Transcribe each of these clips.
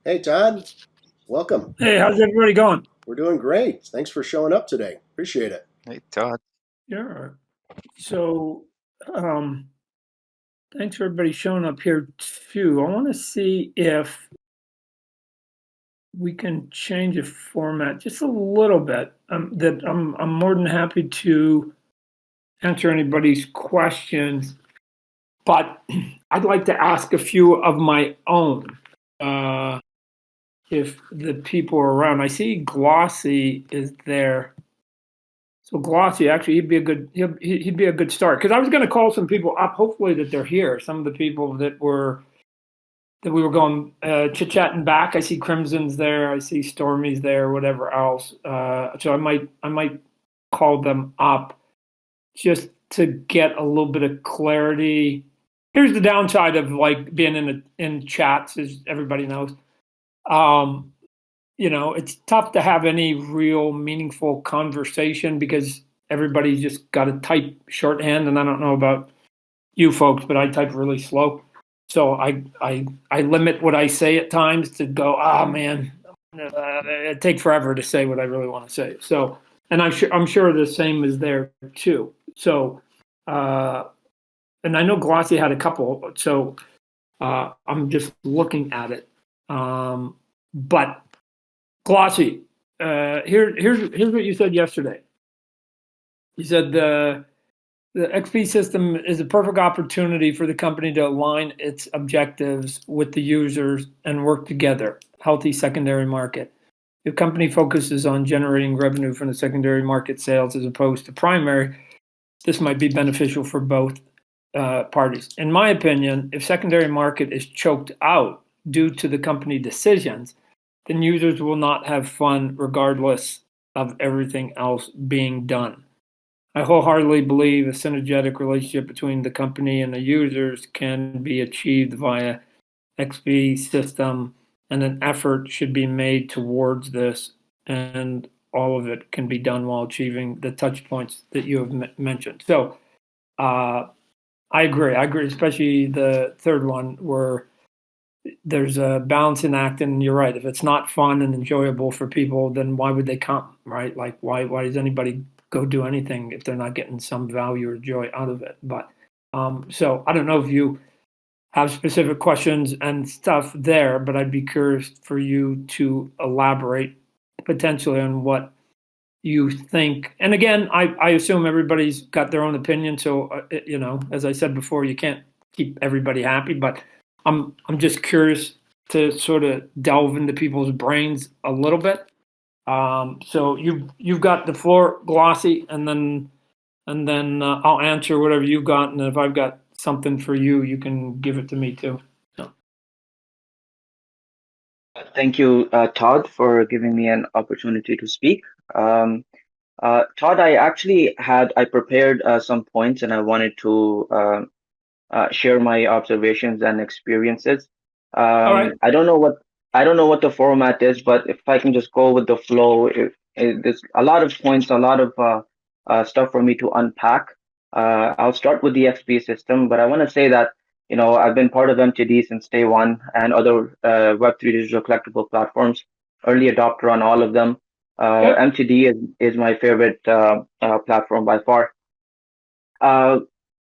Hey, Todd. Welcome. Hey, how's everybody going? We're doing great. Thanks for showing up today. Appreciate it. Hey, Todd. Yeah. So, um, thanks for everybody showing up here too. I want to see if we can change a format just a little bit. I'm more than happy to answer anybody's questions, but I'd like to ask a few of my own. Uh, if the people are around, I see Glossy is there. So Glossy, actually, he'd be a good start because I was going to call some people up. Hopefully that they're here. Some of the people that we were going chit chatting back. I see Crimson's there. I see Stormy's there. Whatever else. So I might call them up just to get a little bit of clarity. Here's the downside of like being in chats, as everybody knows. Um, it's tough to have any real meaningful conversation because everybody's just got to type shorthand, and I don't know about you folks, but I type really slow. So I limit what I say at times to go, oh man, it takes forever to say what I really want to say. So, and I'm sure the same is there too. So, uh, and I know Glossy had a couple, so I'm just looking at it. But Glossy, here's what you said yesterday. You said the XP system is a perfect opportunity for the company to align its objectives with the users and work together. Healthy secondary market. The company focuses on generating revenue from the secondary market sales as opposed to primary. This might be beneficial for both parties. In my opinion, if secondary market is choked out due to the company decisions, then users will not have fun regardless of everything else being done. I wholeheartedly believe a synergetic relationship between the company and the users can be achieved via XP system, and an effort should be made towards this, and all of it can be done while achieving the touch points that you have mentioned. So, uh, I agree. I agree, especially the third one where there's a balancing act, and you're right. If it's not fun and enjoyable for people, then why would they come, right? Like, why does anybody go do anything if they're not getting some value or joy out of it? But so I don't know if you have specific questions and stuff there, but I'd be curious for you to elaborate potentially on what you think. And again, I assume everybody's got their own opinion. So, as I said before, you can't keep everybody happy, but I'm just curious to sort of delve into people's brains a little bit. So you've got the floor, Glossy, and then I'll answer whatever you've got, and if I've got something for you, you can give it to me too. So, Thank you, Todd, for giving me an opportunity to speak. Todd, I prepared some points and I wanted to share my observations and experiences. all right, I don't know what the format is, but if I can just go with the flow, there's a lot of points, a lot of stuff for me to unpack. I'll start with the XP system, but I want to say that I've been part of MTD since day one and other Web3 digital collectible platforms, early adopter on all of them. yep, MTD is my favorite platform by far. Uh,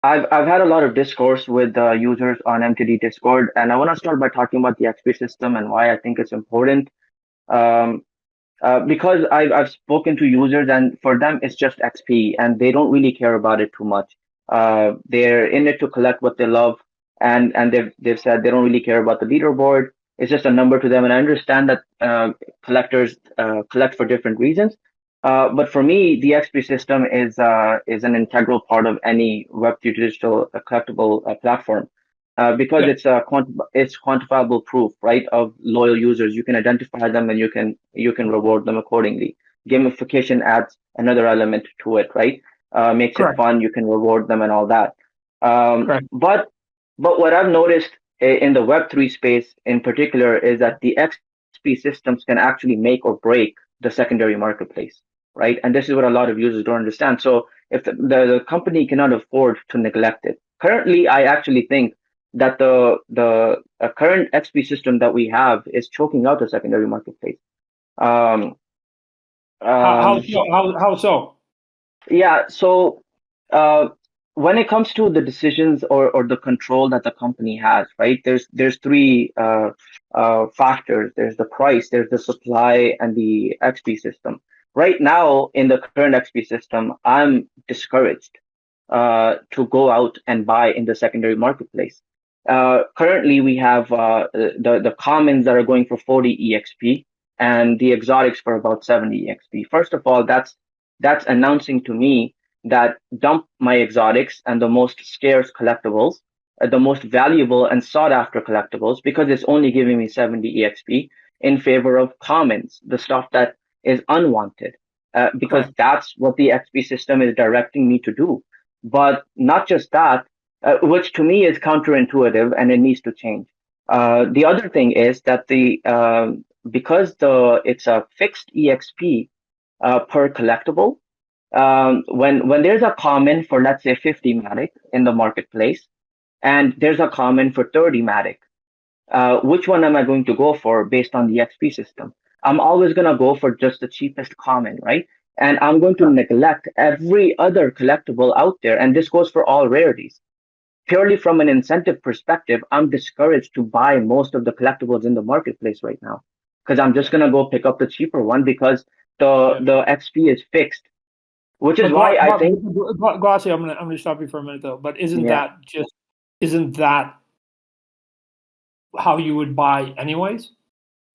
I've had a lot of discourse with users on MTD Discord, and I want to start by talking about the XP system and why I think it's important. Um, because I've spoken to users, and for them it's just XP, and they don't really care about it too much. They're in it to collect what they love, and they've said they don't really care about the leaderboard. It's just a number to them, and I understand that collectors collect for different reasons. But for me, the XP system is an integral part of any Web3 digital collectible platform. Because yep, it's quantifiable proof, right, of loyal users. You can identify them and you can reward them accordingly. Gamification adds another element to it, right? Makes it correct, fun. You can reward them and all that. Um, correct, but but what I've noticed in the Web3 space in particular is that the XP systems can actually make or break the secondary marketplace, right? And this is what a lot of users don't understand. So if the company cannot afford to neglect it, currently, I actually think that the current XP system that we have is choking out the secondary marketplace. Um, How um, so? How so? yeah, so uh, when it comes to the decisions or the control that the company has, right? There's three factors. There's the price, there's the supply, and the XP system. Right now, in the current XP system, I'm discouraged to go out and buy in the secondary marketplace. Currently, we have the commons that are going for 40 EXP and the exotics for about 70 EXP. First of all, that's announcing to me that dump my exotics and the most scarce collectibles, the most valuable and sought after collectibles, because it's only giving me 70 EXP in favor of commons, the stuff that is unwanted, because Correct. that's what the XP system is directing me to do. But not just that, which to me is counterintuitive and it needs to change. The other thing is that the because it's a fixed EXP per collectible. When there's a common for, let's say, 50 Matic in the marketplace, and there's a common for 30 Matic, which one am I going to go for based on the XP system? I'm always going to go for just the cheapest common, right? And I'm going to neglect every other collectible out there. And this goes for all rarities. Purely from an incentive perspective, I'm discouraged to buy most of the collectibles in the marketplace right now because I'm just going to go pick up the cheaper one because Yeah. the XP is fixed, which is But why I think, Glossy, I'm gonna stop you for a minute though. But yeah, isn't that how you would buy anyways?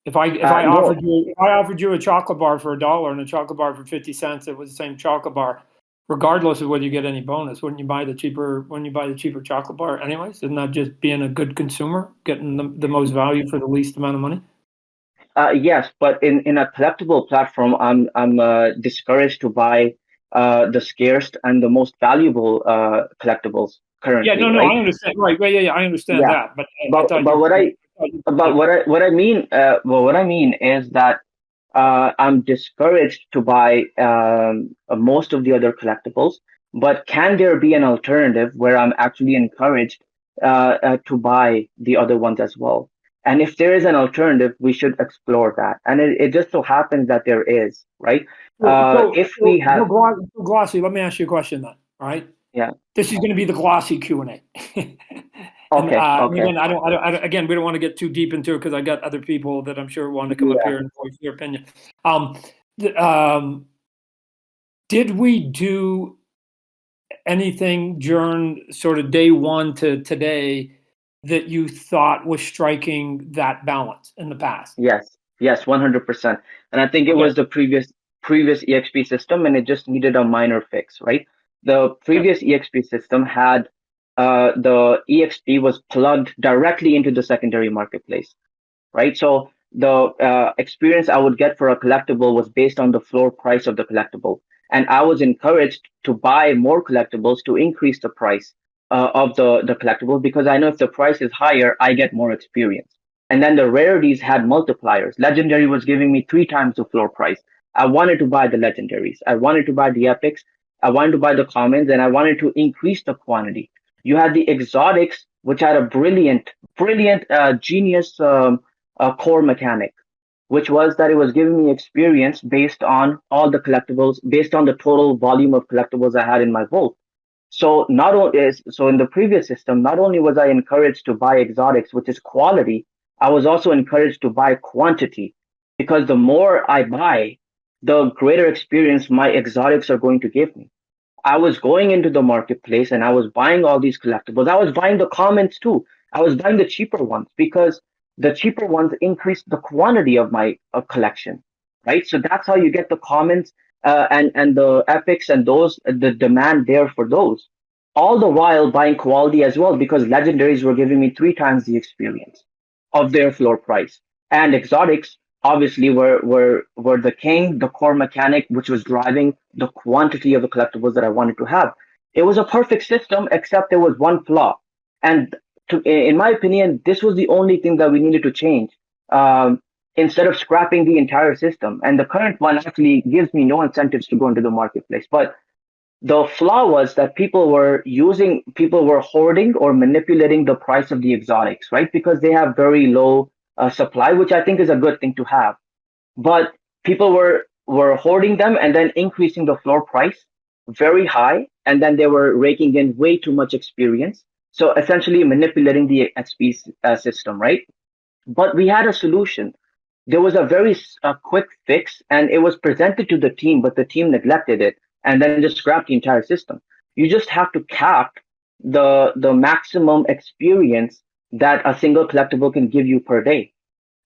If no, I offered you a chocolate bar for $1 and a chocolate bar for 50 cents, it was the same chocolate bar, regardless of whether you get any bonus. Wouldn't you buy the cheaper chocolate bar anyways? Isn't that just being a good consumer, getting the most value for the least amount of money? yes, but in a collectible platform, I'm discouraged to buy the scarce and the most valuable collectibles Yeah, currently, no, I right? understand. Right, yeah, yeah, I understand Yeah, that. But I but thought but you what were, I but yeah. what I mean is that I'm discouraged to buy most of the other collectibles. But can there be an alternative where I'm actually encouraged to buy the other ones as well? And if there is an alternative, we should explore that. And it just so happens that there is, right? If we have, Glossy, let me ask you a question then. All right. yeah, This is going to be the glossy Q&A. And okay, okay, again, again, we don't want to get too deep into it because I got other people that I'm sure want to come up yeah. here and voice their opinion. Um, th- um, did we do anything during sort of day one to today that you thought was striking that balance in the past? Yes, yes, 100%. And I think it Okay. was the previous EXP system, and it just needed a minor fix, right? The Okay. previous EXP system had the EXP was plugged directly into the secondary marketplace, right? So the experience I would get for a collectible was based on the floor price of the collectible, and I was encouraged to buy more collectibles to increase the price of the collectible because I know if the price is higher, I get more experience. And then the rarities had multipliers. Legendary was giving me 3 times the floor price. I wanted to buy the legendaries. I wanted to buy the epics. I wanted to buy the commons, and I wanted to increase the quantity. You had the exotics, which had a brilliant, genius core mechanic, which was that it was giving me experience based on all the collectibles, based on the total volume of collectibles I had in my vault. So in the previous system, not only was I encouraged to buy exotics, which is quality, I was also encouraged to buy quantity because the more I buy, the greater experience my exotics are going to give me. I was going into the marketplace and I was buying all these collectibles. I was buying the commons too. I was buying the cheaper ones because the cheaper ones increased the quantity of my collection, right? So that's how you get the commons and the epics and those the demand there for those. All the while buying quality as well because legendaries were giving me 3 times the experience of their floor price, and exotics obviously were the king, the core mechanic, which was driving the quantity of the collectibles that I wanted to have. It was a perfect system, except there was one flaw, and in my opinion, this was the only thing that we needed to change. Um, Instead of scrapping the entire system, and the current one actually gives me no incentives to go into the marketplace. But The flaw was that people were hoarding or manipulating the price of the exotics, right? Because they have very low supply, which I think is a good thing to have. But people were hoarding them and then increasing the floor price very high, and then they were raking in way too much experience. So essentially manipulating the XP system, right? But we had a solution. There was a very quick fix, and it was presented to the team, but the team neglected it and then just scrapped the entire system. You just have to cap the maximum experience that a single collectible can give you per day.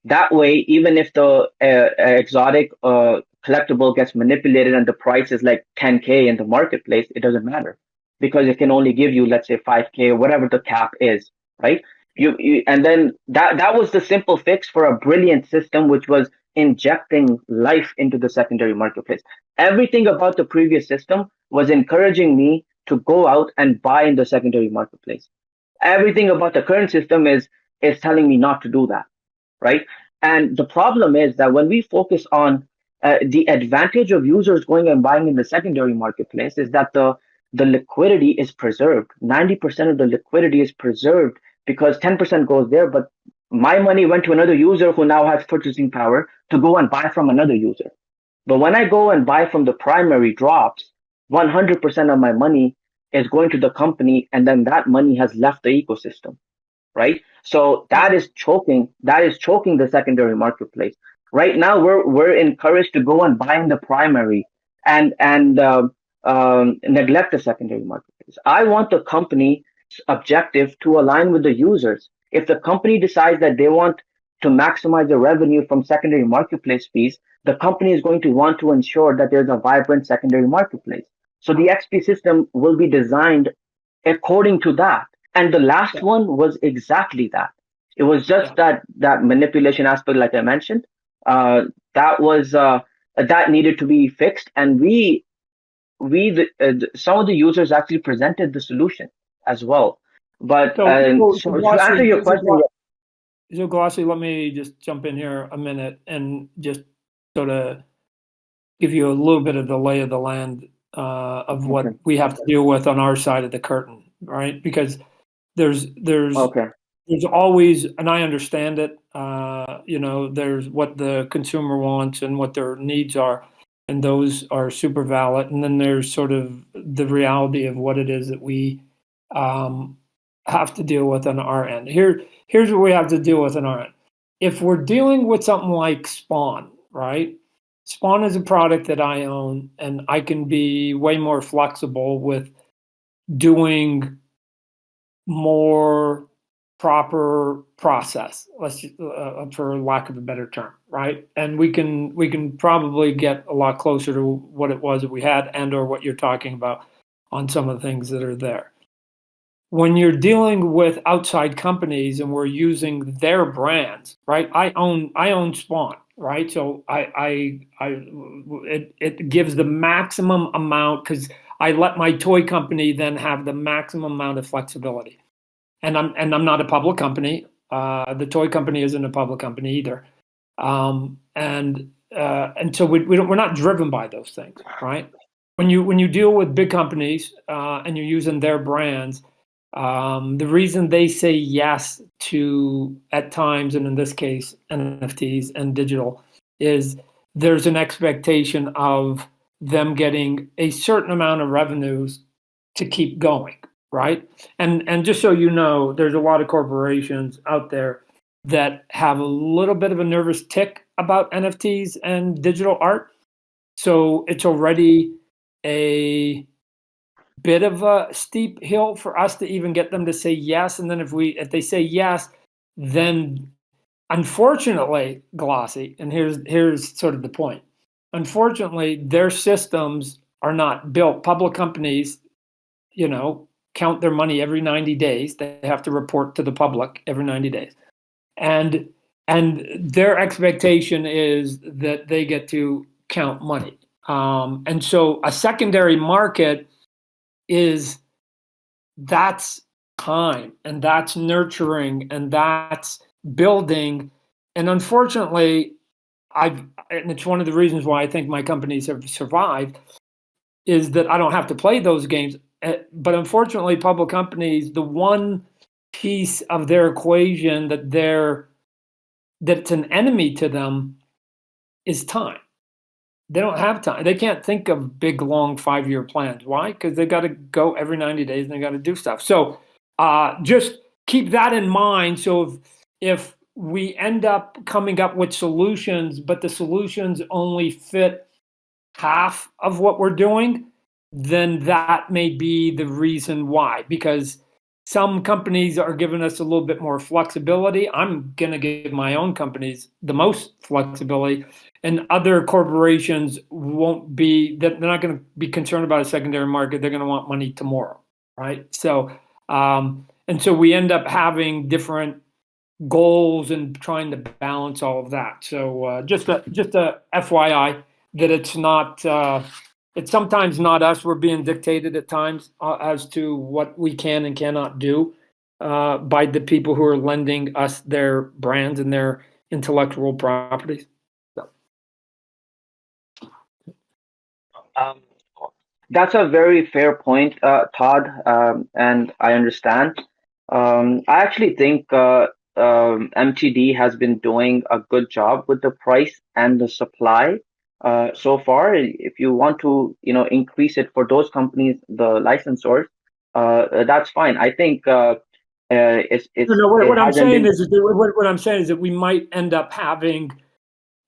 That way, even if the exotic collectible gets manipulated and the price is like 10K in the marketplace, it doesn't matter because it can only give you, let's say, 5K or whatever the cap is, right? And then that was the simple fix for a brilliant system, which was injecting life into the secondary marketplace. Everything about the previous system was encouraging me to go out and buy in the secondary marketplace. Everything about the current system is telling me not to do that, right? And the problem is that when we focus on the advantage of users going and buying in the secondary marketplace is that the liquidity is preserved. 90% of the liquidity is preserved because 10% goes there, but my money went to another user who now has purchasing power to go and buy from another user. But when I go and buy from the primary drops, 100% of my money is going to the company, and then that money has left the ecosystem, right? So that is choking the secondary marketplace. Right now, we're encouraged to go and buy in the primary and neglect the secondary marketplace. I want the company's objective to align with the users. If the company decides that they want to maximize the revenue from secondary marketplace fees, the company is going to want to ensure that there's a vibrant secondary marketplace. So the XP system will be designed according to that. And the last one was exactly that. It was just that manipulation aspect, like I mentioned, that needed to be fixed, and some of the users actually presented the solution as well. But So, so to answer your question, so Glossy, let me just jump in here a minute and just sort of give you a little bit of the lay of the land of what okay, we have to deal with on our side of the curtain, right? Because there's okay, always, and I understand it, there's what the consumer wants and what their needs are, and those are super valid. And then there's sort of the reality of what it is that we have to deal with on our end. Here's what we have to deal with on our end. If we're dealing with something like Spawn, right? Spawn is a product that I own, and I can be way more flexible with doing more proper process, for lack of a better term, right? And we can probably get a lot closer to what it was that we had, and or what you're talking about on some of the things that are there. When you're dealing with outside companies and we're using their brands, right? I own Spawn, right? So it gives the maximum amount, because I let my toy company then have the maximum amount of flexibility. And I'm not a public company. The toy company isn't a public company either. And so we're not driven by those things, right? When you deal with big companies and you're using their brands, the reason they say yes to, at times, and in this case, NFTs and digital, is there's an expectation of them getting a certain amount of revenues to keep going, right? And just so you know, there's a lot of corporations out there that have a little bit of a nervous tick about NFTs and digital art. So it's already a bit of a steep hill for us to even get them to say yes. And then if they say yes, then unfortunately, Glossy, and here's sort of the point. Unfortunately, their systems are not built. Public companies, count their money every 90 days. They have to report to the public every 90 days. And their expectation is that they get to count money. And so a secondary market that's time, and that's nurturing, and that's building. And unfortunately, and it's one of the reasons why I think my companies have survived, is that I don't have to play those games. But unfortunately, public companies, the one piece of their equation that's an enemy to them is time. They don't have time. They can't think of big, long 5-year plans. Why? Because they got to go every 90 days and they got to do stuff. So just keep that in mind. So if we end up coming up with solutions, but the solutions only fit half of what we're doing, then that may be the reason why. Because some companies are giving us a little bit more flexibility. I'm going to give my own companies the most flexibility, and other corporations won't be, they're not going to be concerned about a secondary market. They're going to want money tomorrow, right? So, and so we end up having different goals and trying to balance all of that. So just a FYI that it's sometimes not us. We're being dictated at times as to what we can and cannot do by the people who are lending us their brands and their intellectual properties. So. That's a very fair point, Todd, and I understand. I actually think MTD has been doing a good job with the price and the supply so far. If you want to, increase it for those companies, the licensors, that's fine. I think it's No, it what I'm hasn't saying been. is what I'm saying is that we might end up having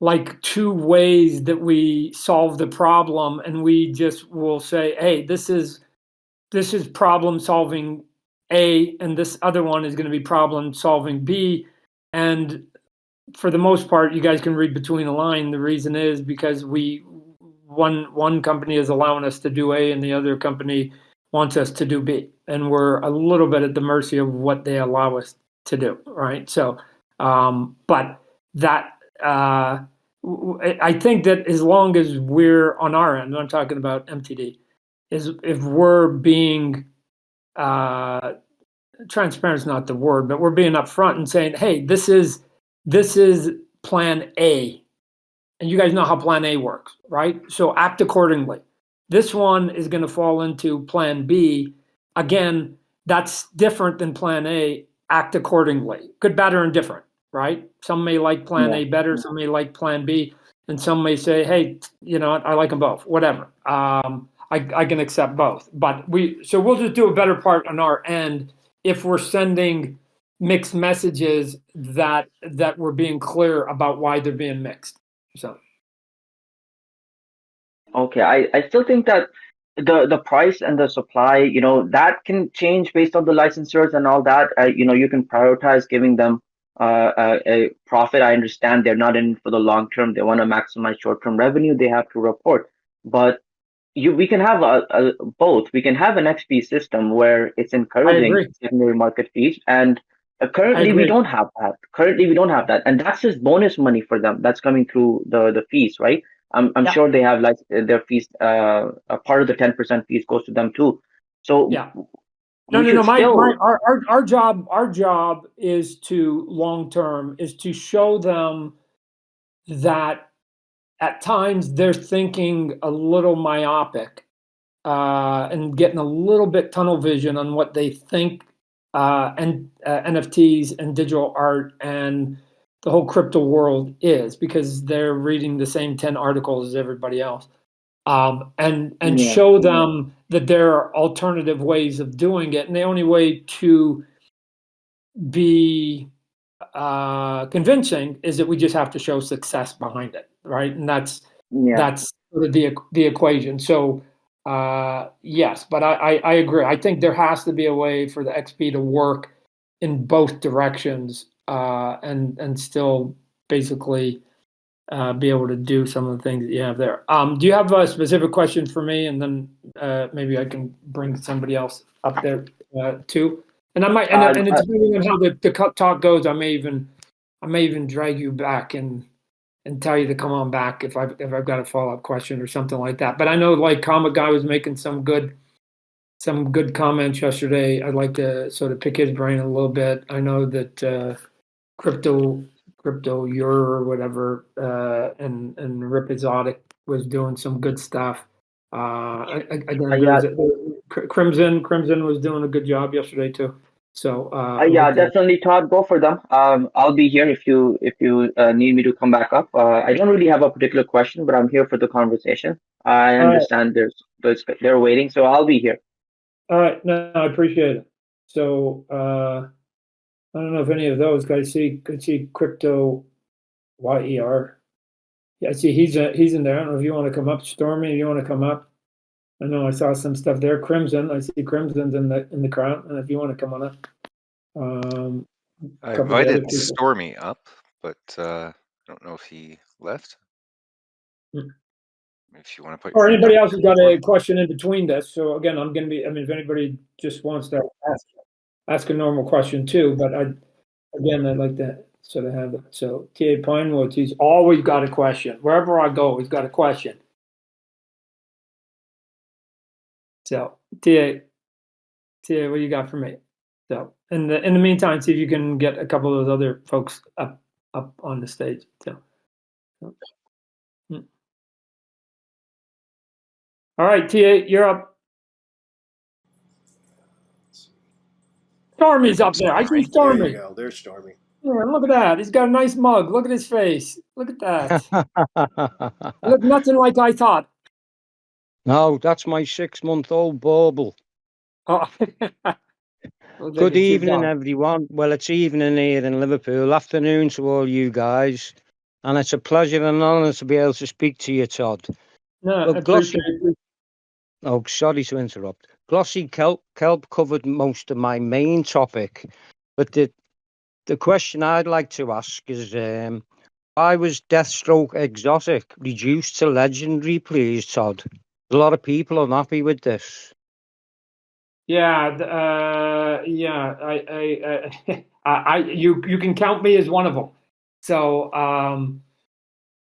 like two ways that we solve the problem, and we just will say, hey, this is problem solving A, and this other one is going to be problem solving B. And for the most part, you guys can read between the line. The reason is because one company is allowing us to do A and the other company wants us to do B, and we're a little bit at the mercy of what they allow us to do, right? So but that I think that as long as we're on our end, I'm talking about MTD, is if we're being transparent is not the word, but we're being upfront and saying, hey, this is plan A. And you guys know how plan A works, right? So act accordingly. This one is going to fall into plan B. Again, that's different than plan A. Act accordingly. Good, bad, or indifferent, right? Some may like plan A better, some may like plan B, and some may say, hey, I like them both, whatever. I can accept both. But we'll just do a better part on our end if we're sending mixed messages that we're being clear about why they're being mixed. So Okay, I still think that the price and the supply, that can change based on the licensors and all that. You can prioritize giving them a profit. I understand they're not in for the long term. They want to maximize short-term revenue. They have to report. But we can have both. We can have an XP system where it's I encouraging agree. secondary market fees, and I currently we agree. don't have that. Currently we don't have that, and that's just bonus money for them. That's coming through the fees, right? I'm Yeah. sure they have like their fees. A part of the 10% fees goes to them too. So Yeah. No, we no, no. should still. Our job is to long term is to show them that at times they're thinking a little myopic and getting a little bit tunnel vision on what they think and NFTs and digital art and the whole crypto world is, because they're reading the same 10 articles as everybody else. And Yeah. show them that there are alternative ways of doing it, and the only way to be convincing is that we just have to show success behind it, right? And that's Yeah. sort of the equation. So yes, but I agree. I think there has to be a way for the XP to work in both directions and still basically be able to do some of the things that you have there. Do you have a specific question for me, and then maybe I can bring somebody else up there too? And I might, and depending on how the talk goes, I may even drag you back and tell you to come on back if I've got a follow up question or something like that. But I know like Comic Guy was making some good comments yesterday. I'd like to sort of pick his brain a little bit. I know that crypto Euro or whatever and Rip Exotic was doing some good stuff. Again, Yeah, Crimson was doing a good job yesterday too. So I'd yeah, like to. definitely, Todd. Go for them. I'll be here if you need me to come back up. I don't really have a particular question, but I'm here for the conversation. I All right, understand they're waiting, so I'll be here. all right. No, I appreciate it. So I don't know if any of those guys could see crypto YER. Yeah, see he's in there. I don't know if you want to come up, Stormy. If you want to come up. I know I saw some stuff there. Crimson, I see Crimson's in the crowd, and if you want to come on up, a I couple of the other invited people. Stormy up, but I don't know if he left. Hmm. If you want to put your Or hand anybody up, else who's got Stormy. a question in between this. So again, I'm going to be. I mean, if anybody just wants to ask a normal question too, but I'd like to sort of have it. So TA Pinewoods, he's always got a question. Wherever I go, he's got a question. So TA, what you got for me? So in the meantime, see if you can get a couple of those other folks up on the stage. So. Hmm. All right, TA, you're up. Stormy's up there. I see There you Stormy. go. There's Stormy. Yeah, look at that. He's got a nice mug. Look at his face. Look at that. Look, nothing like I thought. No, that's my 6-month-old bauble. Oh. Looks like Good a cute evening, dog. everyone. Well, it's evening here in Liverpool. Afternoon to all you guys. And it's a pleasure and an honour to be able to speak to you, Todd. No, I Well, appreciate it. Oh, sorry to interrupt. Glossy kelp covered most of my main topic. But the question I'd like to ask is, why was Deathstroke exotic reduced to legendary, please, Todd? A lot of people unhappy with this. Yeah, you can count me as one of them. So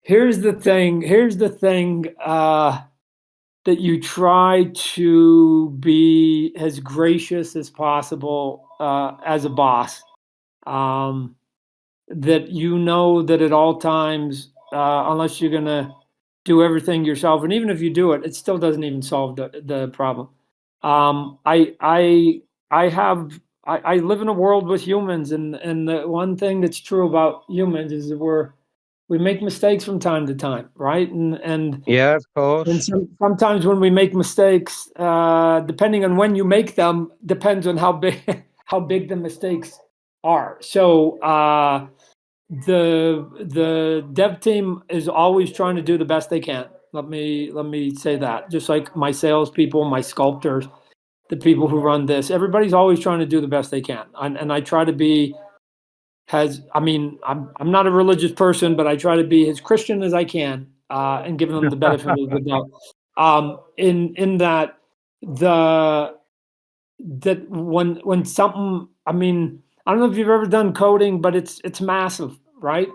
here's the thing. That you try to be as gracious as possible as a boss. That you know that at all times, unless you're gonna do everything yourself, and even if you do it, it still doesn't even solve the problem. I live in a world with humans, and the one thing that's true about humans is that we make mistakes from time to time, right? And Yeah, of course. sometimes when we make mistakes, depending on when you make them, depends on how big how big the mistakes are. So the dev team is always trying to do the best they can. Let me say that. Just like my salespeople, my sculptors, the people who run this, everybody's always trying to do the best they can. And I try to be I'm not a religious person, but I try to be as Christian as I can, and giving them the benefit of the doubt. In that when something, I don't know if you've ever done coding, but it's massive, right?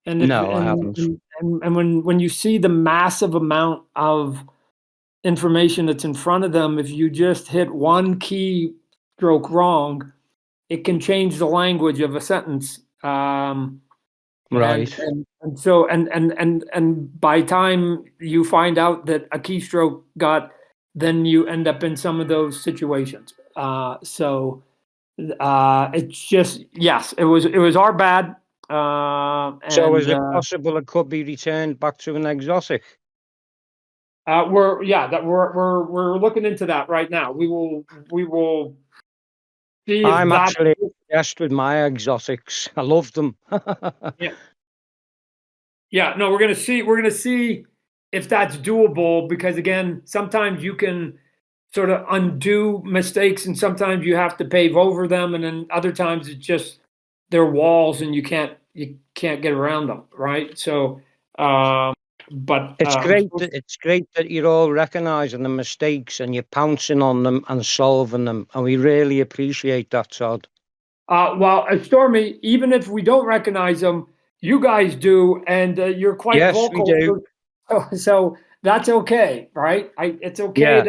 And if No, I haven't. and when you see the massive amount of information that's in front of them, if you just hit one key stroke wrong, it can change the language of a sentence. Right. And so by time you find out that a keystroke then you end up in some of those situations. It's just, yes, it was our bad. So is it possible it could be returned back to an exotic? We're looking into that right now. We will see if I'm that. actually obsessed with my exotics. I love them. Yeah, no, we're gonna see if that's doable, because again, sometimes you can sort of undo mistakes, and sometimes you have to pave over them, and then other times it's just they're walls and you can't get around them, right? So, but It's great that you're all recognizing the mistakes and you're pouncing on them and solving them, and we really appreciate that, Todd. Stormy, even if we don't recognize them, you guys do, and you're quite Yes, we vocal. do. So that's okay, right? It's okay Yeah.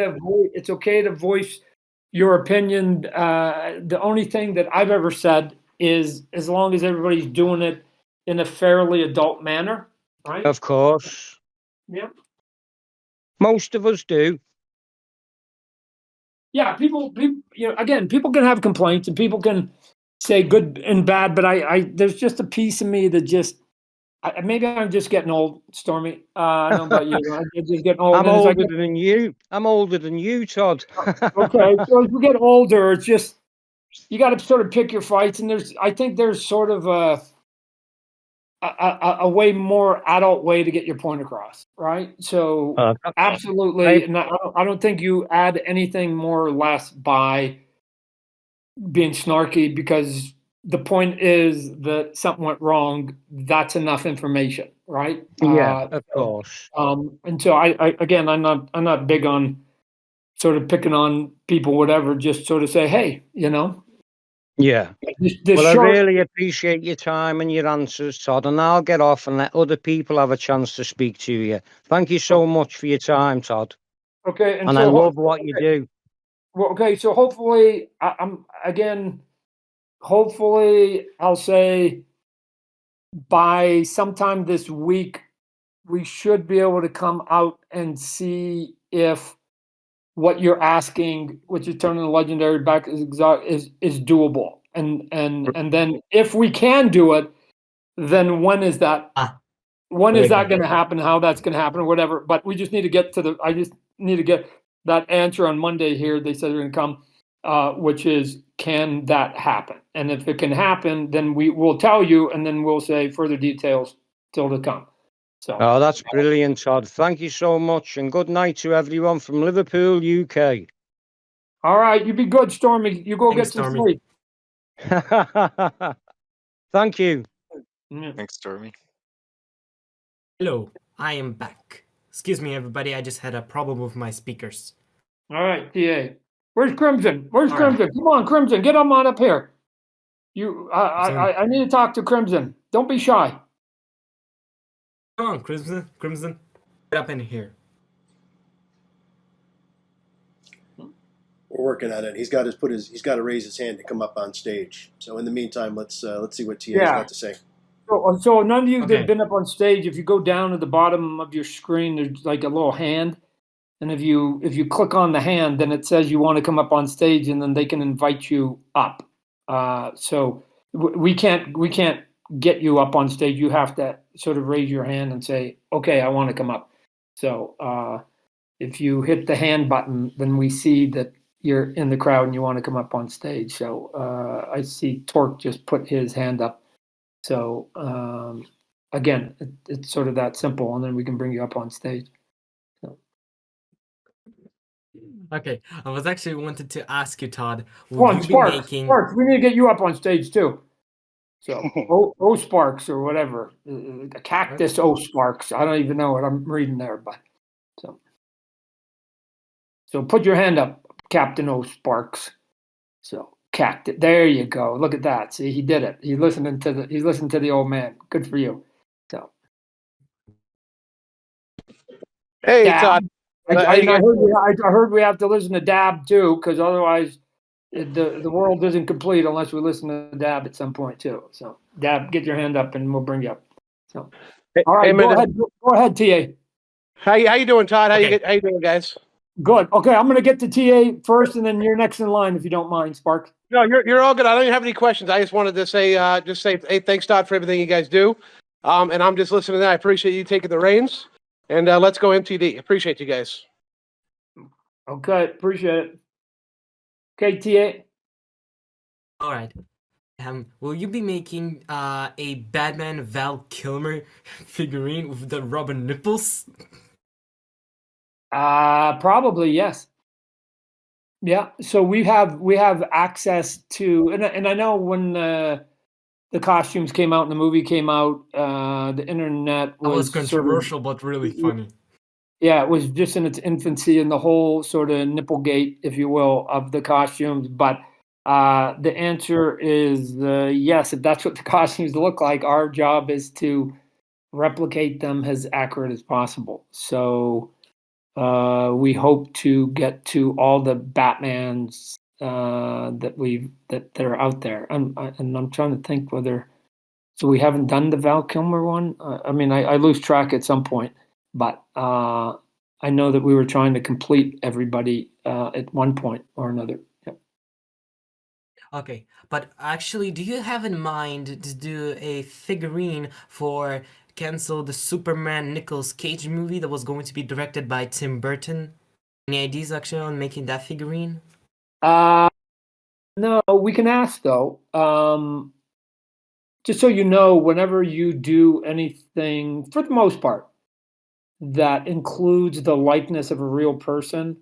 to voice your opinion. The only thing that I've ever said is, as long as everybody's doing it in a fairly adult manner, right? Of course. Yeah. Most of us do. Yeah, people, again, people can have complaints and people can say good and bad, but there's just a piece of me that just, maybe I'm just getting old, Stormy. I don't know about you. I'm just getting old. I'm And as I older get, than you. I'm older than you, Todd. okay, so as we get older, it's just, you got to sort of pick your fights. And I think there's sort of a way more adult way to get your point across, right? So absolutely, and I don't think you add anything more or less by being snarky, because the point is that something went wrong. That's enough information, right? Yeah, of course. And so again, I'm not big on sort of picking on people, whatever. Just sort of say, hey, Yeah. the Well, I short. really appreciate your time and your answers, Todd, and I'll get off and let other people have a chance to speak to you. Thank you so much for your time, Todd. Okay, And I love what you do. Well, okay, so hopefully, hopefully I'll say by sometime this week, we should be able to come out and see if what you're asking, what you're turning the legendary back is doable. And then if we can do it, then when is that going to happen, how that's going to happen or whatever. But we just need to get I just need to get that answer on Monday here. They said they're going to come, which is, can that happen? And if it can happen, then we will tell you, and then we'll say further details still to come. So. Oh, that's brilliant, Todd. Thank you so much, and good night to everyone from Liverpool, UK. All right, you be good, Stormy. You go Thanks, get some Stormy. sleep. Thank you. Thanks, Stormy. Hello, I am back. Excuse me, everybody. I just had a problem with my speakers. All right, TA. Where's Crimson? All right. Crimson? Come on, Crimson, get on up here. I need to talk to Crimson. Don't be shy. Come on, Crimson. Crimson, get up in here. We're working on it. He's got to raise his hand to come up on stage. So in the meantime, let's see what TA's got to say. So none of you Okay. that've been up on stage, if you go down to the bottom of your screen, there's like a little hand. And if you click on the hand, then it says you want to come up on stage, and then they can invite you up. So we can't get you up on stage. You have to sort of raise your hand and say, okay, I want to come up. So if you hit the hand button, then we see that you're in the crowd and you want to come up on stage. So I see Torque just put his hand up. So again, it's sort of that simple, and then we can bring you up on stage. Okay, I was actually wanted to ask you, Todd. Come on, Sparks, we need to get you up on stage too. So O Sparks or whatever, a cactus O Sparks. I don't even know what I'm reading there, but so put your hand up, Captain O Sparks. So cactus. There you go. Look at that. See, he did it. He's listening to the old man. Good for you. So. Hey, Dab. Todd. I heard we have to listen to Dab too, because otherwise the world isn't complete unless we listen to Dab at some point too. So Dab, get your hand up and we'll bring you up. So all right, go ahead, TA. How you doing, Todd? How Okay. you doing, guys? Good. Okay, I'm gonna get to TA first, and then you're next in line if you don't mind, Spark. No, you're all good. I don't even have any questions. I just wanted to say hey, thanks, Todd, for everything you guys do. And I'm just listening to that. I appreciate you taking the reins. And let's go MTD. Appreciate you guys. Okay, appreciate it. Okay, TA. All right. Will you be making a Batman Val Kilmer figurine with the rubber nipples? Probably yes. Yeah. So we have access to, and I know when the costumes came out and the movie came out, the internet was controversial, but really funny. Yeah, it was just in its infancy and the whole sort of nipplegate, if you will, of the costumes. But the answer is yes. If that's what the costumes look like, our job is to replicate them as accurate as possible. So we hope to get to all the Batmans that are out there. And I'm trying to think whether. So we haven't done the Val Kilmer one. I mean, I lose track at some point. But I know that we were trying to complete everybody at one point or another. Yep. Okay, but actually, do you have in mind to do a figurine for cancel the Superman Nicolas Cage movie that was going to be directed by Tim Burton? Any ideas actually on making that figurine? No, we can ask though. Just so you know, whenever you do anything, for the most part, that includes the likeness of a real person,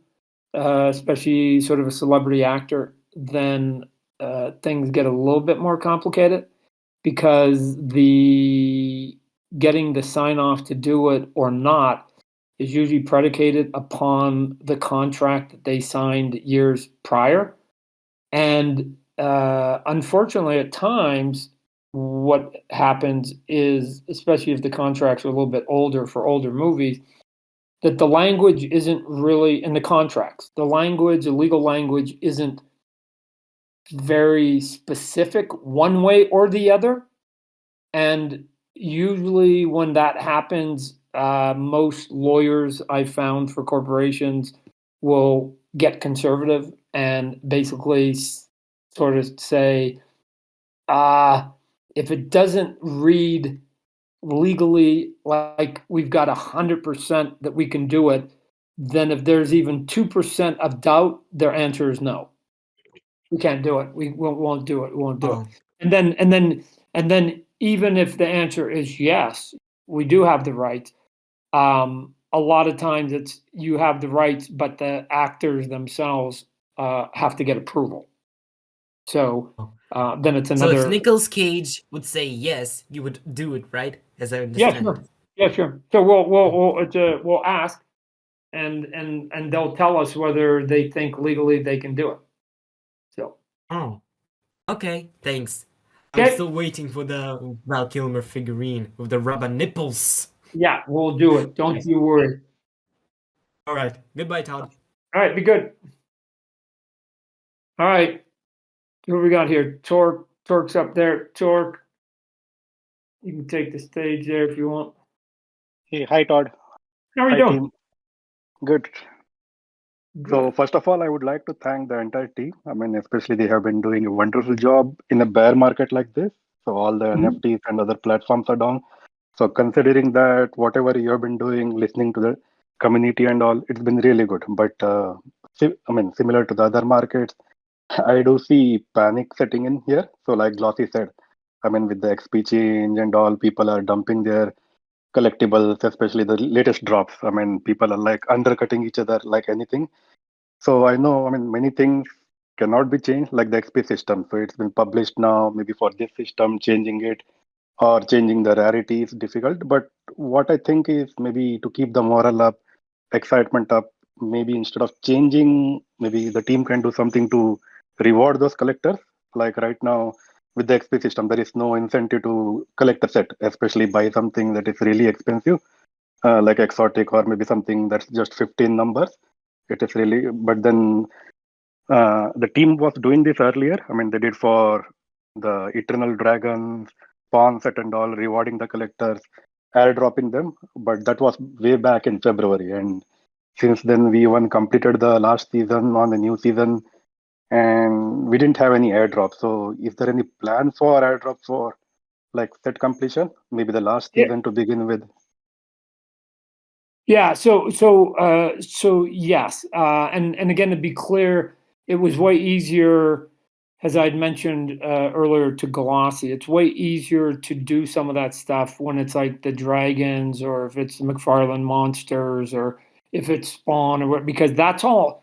especially sort of a celebrity actor, then things get a little bit more complicated because the getting the sign off to do it or not is usually predicated upon the contract that they signed years prior. And unfortunately, at times, what happens is, especially if the contracts are a little bit older for older movies, that the language isn't really in the contracts. The language, the legal language, isn't very specific one way or the other. And usually, when that happens, most lawyers I've found for corporations will get conservative and basically sort of say, if it doesn't read legally like we've got 100% that we can do it, then if there's even 2% of doubt, their answer is no. We can't do it. We won't do it. We won't do it. Oh, And then even if the answer is yes, we do have the rights. A lot of times it's you have the rights, but the actors themselves have to get approval. So then it's so if another. Nicolas Cage would say yes, you would do it, right? As I Yeah, understand. sure. Yeah, sure. So we'll ask, and they'll tell us whether they think legally they can do it. So Oh, okay, thanks. I'm okay, still waiting for the Val Kilmer figurine with the rubber nipples. yeah, we'll do it. Don't you worry. All right, goodbye, Todd. All right, be good. All right, who we got here? Torque's up there. Torque, you can take the stage there if you want. Hey, hi Todd. How are you Hi doing? team. Good. Good. So first of all, I would like to thank the entire team. I mean, especially they have been doing a wonderful job in a bear market like this. So all the Mhm. NFTs and other platforms are down. So considering that, whatever you have been doing, listening to the community and all, it's been really good. But I mean, similar to the other markets, I do see panic setting in here. So like Glossy said, I mean, with the XP change and all, people are dumping their collectibles, especially the latest drops. I mean, people are like undercutting each other like anything. So I know, I mean, many things cannot be changed, like the XP system. So it's been published now. Maybe for this system, changing it or changing the rarity is difficult. But what I think is maybe to keep the morale up, excitement up, maybe instead of changing, maybe the team can do something to reward those collectors. Like right now with the XP system, there is no incentive to collect a set, especially buy something that is really expensive, like exotic or maybe something that's just 15 numbers. It is really, but then the team was doing this earlier. I mean, they did for the Eternal Dragons, Pawn set and all, rewarding the collectors, airdropping them. But that was way back in February. And since then, we even completed the last season on the new season, and we didn't have any airdrop. So, is there any plan for airdrop for like set completion? Maybe the last Yeah. season to begin with. Yeah. So yes. And again, to be clear, it was way easier, as I'd mentioned earlier, to Glossy. It's way easier to do some of that stuff when it's like the dragons, or if it's the McFarlane monsters, or if it's Spawn, or what, because that's all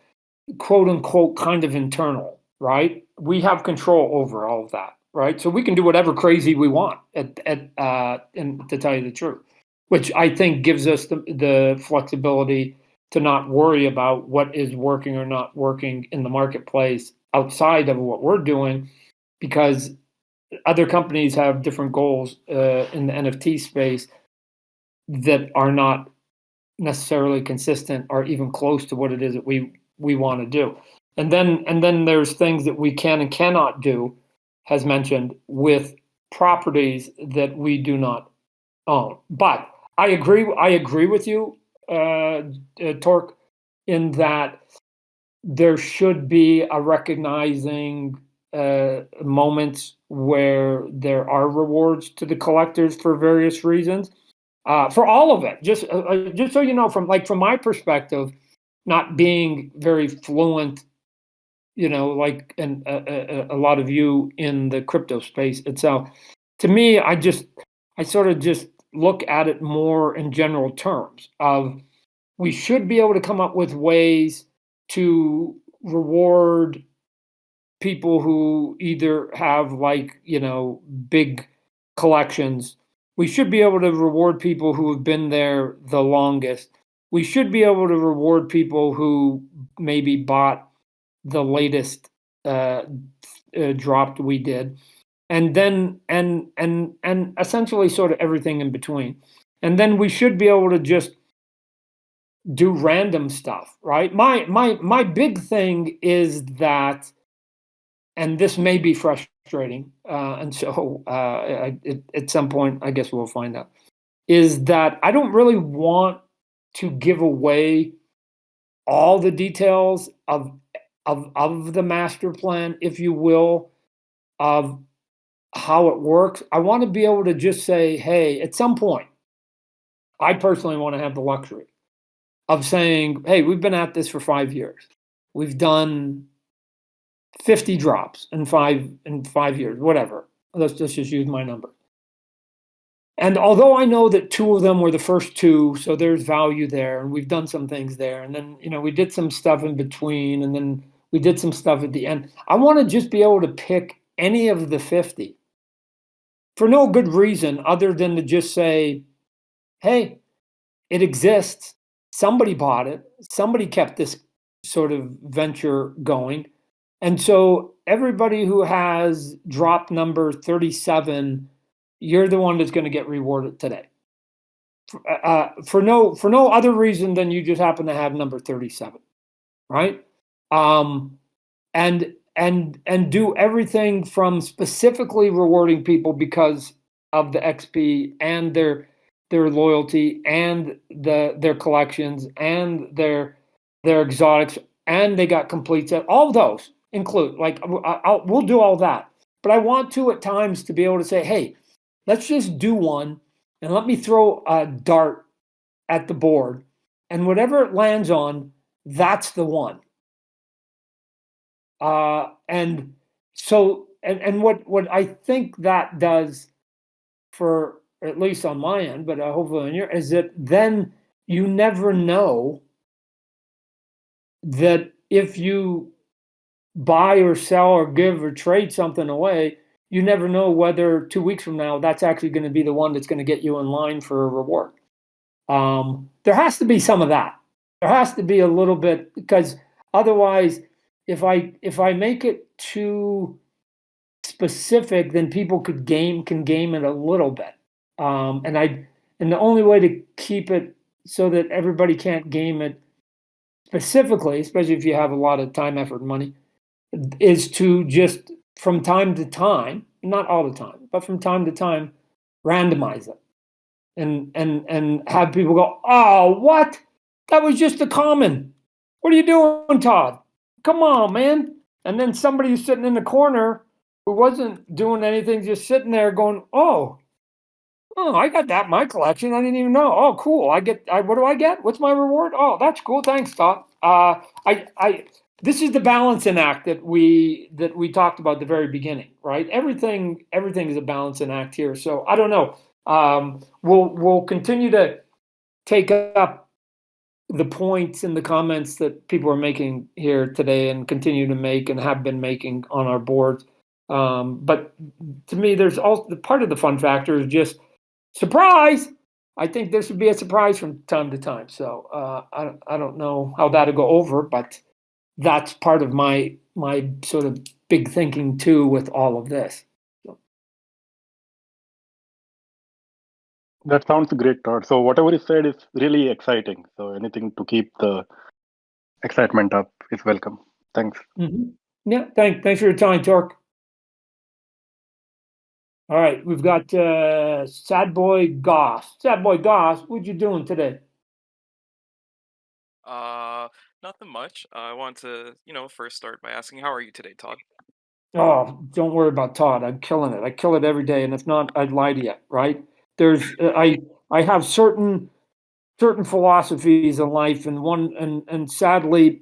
quote unquote kind of internal, right? We have control over all of that, right? So we can do whatever crazy we want and to tell you the truth, which I think gives us the flexibility to not worry about what is working or not working in the marketplace outside of what we're doing, because other companies have different goals in the NFT space that are not necessarily consistent or even close to what it is that we want to do. And then there's things that we can and cannot do, as mentioned, with properties that we do not own. But I agree with you Torque, in that there should be a recognizing moments where there are rewards to the collectors for various reasons. For all of it, just so you know, from my perspective, not being very fluent, like a lot of you in the crypto space itself, to me, I sort of just look at it more in general terms of we should be able to come up with ways to reward people who either have big collections. We should be able to reward people who have been there the longest. We should be able to reward people who maybe bought the latest drop we did, and then and essentially sort of everything in between. And then we should be able to just do random stuff, right? My big thing is that, and this may be frustrating, and so at some point, I guess we'll find out, is that I don't really want to give away all the details of the master plan, if you will, of how it works. I want to be able to just say, hey, at some point, I personally want to have the luxury of saying, hey, we've been at this for 5 years. We've done 50 drops in 5 years, whatever. Let's just use my number. And although I know that 2 of them were the first 2, so there's value there, and we've done some things there, and then we did some stuff in between, and then we did some stuff at the end. I want to just be able to pick any of the 50 for no good reason other than to just say, hey, it exists. Somebody bought it. Somebody kept this sort of venture going. And so everybody who has drop number 37, you're the one that's going to get rewarded today. For no other reason than you just happen to have number 37, right? And do everything from specifically rewarding people because of the XP and their loyalty and their collections and their exotics, and they got complete set. All of those include, we'll do all that. But I want to at times to be able to say, hey, let's just do one and let me throw a dart at the board, and whatever it lands on, that's the one. And so, and what I think that does, for at least on my end, but hopefully on your, is that then you never know that if you buy or sell or give or trade something away, you never know whether 2 weeks from now that's actually going to be the one that's going to get you in line for a reward. There has to be some of that. There has to be a little bit, because otherwise, if I make it too specific, then people can game it a little bit. And the only way to keep it so that everybody can't game it specifically, especially if you have a lot of time, effort, and money, is to just from time to time, not all the time, but from time to time, randomize it and have people go, oh, what? That was just a common. What are you doing, Todd? Come on, man. And then somebody who's sitting in the corner who wasn't doing anything, just sitting there going, oh, I got that in my collection. I didn't even know. Oh, cool. What do I get? What's my reward? Oh, that's cool. Thanks, Todd. This is the balancing act that we talked about at the very beginning, right? Everything is a balancing act here. So I don't know. We'll continue to take up the points and the comments that people are making here today, and continue to make and have been making on our boards. But to me, there's also part of the fun factor is just surprise. I think this would be a surprise from time to time. So I don't know how that'll go over, but that's part of my sort of big thinking too with all of this. So. That sounds great, Todd. So whatever you said is really exciting. So anything to keep the excitement up is welcome. Thanks. Mm-hmm. Yeah, thanks for your time, Torque. All right, we've got Sad Boy Goss. Sad Boy Goss, what you doing today? Nothing much. I want to, first start by asking, how are you today, Todd? Oh, don't worry about Todd. I'm killing it. I kill it every day, and if not, I'd lie to you, right? There's I have certain philosophies in life, and sadly,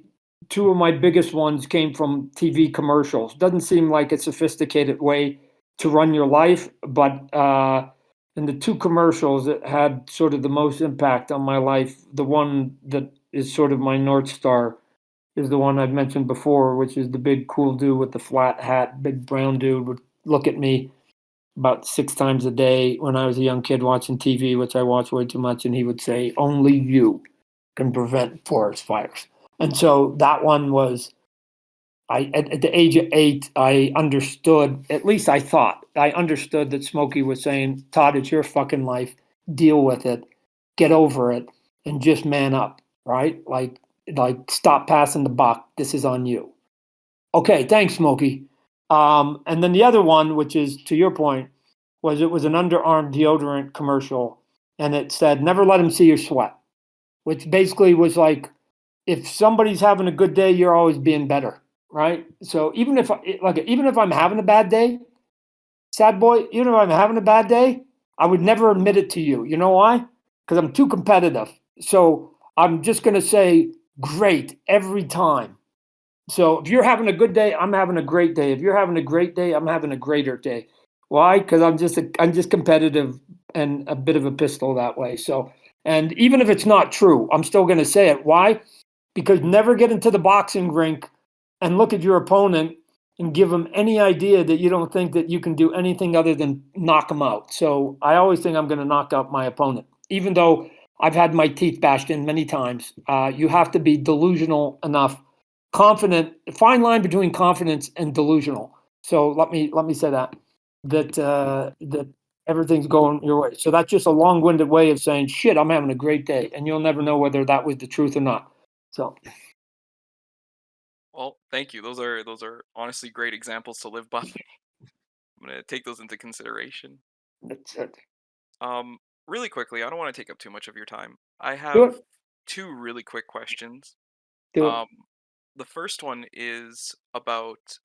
two of my biggest ones came from TV commercials. Doesn't seem like a sophisticated way to run your life, but in the two commercials that had sort of the most impact on my life, the one that is sort of my North Star is the one I've mentioned before, which is the big cool dude with the flat hat, big brown dude would look at me about 6 times a day when I was a young kid watching TV, which I watched way too much, and he would say, "Only you can prevent forest fires." And so that one was, at the age of 8, I understood, at least I thought, I understood that Smokey was saying, "Todd, it's your fucking life. Deal with it, get over it, and just man up," right? Like stop passing the buck. This is on you. Okay, thanks, Smokey. And then the other one, which is to your point, was it was an underarm deodorant commercial, and it said, "Never let them see your sweat," which basically was like, if somebody's having a good day, you're always being better, right? So even if I'm having a bad day, sad boy, even if I'm having a bad day, I would never admit it to you. You know why? Because I'm too competitive. So I'm just gonna say great every time. So if you're having a good day, I'm having a great day. If you're having a great day, I'm having a greater day. Why? Because I'm just competitive and a bit of a pistol that way. So, and even if it's not true, I'm still going to say it. Why? Because never get into the boxing rink and look at your opponent and give them any idea that you don't think that you can do anything other than knock them out. So I always think I'm going to knock out my opponent, even though I've had my teeth bashed in many times. You have to be delusional enough, confident, fine line between confidence and delusional. So let me say that everything's going your way. So that's just a long-winded way of saying, shit, I'm having a great day, and you'll never know whether that was the truth or not. So Well, thank you. Those are honestly great examples to live by. I'm gonna take those into consideration. that's it. Really quickly, I don't want to take up too much of your time. I Do have it. two really quick questions. Do it. Um, the first one is about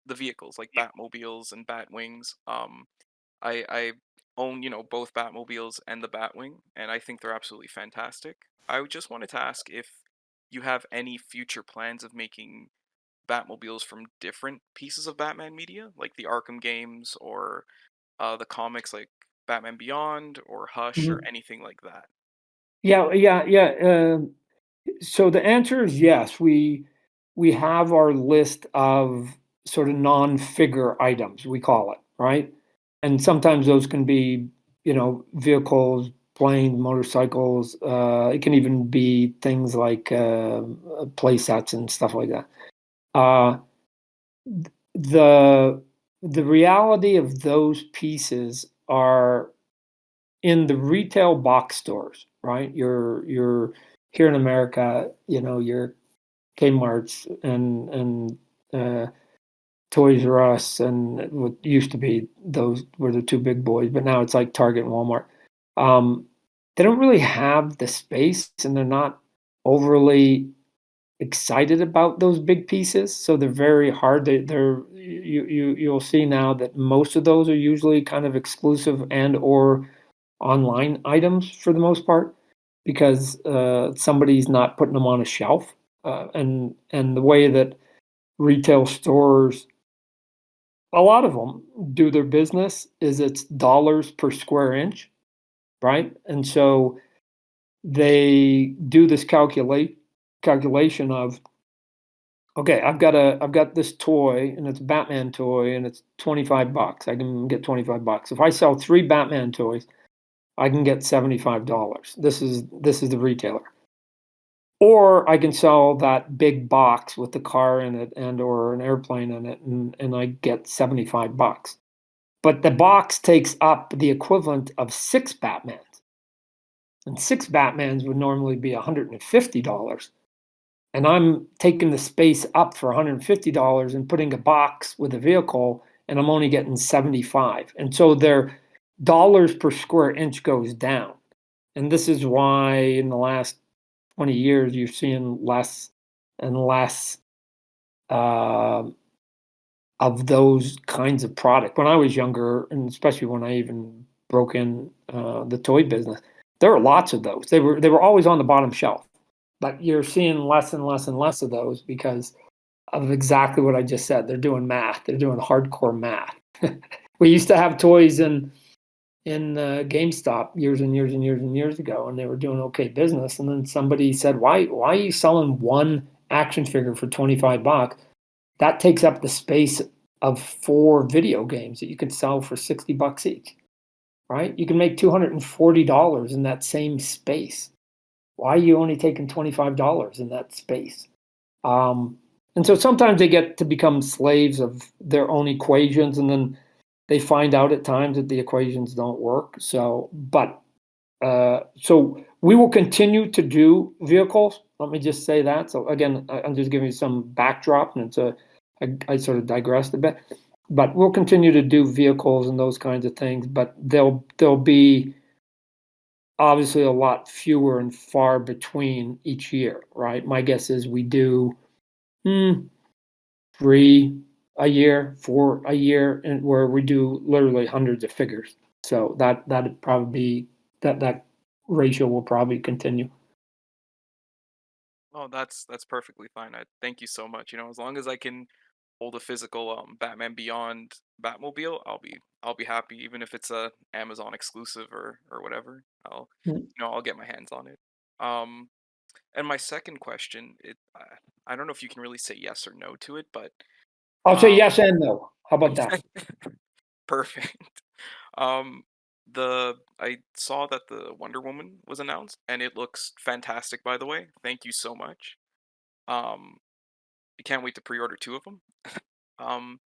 the vehicles like Batmobiles and Batwings. I own, both Batmobiles and the Batwing, and I think they're absolutely fantastic. I just wanted to ask if you have any future plans of making Batmobiles from different pieces of Batman media, like the Arkham games or the comics like Batman Beyond or Hush or Mhm. anything like that. Yeah. So the answer is yes. We have our list of sort of non-figure items, we call it, right? And sometimes those can be, vehicles, planes, motorcycles. It can even be things like play sets and stuff like that. Uh, the the reality of those pieces are in the retail box stores, right? You're here in America, your Kmart's and Toys R Us and what used to be those were the two big boys, but now it's like Target and Walmart. Um, they don't really have the space, and they're not overly excited about those big pieces, so they're very hard. You'll see now that most of those are usually kind of exclusive and or online items for the most part because somebody's not putting them on a shelf. And the way that retail stores, a lot of them do their business is it's dollars per square inch, right? And so they do this calculation of, okay, I've got this toy and it's a Batman toy and it's $25. I can get $25. If I sell 3 Batman toys, I can get $75. This is the retailer. Or I can sell that big box with the car in it and or an airplane in it and I get $75. But the box takes up the equivalent of 6 Batmans. And 6 Batmans would normally be $150. And I'm taking the space up for $150 and putting a box with a vehicle and I'm only getting 75. And so their dollars per square inch goes down. And this is why in the last 20 years, you're seeing less and less of those kinds of product. When I was younger, and especially when I even broke in the toy business, there were lots of those. They were always on the bottom shelf, but you're seeing less and less and less of those because of exactly what I just said. They're doing math. They're doing hardcore math. We used to have toys in GameStop years and years and years and years ago, and they were doing okay business. And then somebody said, "Why are you selling one action figure for $25? That takes up the space of 4 video games that you could sell for $60 each, right? You can make $240 in that same space. Why are you only taking $25 in that space?" And so sometimes they get to become slaves of their own equations, and then they find out at times that the equations don't work. So we will continue to do vehicles. Let me just say that. So again, I'm just giving you some backdrop, and I sort of digressed a bit, but we'll continue to do vehicles and those kinds of things. But there'll be obviously a lot fewer and far between each year, right? My guess is we do 3 a year, 4 a year, and where we do literally hundreds of figures. So that'd probably be that ratio will probably continue. Oh, that's perfectly fine. I thank you so much. You know, as long as I can hold a physical Batman Beyond Batmobile, I'll be happy, even if it's a Amazon exclusive or whatever. I'll get my hands on it. And my second question, I don't know if you can really say yes or no to it, but I'll say um, yes and no. How about that? perfect. Um, I saw that the Wonder Woman was announced, and it looks fantastic. By the way, thank you so much. Um, I can't wait to pre-order 2 of them. Um,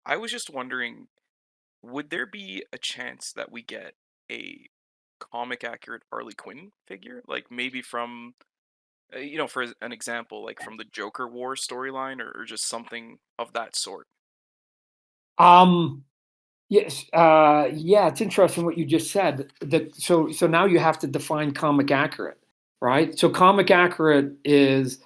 I was just wondering, would there be a chance that we get a comic accurate Harley Quinn figure, like maybe from for an example, like from the Joker War storyline, or just something of that sort? Um, yes, yeah, it's interesting what you just said. So now you have to define comic accurate, right? So comic accurate is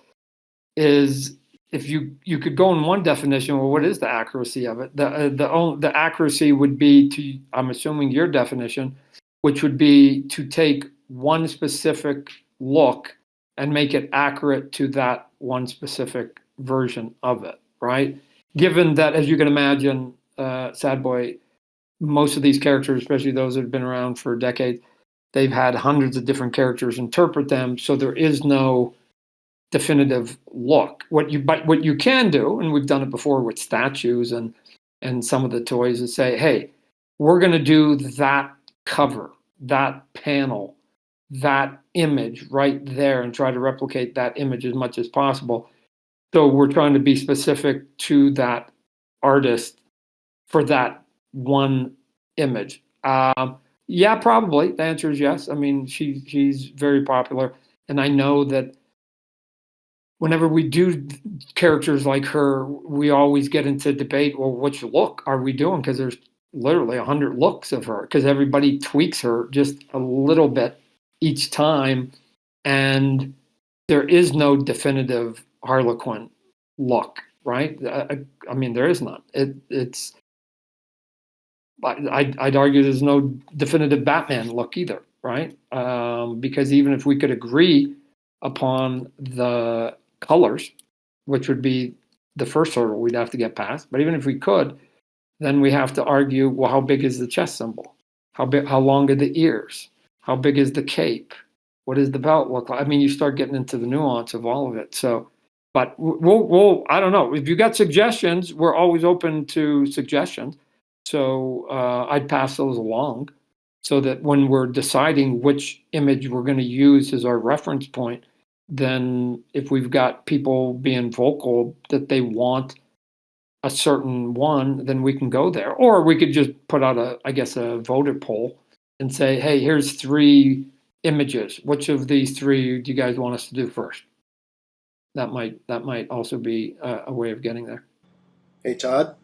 if you could go in one definition, well, what is the accuracy of it? The accuracy would be to, I'm assuming your definition, which would be to take one specific look and make it accurate to that one specific version of it, right? Given that, as you can imagine, Sad Boy, most of these characters, especially those that have been around for decades, they've had hundreds of different characters interpret them, so there is no definitive look. What you can do, and we've done it before with statues and some of the toys, is say, hey, we're going to do that cover, that panel, that image right there, and try to replicate that image as much as possible. So we're trying to be specific to that artist for that one image. Yeah, probably. The answer is yes. I mean, she's very popular, and I know that whenever we do characters like her, we always get into debate. Well, which look are we doing? Because there's literally 100 looks of her, because everybody tweaks her just a little bit each time, and there is no definitive Harlequin look, right? I mean, there is none. It's I'd argue there's no definitive Batman look either, right? Because even if we could agree upon the colors, which would be the first hurdle we'd have to get past, but even if we could, then we have to argue, well, how big is the chest symbol? How long are the ears? How big is the cape? What does the belt look like? I mean, you start getting into the nuance of all of it. So, but we'll I don't know. If you got suggestions, we're always open to suggestions. So I'd pass those along so that when we're deciding which image we're going to use as our reference point, then if we've got people being vocal that they want a certain one, then we can go there. Or we could just put out a voter poll and say, hey, here's 3 images. Which of these 3 do you guys want us to do first? That might also be a way of getting there. Hey, Todd.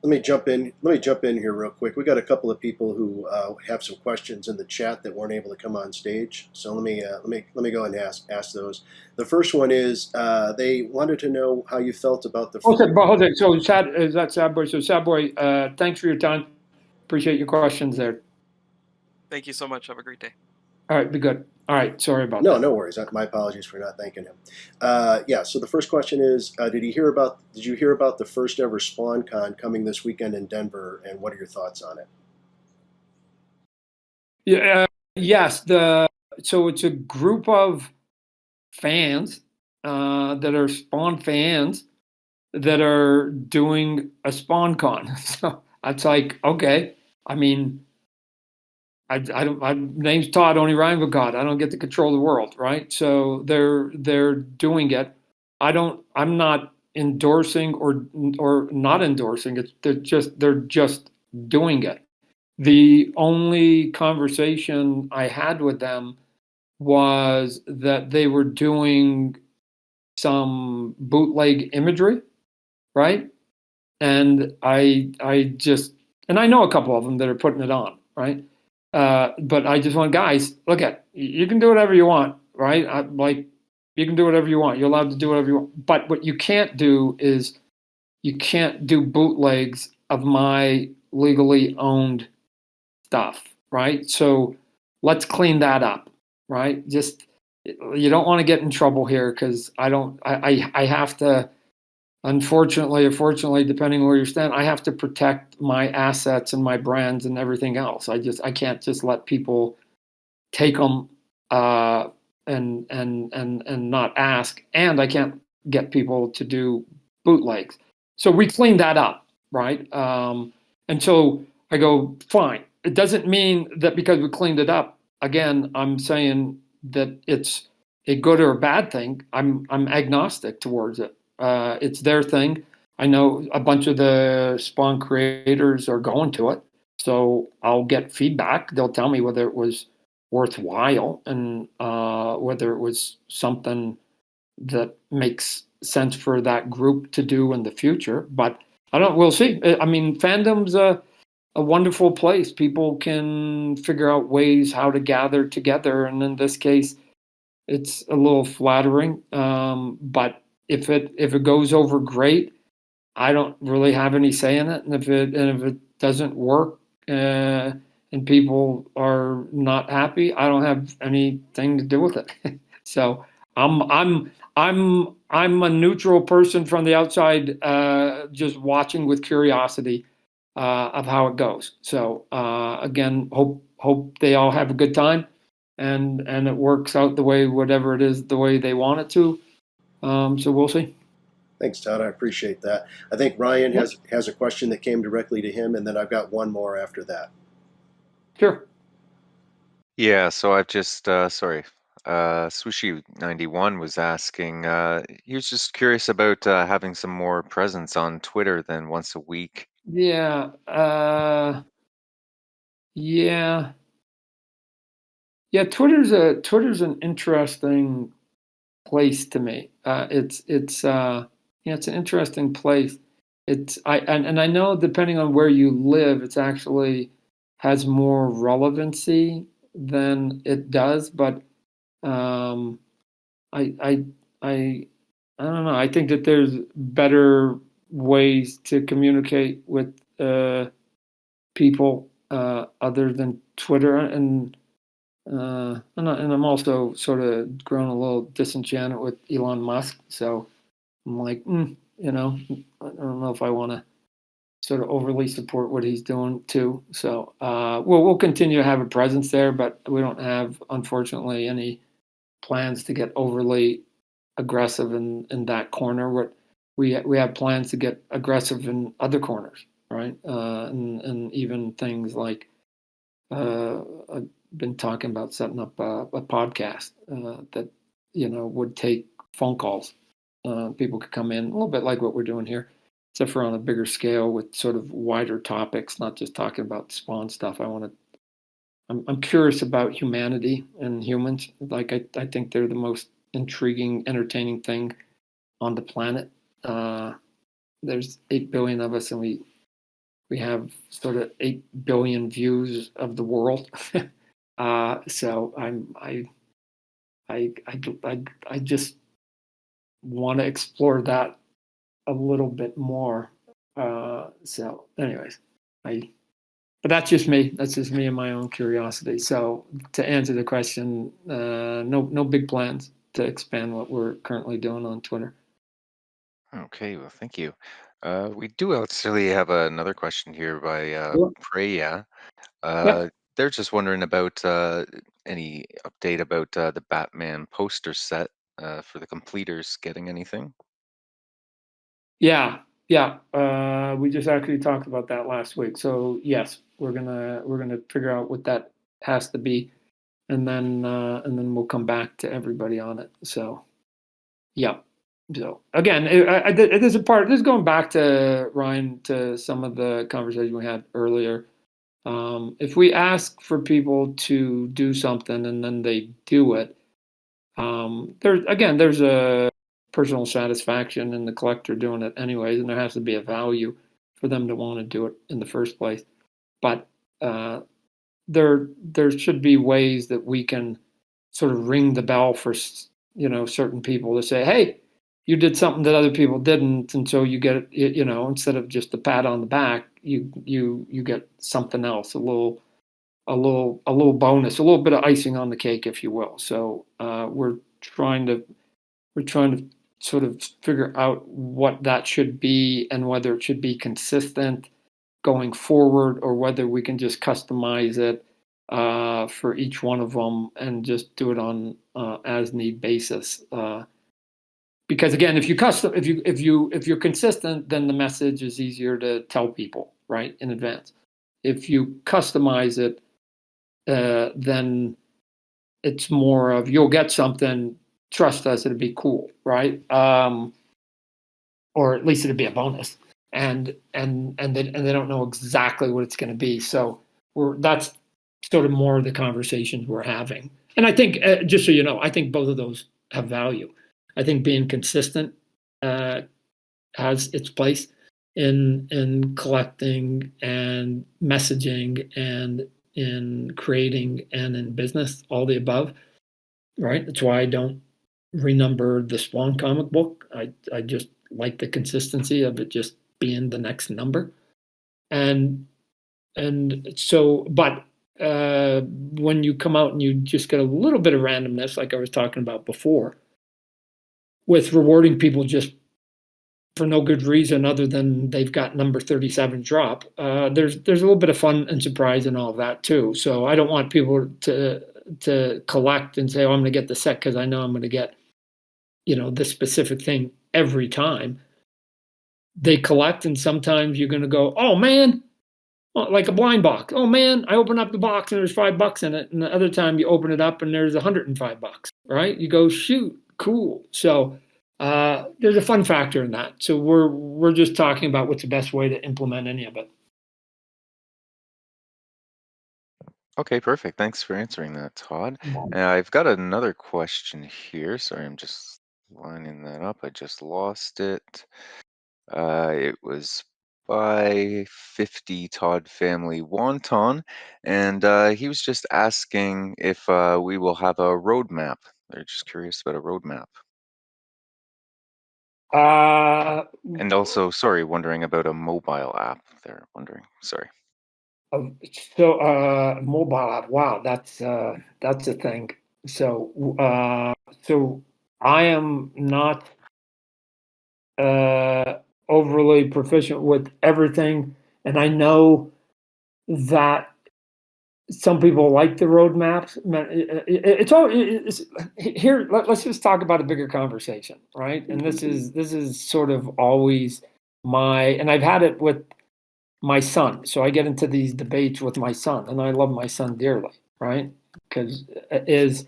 Let me jump in. Let me jump in here real quick. We got a couple of people who have some questions in the chat that weren't able to come on stage. So let me go and ask those. The first one is they wanted to know how you felt about the. Okay, but hold it. So is that Sad Boy? So Sad Boy, thanks for your time. Appreciate your questions there. Thank you so much. Have a great day. All right, be good. All right, sorry about No, that. no worries. My apologies for not thanking him. Yeah. So the first question is, did you hear about the first ever SpawnCon coming this weekend in Denver, and what are your thoughts on it? Yeah, yes. So it's a group of fans that are Spawn fans that are doing a SpawnCon. So it's like, okay. I mean, I don't. My name's Todd. Only rhyme with God. I don't get to control the world, right? So they're doing it. I'm not endorsing or not endorsing it. They're just doing it. The only conversation I had with them was that they were doing some bootleg imagery, right? And I know a couple of them that are putting it on, right? But I just want guys, look at, you can do whatever you want, right? You can do whatever you want. You're allowed to do whatever you want. But what you can't do is you can't do bootlegs of my legally owned stuff, right? So let's clean that up, right? Just, you don't want to get in trouble here because I have to, unfortunately or fortunately, depending where you stand, I have to protect my assets and my brands and everything else. I can't just let people take them and not ask, and I can't get people to do bootlegs. So we cleaned that up, right? And so I go, fine. It doesn't mean that because we cleaned it up, again, I'm saying that it's a good or a bad thing. I'm agnostic towards it. It's their thing. I know a bunch of the Spawn creators are going to it, so I'll get feedback. They'll tell me whether it was worthwhile and whether it was something that makes sense for that group to do in the future. But we'll see. I mean, fandom's a wonderful place. People can figure out ways how to gather together. And in this case, it's a little flattering. But if it goes over great, I don't really have any say in it. And if it doesn't work, and people are not happy, I don't have anything to do with it. So I'm a neutral person from the outside, just watching with curiosity of how it goes. So again, hope they all have a good time, and it works out the way, whatever it is, the way they want it to. So we'll see. Thanks, Todd. I appreciate that. I think Ryan has a question that came directly to him, and then I've got one more after that. Sure. Yeah, so I've just Sushi91 was asking, he was just curious about having some more presence on Twitter than once a week. Yeah. Yeah. Yeah. Twitter's an interesting place to me. It's an interesting place. I know depending on where you live, it's actually has more relevancy than it does, but um, I I I I don't know. I think that there's better ways to communicate with people other than Twitter, and I'm also sort of grown a little disenchanted with Elon Musk. So I'm like, I don't know if I want to sort of overly support what he's doing too. So we'll continue to have a presence there, but we don't have, unfortunately, any plans to get overly aggressive in that corner. What we have plans to get aggressive in other corners, right? And even things like I've been talking about setting up a podcast that would take phone calls. People could come in a little bit like what we're doing here, except for on a bigger scale with sort of wider topics, not just talking about Spawn stuff. I'm curious about humanity and humans. Like I think they're the most intriguing, entertaining thing on the planet. There's 8 billion of us, and we we have sort of 8 billion views of the world. So I just want to explore that a little bit more. So anyways, but that's just me. That's just me and my own curiosity. So to answer the question, no big plans to expand what we're currently doing on Twitter. Okay, well, thank you. We do actually have another question here by Sure. Preya. Yep. They're just wondering about any update about the Batman poster set for the completers getting anything. Yeah. We just actually talked about that last week. So yes, we're gonna figure out what that has to be, and then we'll come back to everybody on it. So yeah. So again, it is a part. This is going back to Ryan, to some of the conversation we had earlier. If we ask for people to do something and then they do it, there's a personal satisfaction in the collector doing it anyways, and there has to be a value for them to want to do it in the first place. But there should be ways that we can sort of ring the bell for certain people to say, hey, you did something that other people didn't, and so you get instead of just a pat on the back, you get something else, a little bonus, a little bit of icing on the cake, if you will. So we're trying to sort of figure out what that should be and whether it should be consistent going forward, or whether we can just customize it for each one of them and just do it on as need basis. Because again, if you're consistent, then the message is easier to tell people right in advance. If you customize it, then it's more of you'll get something. Trust us, it'll be cool, right? Or at least it'll be a bonus. And they don't know exactly what it's going to be. So that's sort of more of the conversations we're having. And I think, just so you know, I think both of those have value. I think being consistent has its place in collecting and messaging and in creating and in business, all the above, right? That's why I don't renumber the Spawn comic book. I just like the consistency of it just being the next number. And so, but when you come out and you just get a little bit of randomness, like I was talking about before, with rewarding people just for no good reason other than they've got number 37 drop, there's a little bit of fun and surprise and all of that too. So I don't want people to collect and say, oh, I'm going to get the set because I know I'm going to get, this specific thing every time. They collect, and sometimes you're going to go, oh man, like a blind box. Oh man, I open up the box and there's $5 in it, and the other time you open it up and there's $105. Right? You go, shoot, cool. So there's a fun factor in that. So we're just talking about what's the best way to implement any of it. Okay, perfect. Thanks for answering that, Todd. I've got another question here. Sorry, I'm just lining that up. I just lost it. It was by 50 Todd Family Wonton, and he was just asking if we will have a roadmap. They're just curious about a roadmap. And also, sorry, wondering about a mobile app. They're wondering. Sorry. So mobile app. Wow, that's a thing. So I am not overly proficient with everything, and I know that some people like the roadmaps. It's all here. Let's just talk about a bigger conversation, right? And this is sort of always and I've had it with my son. So I get into these debates with my son, and I love my son dearly, right? Because it is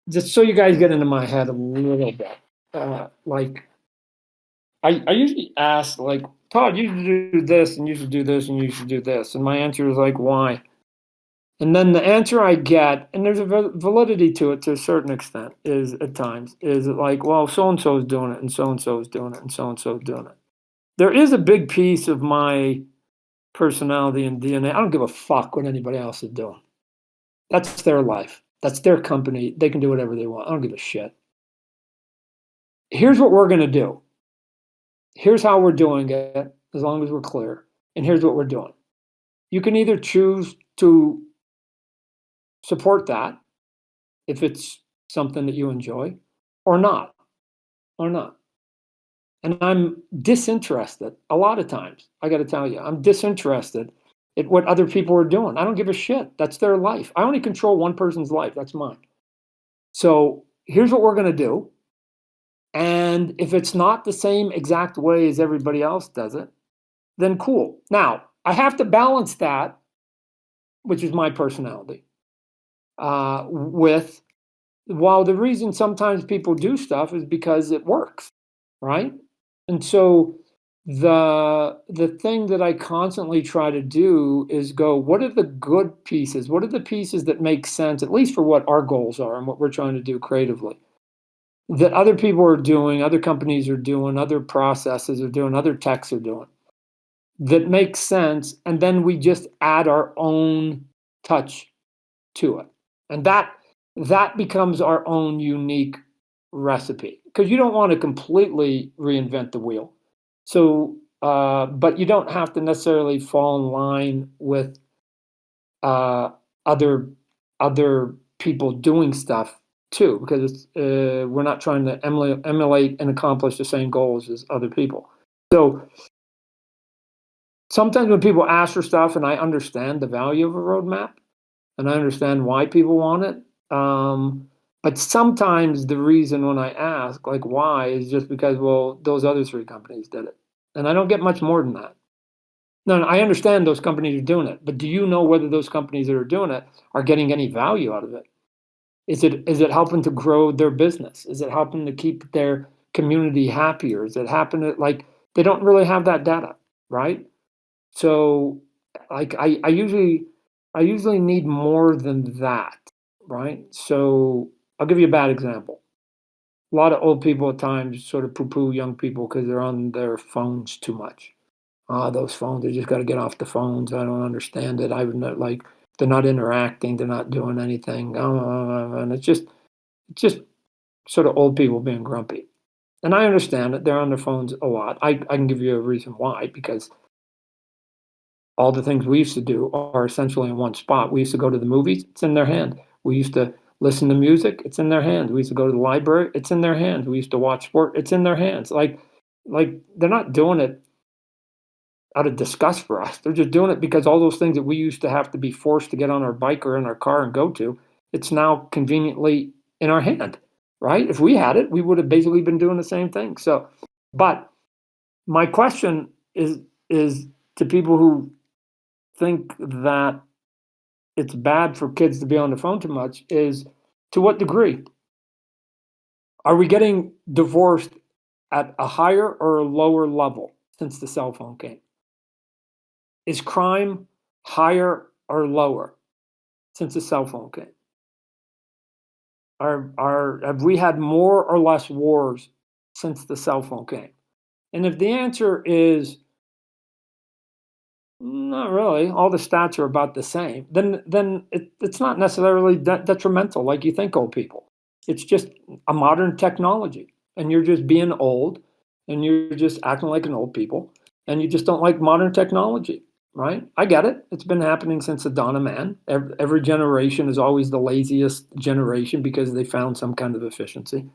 just so you guys get into my head a little bit. Like I usually ask, like, Todd, you should do this, and you should do this, and you should do this, and my answer is like, why? And then the answer I get, and there's a validity to it to a certain extent, is at times is like, well, so and so is doing it, and so and so is doing it, and so and so is doing it. there is a big piece of my personality and DNA. I don't give a fuck what anybody else is doing. That's their life. That's their company. They can do whatever they want. I don't give a shit. Here's what we're going to do. Here's how we're doing it, as long as we're clear. And here's what we're doing. You can either choose to support that if it's something that you enjoy, or not, or not. And I'm disinterested a lot of times. I got to tell you, I'm disinterested at what other people are doing. I don't give a shit. That's their life. I only control one person's life. That's mine. So here's what we're going to do. And if it's not the same exact way as everybody else does it, then cool. Now, I have to balance that, which is my personality, with, while the reason sometimes people do stuff is because it works, right? And so the thing that I constantly try to do is go, what are the good pieces? What are the pieces that make sense, at least for what our goals are and what we're trying to do creatively, that other people are doing, other companies are doing, other processes are doing, other techs are doing, that makes sense, and then we just add our own touch to it. And that becomes our own unique recipe, because you don't want to completely reinvent the wheel. So, but you don't have to necessarily fall in line with other people doing stuff too, because it's, we're not trying to emulate and accomplish the same goals as other people. So sometimes when people ask for stuff, and I understand the value of a roadmap, and I understand why people want it, but sometimes the reason when I ask, like, why, is just because, well, those other three companies did it. And I don't get much more than that. No, I understand those companies are doing it, but do you know whether those companies that are doing it are getting any value out of it? Is it helping to grow their business? Is it helping to keep their community happier? Is it happening to, like, they don't really have that data, right? So, like, I usually need more than that, right? So I'll give you a bad example. A lot of old people at times sort of poo-poo young people because they're on their phones too much. Those phones, they just got to get off the phones. I don't understand it. I would not, like, they're not interacting, they're not doing anything. And it's just sort of old people being grumpy. And I understand it. They're on their phones a lot. I can give you a reason why, because all the things we used to do are essentially in one spot. We used to go to the movies, it's in their hand. We used to listen to music, it's in their hands. We used to go to the library, it's in their hands. We used to watch sport, it's in their hands. Like they're not doing it out of disgust for us. They're just doing it because all those things that we used to have to be forced to get on our bike or in our car and go to, it's now conveniently in our hand, right? If we had it, we would have basically been doing the same thing. So, but my question is to people who think that it's bad for kids to be on the phone too much, is, to what degree? Are we getting divorced at a higher or a lower level since the cell phone came? Is crime higher or lower since the cell phone came? Have we had more or less wars since the cell phone came? And if the answer is not really, all the stats are about the same, then it's not necessarily detrimental like you think, old people. It's just a modern technology, and you're just being old, and you're just acting like an old people, and you just don't like modern technology, right? I get it. It's been happening since the dawn of man. Every generation is always the laziest generation because they found some kind of efficiency.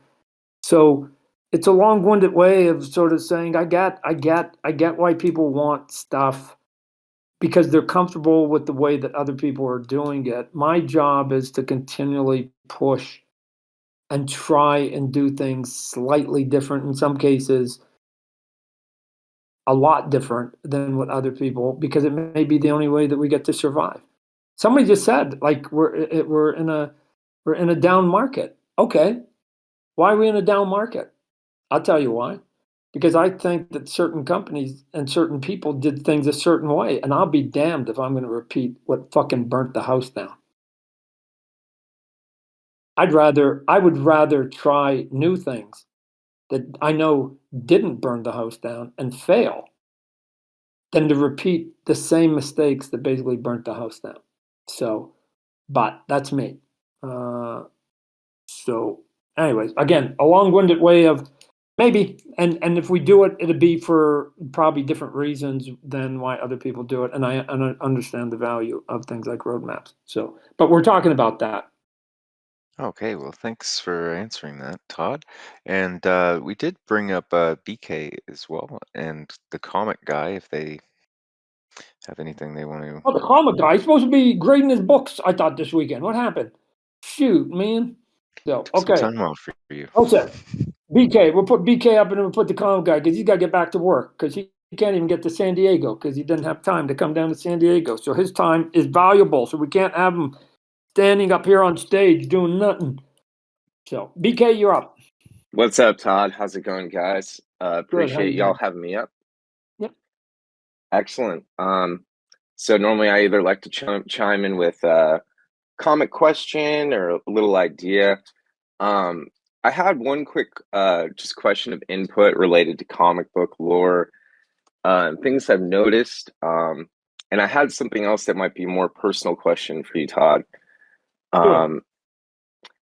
So it's a long-winded way of sort of saying, I get why people want stuff, because they're comfortable with the way that other people are doing it. My job is to continually push and try and do things slightly different, in some cases a lot different than what other people, because it may be the only way that we get to survive. Somebody just said, like, we're in a down market. Okay, why are we in a down market? I'll tell you why. Because I think that certain companies and certain people did things a certain way, and I'll be damned if I'm going to repeat what fucking burnt the house down. I would rather try new things that I know didn't burn the house down and fail than to repeat the same mistakes that basically burnt the house down. So, but that's me. So, anyways, again, a long-winded way of maybe, and if we do it, it'd be for probably different reasons than why other people do it. And I understand the value of things like roadmaps. So, but we're talking about that. Okay, well, thanks for answering that, Todd. And we did bring up BK as well, and the comic guy, if they have anything they want to. Oh, the comic guy. He's supposed to be grading his books, I thought, this weekend. What happened? Shoot, man. So, Took some okay. time off for you. Okay. BK, we'll put BK up and we'll put the comic guy because he's got to get back to work because he can't even get to San Diego because he didn't have time to come down to San Diego. So his time is valuable. So we can't have him standing up here on stage doing nothing. So, BK, you're up. What's up, Todd? How's it going, guys? Good. How Appreciate you y'all doing? having me up. Yep. Excellent. So normally I either like to chime in with a comic question or a little idea. I had one quick just question of input related to comic book lore, things I've noticed. And I had something else that might be a more personal question for you, Todd. Sure.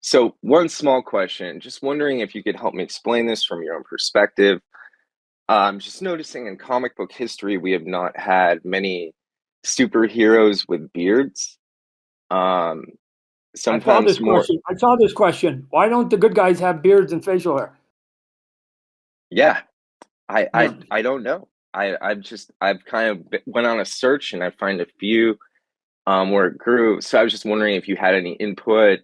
So one small question, just wondering if you could help me explain this from your own perspective. Just noticing in comic book history, we have not had many superheroes with beards. I saw Sometimes this more, question. I saw this question. Why don't the good guys have beards and facial hair? yeah, Yeah. I don't know. I've kind of went on a search and I find a few where it grew. So I was just wondering if you had any input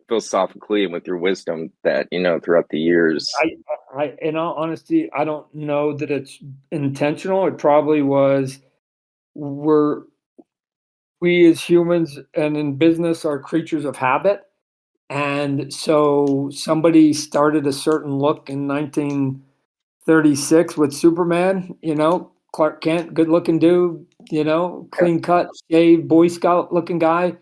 philosophically and with your wisdom that, throughout the years. In all honesty, I don't know that it's intentional. It probably was. We as humans and in business are creatures of habit. And so somebody started a certain look in 1936 with Superman, Clark Kent, good looking dude, clean cut, shaved, Boy Scout looking guy.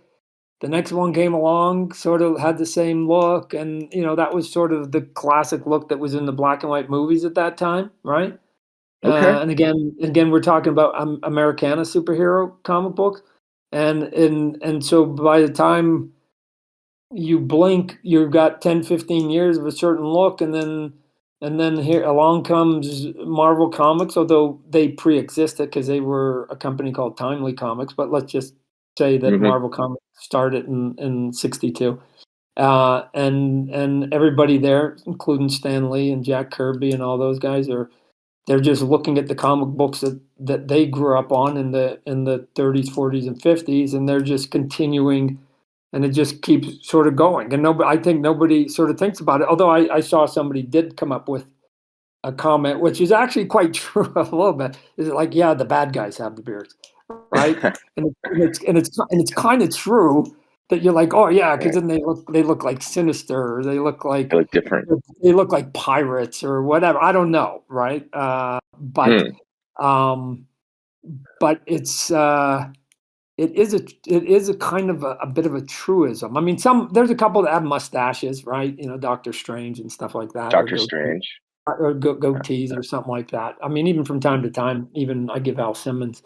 The next one came along, sort of had the same look. And, that was sort of the classic look that was in the black and white movies at that time, right? Okay. And again, we're talking about Americana superhero comic books. And so by the time you blink, you've got 10, 15 years of a certain look, and then here along comes Marvel Comics, although they pre-existed because they were a company called Timely Comics. But let's just say that Marvel Comics started in '62, and everybody there, including Stan Lee and Jack Kirby and all those guys, they're just looking at the comic books that they grew up on in the 30s, 40s, and 50s, and they're just continuing. And it just keeps sort of going. And I think nobody sort of thinks about it. Although I saw somebody did come up with a comment, which is actually quite true a little bit. Is it like, yeah, the bad guys have the beards, right? and it's kind of true that you're like, oh yeah, because then they look like sinister, or they look like different. They look like pirates or whatever. I don't know, right? But it's. It is a kind of a bit of a truism. I mean, there's a couple that have mustaches, right? Doctor Strange and stuff like that, Doctor Strange. or goatees or something like that. I mean, even from time to time, even I give Al Simmons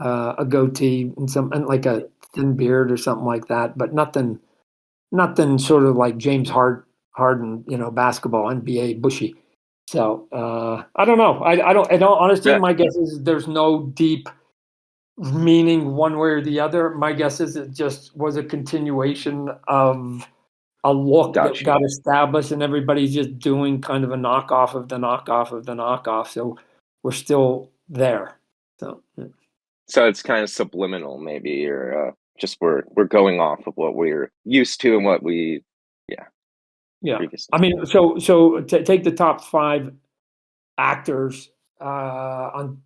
a goatee and like a thin beard or something like that, but nothing sort of like James Harden, basketball, NBA, bushy. So I don't know. I don't. Honestly, Yeah. my guess is there's no deep meaning one way or the other. My guess is it just was a continuation of a look that got established, and everybody's just doing kind of a knockoff of the knockoff of the knockoff. So we're still there. So it's kind of subliminal, maybe, or just we're going off of what we're used to and what we, yeah. I mean, so take the top 5 actors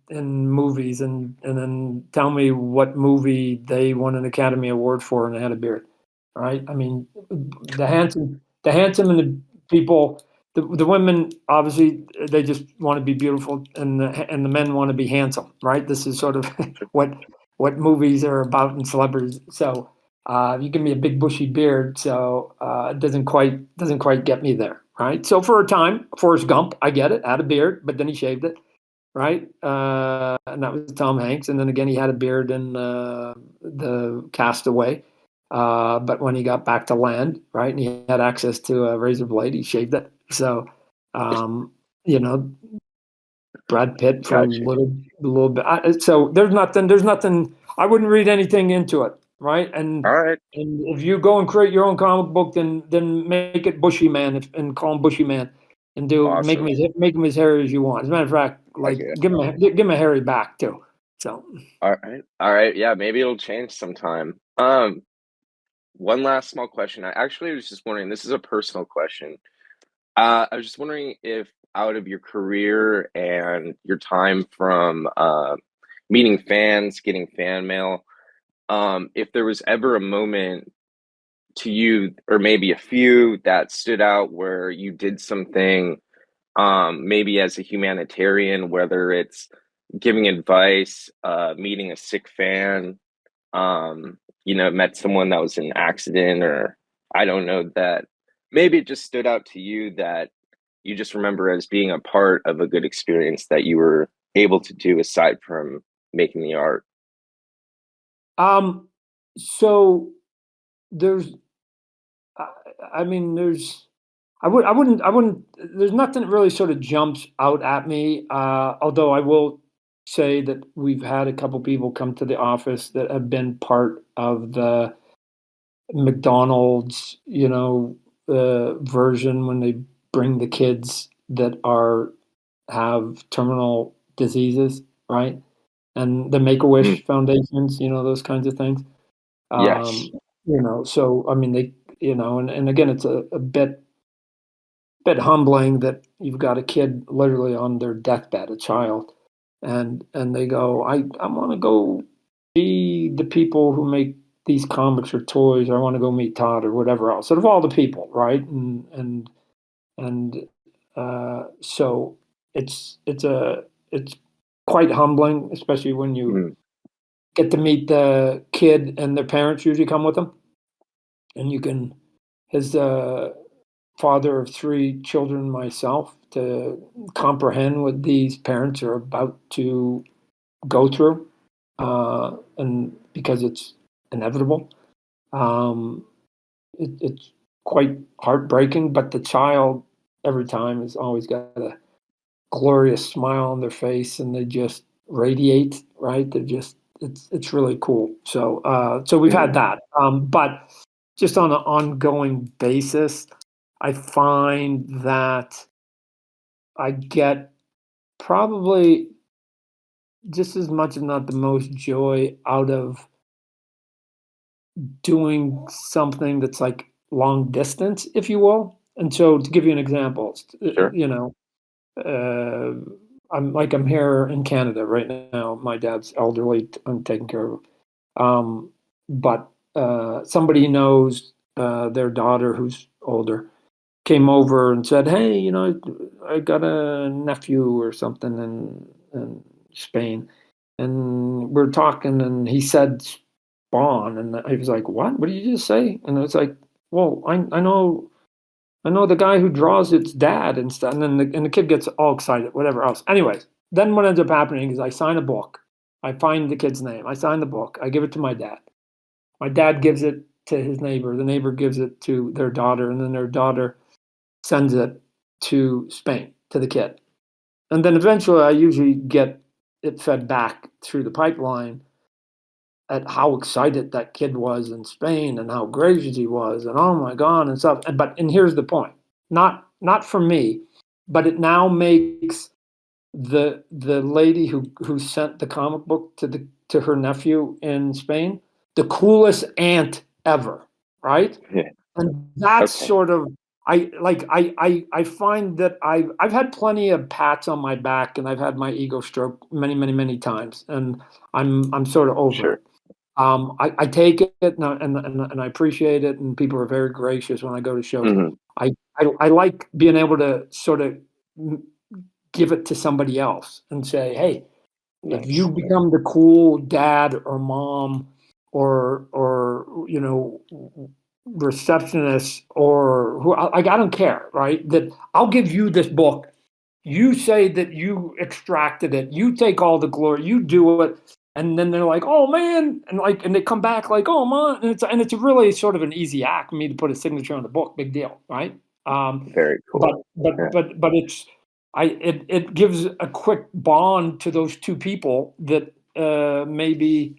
in movies, and then tell me what movie they won an Academy Award for and they had a beard. Right? I mean, the handsome and the people, the women, obviously they just want to be beautiful, and the men want to be handsome. Right? This is sort of what movies are about and celebrities. So you give me a big bushy beard, so it doesn't quite get me there. right? So for a time, Forrest Gump, I get it, had a beard, but then he shaved it, right? And that was Tom Hanks. And then again, he had a beard in the Castaway. But when he got back to land, right, and he had access to a razor blade, he shaved it. So, you know, Brad Pitt for Gotcha. a little bit. So there's nothing. I wouldn't read anything into it, right? And All right. if you go and create your own comic book, then make it Bushy Man and call him Bushy Man, and make Awesome. him as hairy as you want. As a matter of fact, like Okay. give him a hairy back too. So All right. All right. Yeah, maybe it'll change sometime. One last small question. I actually was just wondering, this is a personal question. I was just wondering if out of your career and your time from meeting fans, getting fan mail, if there was ever a moment to you, or maybe a few, that stood out where you did something, maybe as a humanitarian, whether it's giving advice, meeting a sick fan, met someone that was in an accident, or I don't know, that maybe it just stood out to you that you just remember as being a part of a good experience that you were able to do aside from making the art. so there's I mean, I wouldn't, there's nothing that really sort of jumps out at me. Although I will say that we've had a couple people come to the office that have been part of the McDonald's, version when they bring the kids that have terminal diseases, right? And the Mm, Make-A-Wish foundations, those kinds of things. yes. Um, so I mean, and again, it's a bit humbling that you've got a kid literally on their deathbed, a child, and they go, I want to go see the people who make these comics or toys, or I want to go meet Todd or whatever else. Sort of all the people, right? And so it's quite humbling, especially when you Mm, get to meet the kid and their parents usually come with them, and you can his father of three children myself to comprehend what these parents are about to go through, and because it's inevitable, um, it's quite heartbreaking. But the child every time has always got a glorious smile on their face, and they just radiate. Right? They're just it's really cool. So we've had mm, that, but just on an ongoing basis, I find that I get probably just as much, if not the most, joy out of doing something that's like long distance, if you will. And so, to give you an example, sure. uh, I'm here in Canada right now. My dad's elderly. I'm taking care of him. But somebody knows their daughter who's older came over and said, "Hey, I got a nephew or something in Spain," and we're talking, and he said Spawn, and I was like, "What? What did you just say?" And it's like, "Well, I know the guy who draws its dad and stuff," and then the kid gets all excited, whatever else. Anyways, then what ends up happening is I sign a book, I find the kid's name, I sign the book, I give it to my dad. My dad gives it to his neighbor. The neighbor gives it to their daughter, and then their daughter sends it to Spain to the kid. And then eventually I usually get it fed back through the pipeline at how excited that kid was in Spain and how gracious he was and oh my God and stuff. And here's the point. Not for me, but it now makes the lady who sent the comic book to her nephew in Spain the coolest aunt ever, right? Yeah. And that's Okay. sort of I find that I've had plenty of pats on my back, and I've had my ego stroke many times, and I'm sort of over Sure. it. I take it, and I appreciate it, and people are very gracious when I go to shows. Hmm. I like being able to sort of give it to somebody else and say, "Hey, if you Nice. become the cool dad or mom or receptionist or who like I don't care, right? That I'll give you this book. You say that you extracted it. You take all the glory. You do it, and then they're like, "Oh man," and they come back like, "Oh man," and it's really sort of an easy act for me to put a signature on the book. Big deal, right? Very But cool. but Yeah. but it's it gives a quick bond to those two people that maybe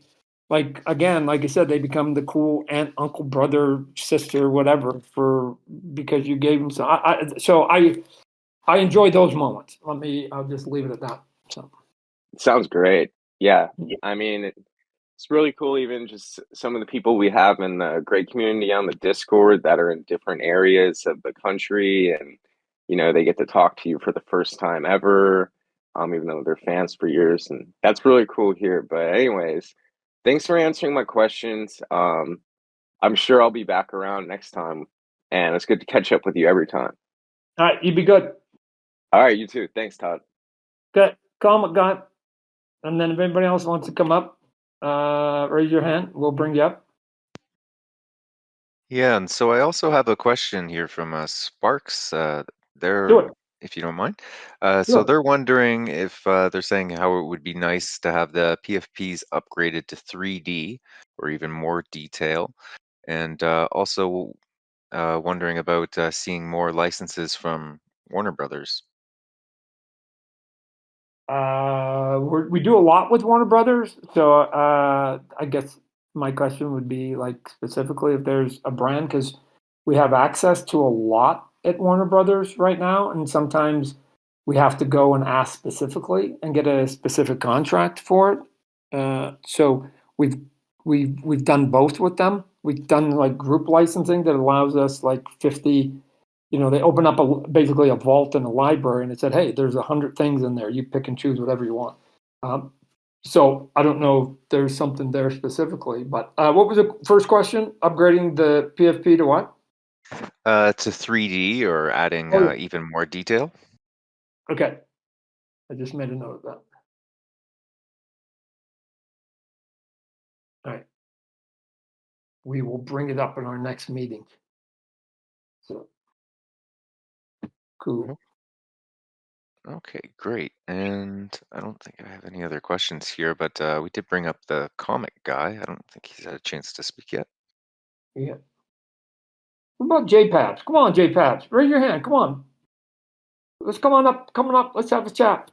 like again, like I said, they become the cool aunt, uncle, brother, sister, whatever for because you gave them. I enjoy those moments. I'll just leave it at that. So Sounds great. Yeah. I mean, it's really cool, even just some of the people we have in the great community on the Discord that are in different areas of the country, and they get to talk to you for the first time ever, even though they're fans for years, and that's really cool here. But anyways, thanks for answering my questions. I'm sure I'll be back around next time, and it's good to catch up with you every time. all right, you be good. All right, you too. Thanks, Todd. Good. Comic guy. And then if anybody else wants to come up, raise your hand. We'll bring you up. Yeah, and so I also have a question here from Sparks. Do They're, it. if you don't mind. Do So it. they're wondering if they're saying how it would be nice to have the PFPs upgraded to 3D or even more detail, and also wondering about seeing more licenses from Warner Brothers. We do a lot with Warner Brothers, so I guess my question would be like specifically if there's a brand because we have access to a lot at Warner Brothers right now, and sometimes we have to go and ask specifically and get a specific contract for it. So we've done both with them. We've done like group licensing that allows us like 50. They open up basically a vault in a library, and it said, "Hey, there's 100 things in there. You pick and choose whatever you want." So I don't know if there's something there specifically, but what was the first question? Upgrading the PFP to what? To 3D or adding Oh, yeah. even more detail. Okay. I just made a note of that. All right. We will bring it up in our next meeting. So cool. Okay, great. And I don't think I have any other questions here, but we did bring up the comic guy. I don't think he's had a chance to speak yet. Yeah. What about JPabs? Come on, JPabs. Raise your hand. Come on. Let's come on up. Coming up. Let's have a chat.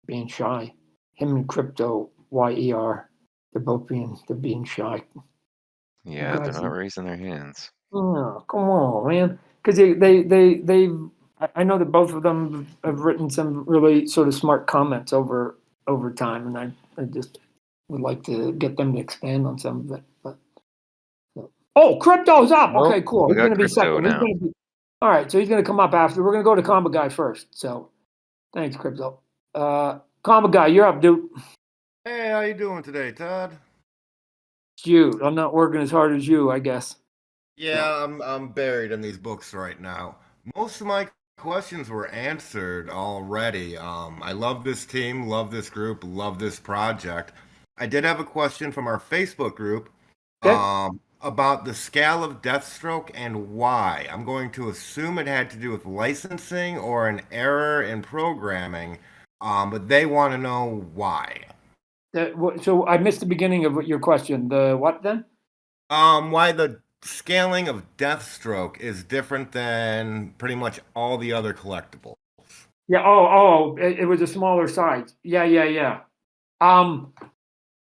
Being shy. Him and Crypto YER. They're being shy. Yeah, they're Guys, not raising their hands. oh, come on, man. Because they I know that both of them have written some really sort of smart comments over time, and I just would like to get them to expand on some of it. But oh, Crypto's up. Well, Okay, cool. we He's got going to be Crypto second. He's now. going to be all right. So he's going to come up after. We're going to go to Combo Guy first. So thanks, Crypto. Combo Guy, you're up, dude. Hey, how you doing today, Todd? Shoot, I'm not working as hard as you, I guess. Yeah, I'm buried in these books right now. Most of my questions were answered already. I love this team, love this group, love this project. I did have a question from our Facebook group Okay. about the scale of Deathstroke and why. I'm going to assume it had to do with licensing or an error in programming, but they want to know why. So I missed the beginning of your question. The what then? Why the scaling of Deathstroke is different than pretty much all the other collectibles. Yeah. It was a smaller size. Yeah.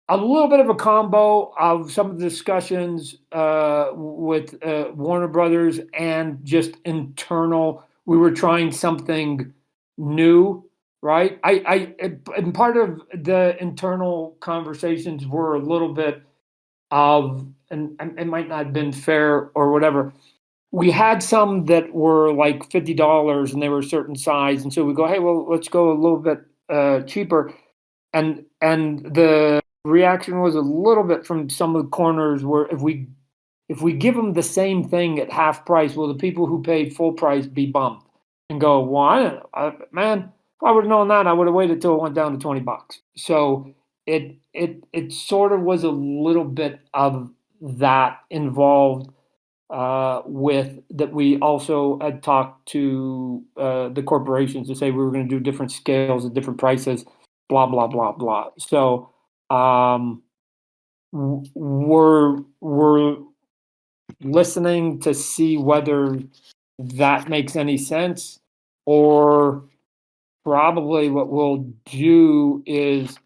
A little bit of a combo of some of the discussions with Warner Brothers and just internal. We were trying something new, right? And part of the internal conversations were a little bit of, and it might not have been fair or whatever. We had some that were like $50 and they were a certain size, and so we go, hey, well, let's go a little bit cheaper, and the reaction was a little bit from some of the corners where if we give them the same thing at half price, will the people who paid full price be bummed and go, well, man, if I would have known that, I would have waited till it went down to $20. So it sort of was a little bit of that involved with that we also had talked to the corporations to say we were going to do different scales at different prices, blah blah blah blah. So we're listening to see whether that makes any sense, or probably what we'll do is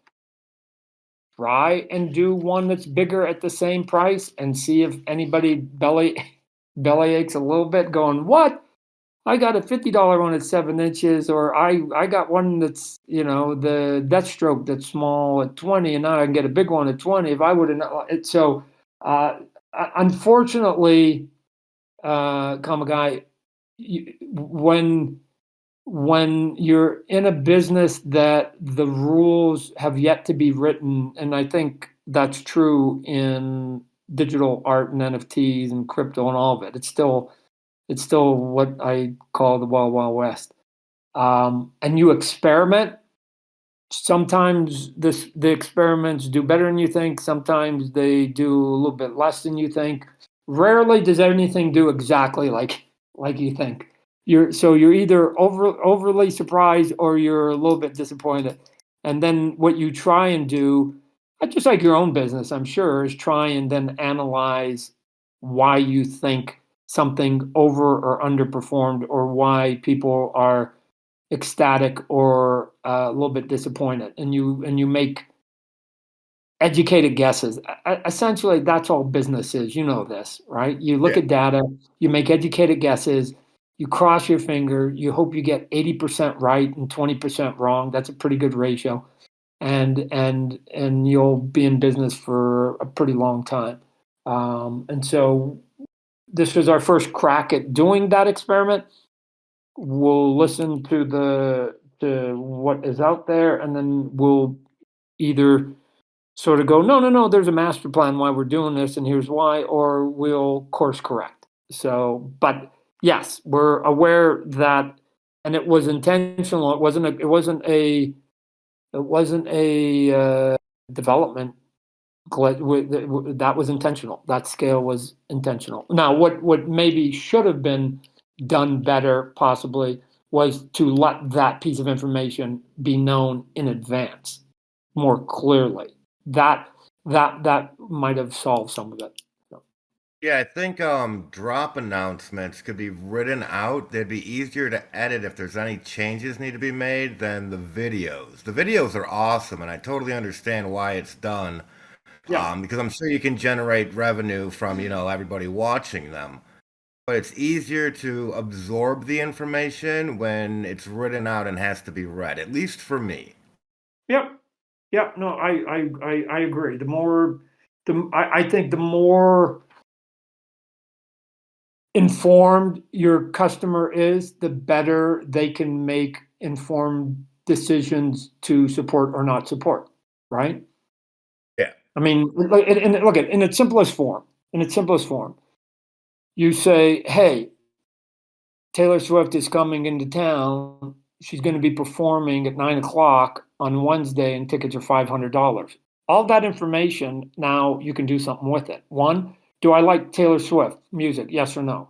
try and do one that's bigger at the same price and see if anybody belly aches a little bit going, what? I got a $50 one at 7 inches, or I got one that's, the Deathstroke that's small at 20, and now I can get a big one at 20. If I would have not, so unfortunately, Kamagai, when you're in a business that the rules have yet to be written, and I think that's true in digital art and NFTs and crypto and all of it. It's still what I call the Wild Wild West. And you experiment. Sometimes the experiments do better than you think. Sometimes they do a little bit less than you think. Rarely does anything do exactly like you think. You're either overly surprised or you're a little bit disappointed. And then what you try and do, just like your own business, I'm sure, is try and then analyze why you think something over or underperformed, or why people are ecstatic or a little bit disappointed, and you make educated guesses. Essentially, that's all business is. You know this, right? You look at data, you make educated guesses, you cross your finger, you hope you get 80% right and 20% wrong. That's a pretty good ratio, and you'll be in business for a pretty long time. And so this was our first crack at doing that experiment. We'll listen to what is out there, and then we'll either sort of go, no, there's a master plan why we're doing this, and here's why, or we'll course correct. So, but yes, we're aware that, and it was intentional. It wasn't a development that was intentional. That scale was intentional. Now, what maybe should have been done better, possibly, was to let that piece of information be known in advance more clearly. That might have solved some of it. Yeah, I think drop announcements could be written out. They'd be easier to edit if there's any changes need to be made than the videos. The videos are awesome, and I totally understand why it's done. Because I'm sure you can generate revenue from, everybody watching them. But it's easier to absorb the information when it's written out and has to be read, at least for me. Yep. No, I agree. I think the more informed your customer is, the better they can make informed decisions to support or not support, right? Yeah. I mean, look at in its simplest form. You say, "Hey, Taylor Swift is coming into town. She's going to be performing at 9:00 on Wednesday, and tickets are $500." All that information, now you can do something with it. One, do I like Taylor Swift music? Yes or no?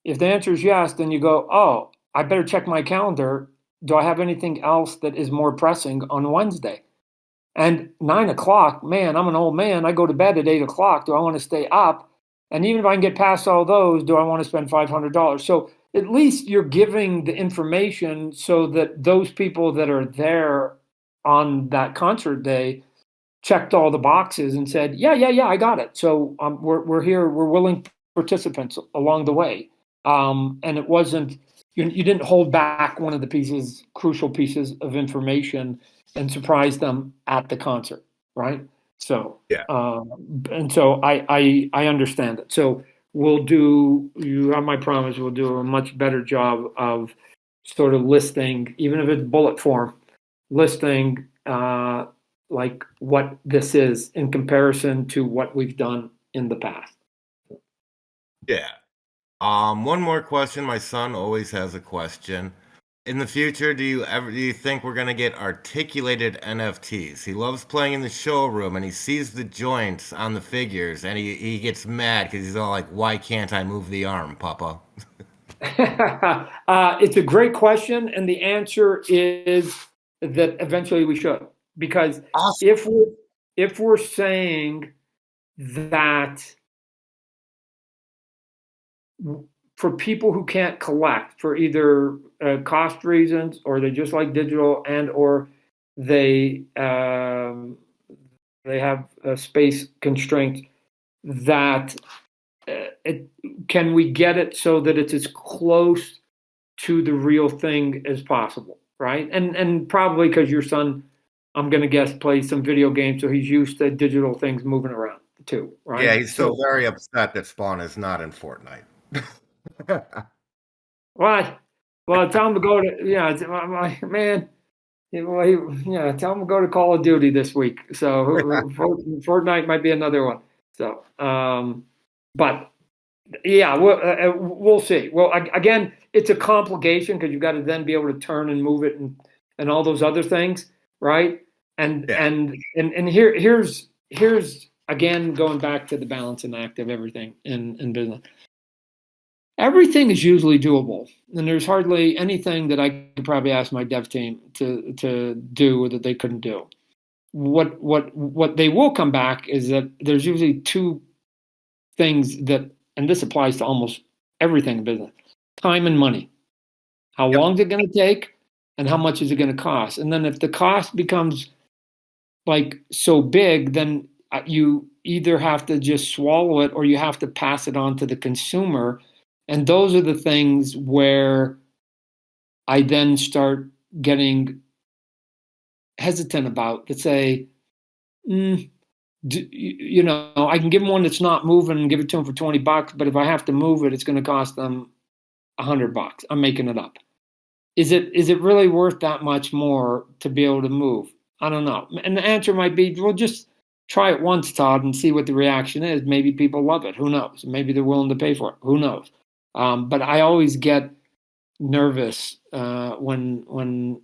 If the answer is yes, then you go, oh, I better check my calendar. Do I have anything else that is more pressing on Wednesday? And 9:00, man, I'm an old man. I go to bed at 8:00. Do I want to stay up? And even if I can get past all those, do I want to spend $500? So at least you're giving the information so that those people that are there on that concert day checked all the boxes and said, yeah, I got it. So we're here. We're willing participants along the way. And it wasn't, you didn't hold back one of the crucial pieces of information and surprise them at the concert, right? So, Yeah. And so I understand it. So you have my promise, we'll do a much better job of sort of listing, even if it's bullet form, listing like what this is in comparison to what we've done in the past. Yeah. One more question. My son always has a question. in the future, do you think we're gonna get articulated NFTs? He loves playing in the showroom and he sees the joints on the figures and he gets mad because he's all like, "Why can't I move the arm, Papa?" It's a great question, and the answer is that eventually we should, because Awesome. if we're saying that for people who can't collect for either cost reasons, or they just like digital, and or they have a space constraint, that can we get it so that it's as close to the real thing as possible, right? And probably because your son, I'm going to guess, plays some video games, so he's used to digital things moving around too, right? Yeah, he's so very upset that Spawn is not in Fortnite. What? Well, tell him to go to, yeah, man. Yeah, tell him to go to Call of Duty this week. So Fortnite might be another one. So, but yeah, we'll see. Well, again, it's a complication because you've got to then be able to turn and move it and all those other things, right? And Yeah. and here's again going back to the balancing act of everything in business. Everything is usually doable, and there's hardly anything that I could probably ask my dev team to do that they couldn't do. What they will come back is that there's usually two things that, and this applies to almost everything in business: time and money. How long is it going to take, and how much is it going to cost? And then if the cost becomes like so big, then you either have to just swallow it or you have to pass it on to the consumer. And those are the things where I then start getting hesitant about, to say, I can give them one that's not moving and give it to them for $20, but if I have to move it, it's going to cost them $100. I'm making it up. Is it really worth that much more to be able to move? I don't know. And the answer might be, well, just try it once, Todd, and see what the reaction is. Maybe people love it. Who knows? Maybe they're willing to pay for it. Who knows? But I always get nervous when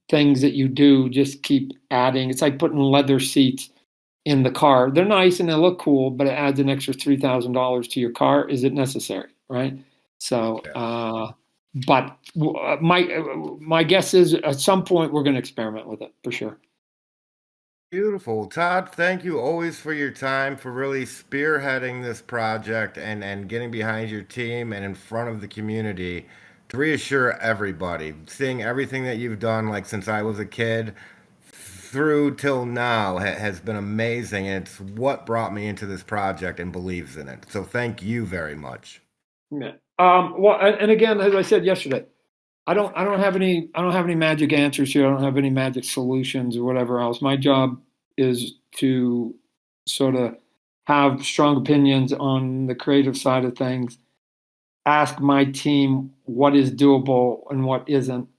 things that you do just keep adding. It's like putting leather seats in the car. They're nice and they look cool, but it adds an extra $3,000 to your car. Is it necessary? Right? So, but my guess is at some point we're going to experiment with it for sure. Beautiful. Todd, thank you always for your time, for really spearheading this project and getting behind your team and in front of the community to reassure everybody. Seeing everything that you've done, like since I was a kid through till now, has been amazing. And it's what brought me into this project and believes in it. So thank you very much. Yeah. Well, and again, as I said yesterday, I don't have any magic answers here. I don't have any magic solutions or whatever else. My job is to sort of have strong opinions on the creative side of things, ask my team what is doable and what isn't,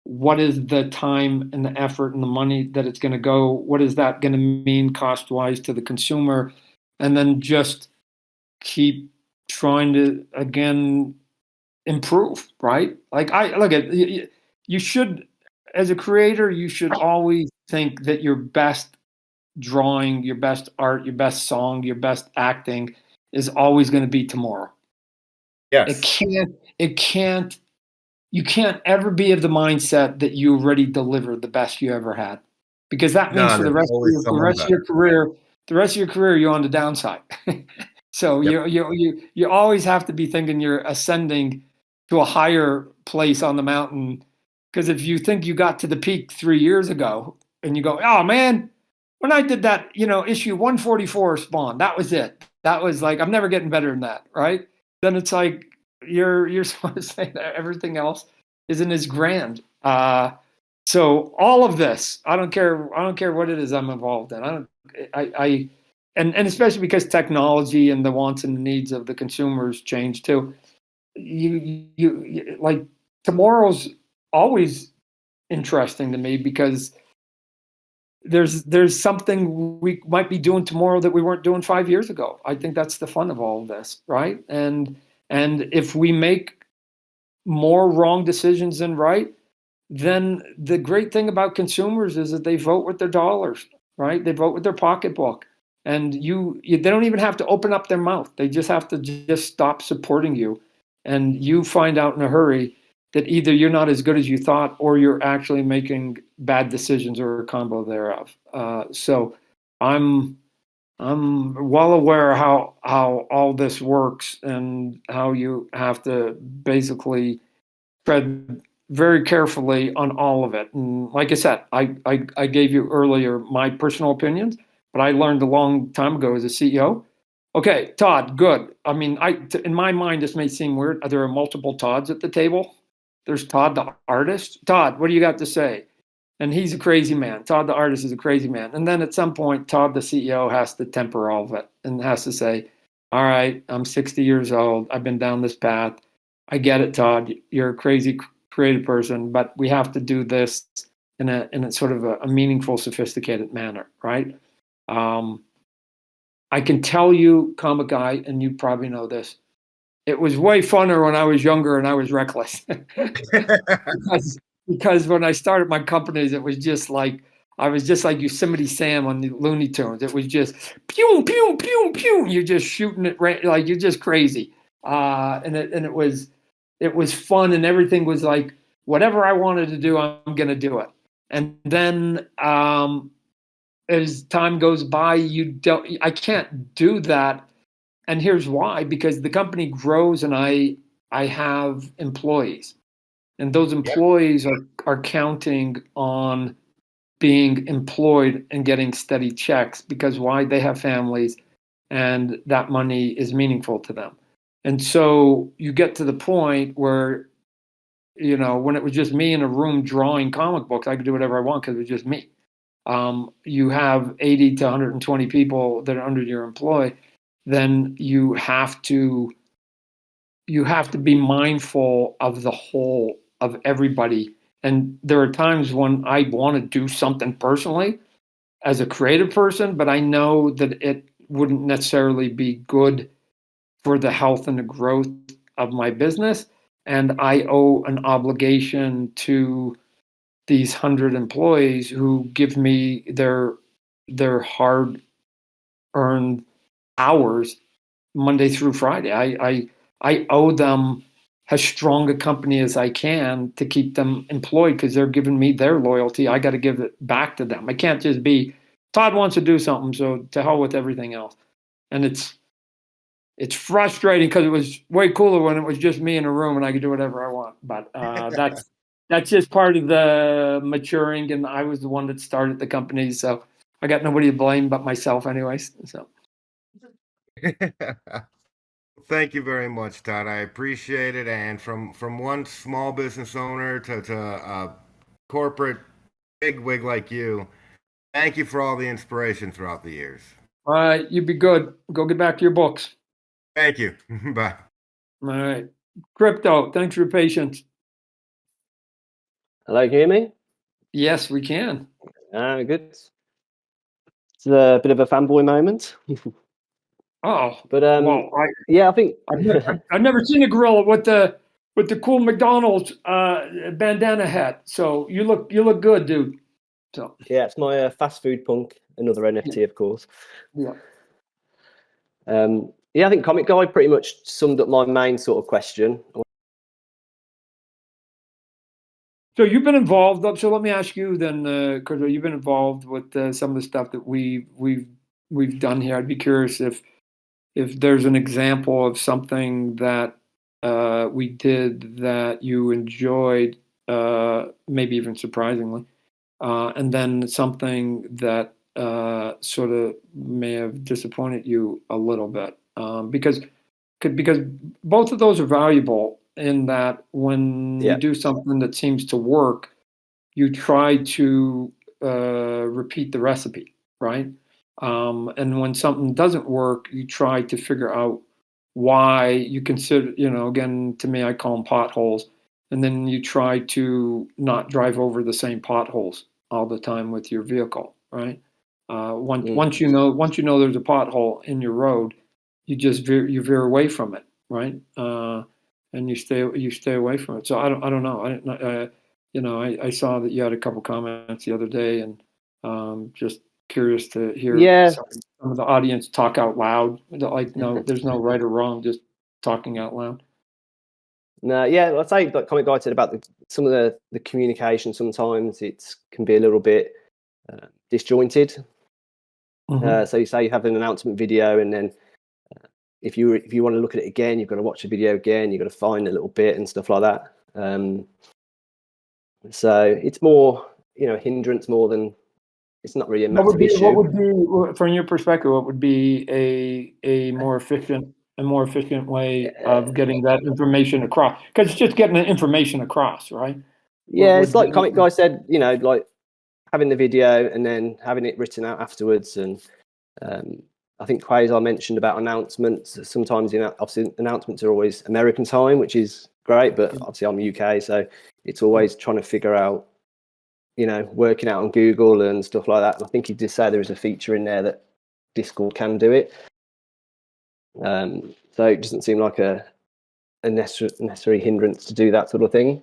what is the time and the effort and the money that it's going to go, what is that going to mean cost wise to the consumer, and then just keep trying to, again, improve, right? Like you should, as a creator, you should always think that your best drawing, your best art, your best song, your best acting is always going to be tomorrow. Yes. You can't ever be of the mindset that you already delivered the best you ever had, because that means for the rest of your career, you're on the downside. So you always have to be thinking you're ascending to a higher place on the mountain, because if you think you got to the peak 3 years ago and you go, oh man, when I did that, issue 144 Spawn, that was it. That was like, I'm never getting better than that, right? Then it's like you're supposed to say that everything else isn't as grand. So all of this, I don't care what it is I'm involved in. And especially because technology and the wants and needs of the consumers change too. You like, tomorrow's always interesting to me, because there's something we might be doing tomorrow that we weren't doing 5 years ago. I think that's the fun of all of this, right? And if we make more wrong decisions than right, then the great thing about consumers is that they vote with their dollars, right? They vote with their pocketbook. And they don't even have to open up their mouth. They just have to just stop supporting you. And you find out in a hurry that either you're not as good as you thought, or you're actually making bad decisions, or a combo thereof. So I'm well aware how all this works, and how you have to basically tread very carefully on all of it. And like I said, I gave you earlier my personal opinions, but I learned a long time ago as a CEO. Okay, Todd, good. I mean, in my mind, this may seem weird. There are multiple Todds at the table. There's Todd the artist. Todd, what do you got to say? And he's a crazy man. Todd the artist is a crazy man. And then at some point, Todd the CEO has to temper all of it and has to say, all right, I'm 60 years old. I've been down this path. I get it, Todd. You're a crazy creative person, but we have to do this in a sort of a meaningful, sophisticated manner, right? I can tell you, comic guy, and you probably know this, it was way funner when I was younger and I was reckless. because when I started my companies, it was just like, I was just like Yosemite Sam on the Looney Tunes. It was just pew, pew, pew, pew. You're just shooting it like you're just crazy. And it was fun, and everything was like, whatever I wanted to do, I'm going to do it. And then as time goes by, I can't do that. And here's why: because the company grows, and I have employees, and those employees are counting on being employed and getting steady checks, because why? They have families, and that money is meaningful to them. And so you get to the point where, when it was just me in a room drawing comic books, I could do whatever I want because it was just me. You have 80 to 120 people that are under your employ, then you have to be mindful of the whole, of everybody. And there are times when I want to do something personally as a creative person, but I know that it wouldn't necessarily be good for the health and the growth of my business. And I owe an obligation to these 100 employees who give me their hard earned hours Monday through Friday. I owe them as strong a company as I can to keep them employed, because they're giving me their loyalty. I got to give it back to them. I can't just be, Todd wants to do something, so to hell with everything else. And it's frustrating, because it was way cooler when it was just me in a room and I could do whatever I want. But that's just part of the maturing, and I was the one that started the company, so I got nobody to blame but myself, anyways. So. Thank you very much, Todd. I appreciate it. And from one small business owner to a corporate bigwig like you, thank you for all the inspiration throughout the years. All right, you be good. Go get back to your books. Thank you. Bye. All right. Crypto, thanks for your patience. Hello, can you hear me? Yes, we can. Good. It's a bit of a fanboy moment. Oh, But well, yeah, I think I've never seen a gorilla with the cool McDonald's bandana hat. So you look good, dude. So yeah, it's my fast food punk, another NFT, of course. yeah. Yeah, I think Comic Guy pretty much summed up my main sort of question. So you've been involved. So let me ask you then, Kurt, you've been involved with some of the stuff that we've done here. I'd be curious if there's an example of something that we did that you enjoyed, maybe even surprisingly, and then something that sort of may have disappointed you a little bit, because both of those are valuable in that when you do something that seems to work, you try to repeat the recipe, right? And when something doesn't work, you try to figure out why. You consider, again, to me, I call them potholes. And then you try to not drive over the same potholes all the time with your vehicle, right? Once you know there's a pothole in your road, you just veer away from it, right? and you stay away from it. So I don't know. I didn't. I saw that you had a couple comments the other day, and just curious to hear Yeah, some of the audience talk out loud. Like, no, there's no right or wrong, just talking out loud. no, yeah. I'd say like Comic Guy said about some of the communication. Sometimes it can be a little bit disjointed. So you say you have an announcement video, and then if you want to look at it again, you've got to watch the video again. You've got to find a little bit and stuff like that. So it's more, hindrance more than it's not really a massive issue. What would be, from your perspective, what would be a more efficient way of getting that information across? Because it's just getting the information across, right? Yeah, it's like Comic Guy said, like having the video and then having it written out afterwards. And I think Quasar mentioned about announcements. Sometimes, obviously announcements are always American time, which is great, but obviously I'm UK, so it's always trying to figure out, working out on Google and stuff like that. And I think he did say there is a feature in there that Discord can do it. So it doesn't seem like a necessary hindrance to do that sort of thing.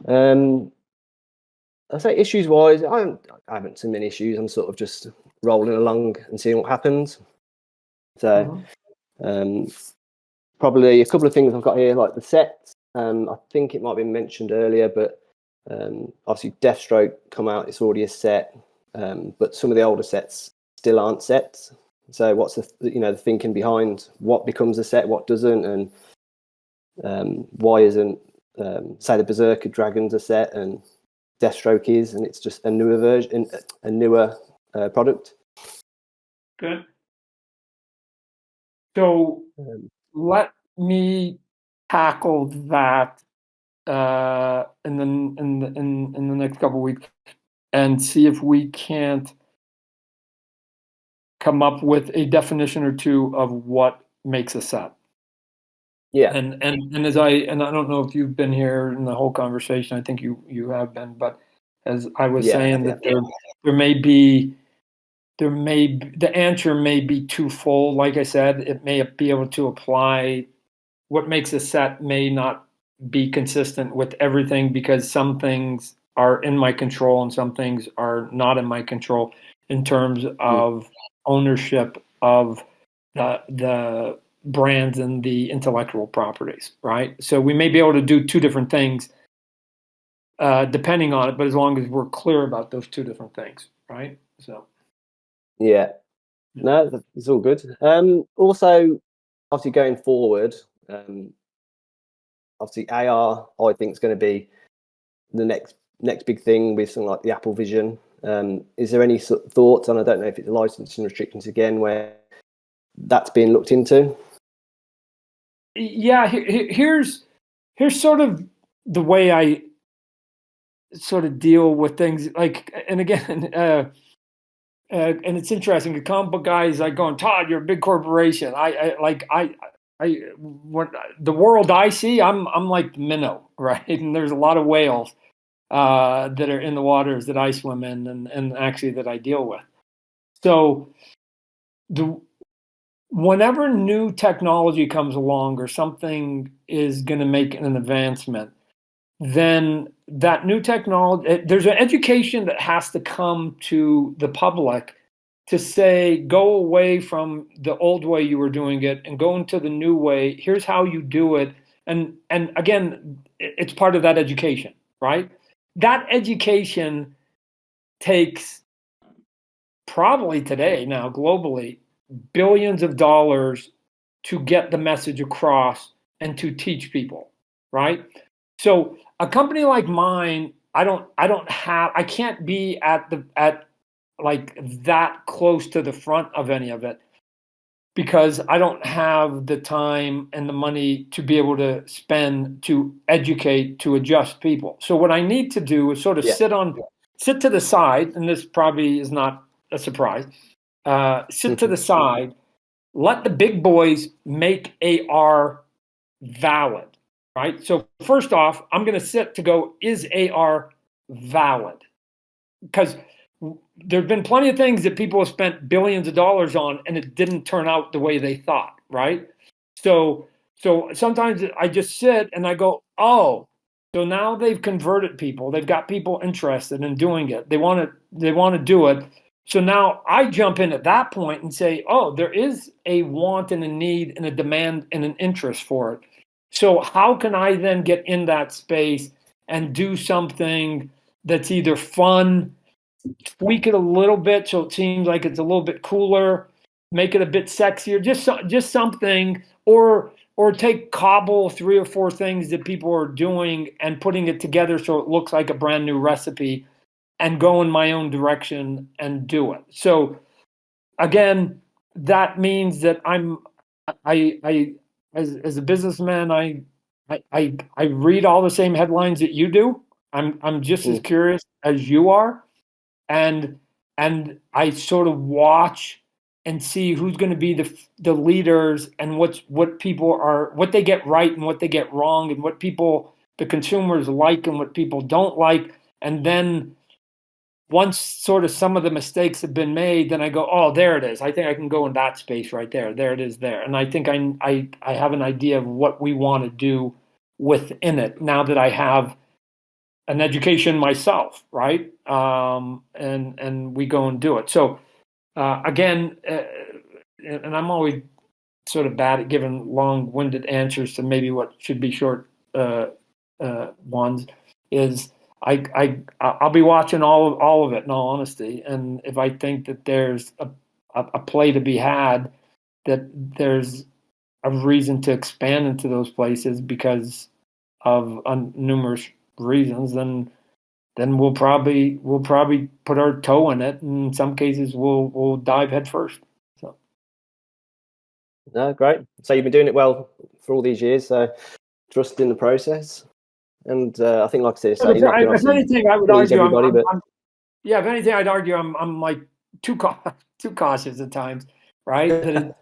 I say issues-wise, I haven't seen many issues. I'm sort of just rolling along and seeing what happens. So probably a couple of things I've got here, like the sets. I think it might have been mentioned earlier, but obviously Deathstroke come out, it's already a set, but some of the older sets still aren't sets. So what's the thinking behind what becomes a set, what doesn't, and why isn't say the Berserker Dragons a set and Deathstroke is, and it's just a newer version, a newer product. Good. So let me tackle that in the next couple of weeks and see if we can't come up with a definition or two of what makes a set. Yeah. And I don't know if you've been here in the whole conversation. I think you have been, but as I was saying, that there may be the answer may be too full. Like I said, it may be able to apply. What makes a set may not be consistent with everything, because some things are in my control and some things are not in my control in terms of ownership of the brands and the intellectual properties, right? So we may be able to do two different things depending on it, but as long as we're clear about those two different things, right? So yeah, no, it's all good. Also, obviously going forward, obviously AR, I think is going to be the next big thing with something like the Apple Vision. Is there any sort of thoughts on? I don't know if it's licensing restrictions again, where that's being looked into. Yeah, here's sort of the way I sort of deal with things. Like, and again, and it's interesting. The comic book guys like going, Todd, you're a big corporation. What the world I see, I'm like minnow, right? And there's a lot of whales that are in the waters that I swim in, and actually that I deal with. So whenever new technology comes along or something is going to make an advancement, then that new technology, there's an education that has to come to the public to say, go away from the old way you were doing it and go into the new way. Here's how you do it. And again, it's part of that education, right? That education takes probably today, now globally, billions of dollars to get the message across and to teach people, right? So a company like mine, I can't be at like that close to the front of any of it, because I don't have the time and the money to be able to spend to educate, to adjust people. So what I need to do is sort of sit to the side, and this probably is not a surprise. Sit to the side, let the big boys make AR valid, right? So first off, I'm going to sit to go, is AR valid? Because there have been plenty of things that people have spent billions of dollars on, and it didn't turn out the way they thought, right? So So sometimes I just sit and I go, oh, so now they've converted people. They've got people interested in doing it. They want to do it. So now I jump in at that point and say, oh, there is a want and a need and a demand and an interest for it. So how can I then get in that space and do something that's either fun, tweak it a little bit so it seems like it's a little bit cooler, make it a bit sexier, just something, or take cobble 3 or 4 things that people are doing and putting it together so it looks like a brand new recipe and go in my own direction and do it. So again, that means that I as a businessman, I read all the same headlines that you do. I'm just as curious as you are, and I sort of watch and see who's going to be the leaders and what people are, what they get right and what they get wrong, and what people, the consumers, like and what people don't like. And then once sort of some of the mistakes have been made, then I go, oh, there it is. I think I can go in that space right there. There it is there. And I think I have an idea of what we want to do within it now that I have an education myself, right? And we go and do it. So again, and I'm always sort of bad at giving long-winded answers to maybe what should be short ones. Is I'll be watching all of it in all honesty, and if I think that there's a play to be had, that there's a reason to expand into those places because of numerous reasons, then we'll probably put our toe in it. And in some cases, we'll dive head first. So No, great. So you've been doing it well for all these years. So trust in the process, and I think, like I said, so you're not going if to anything, I would please argue everybody, but yeah, if anything, I'd argue I'm like too cautious at times, right?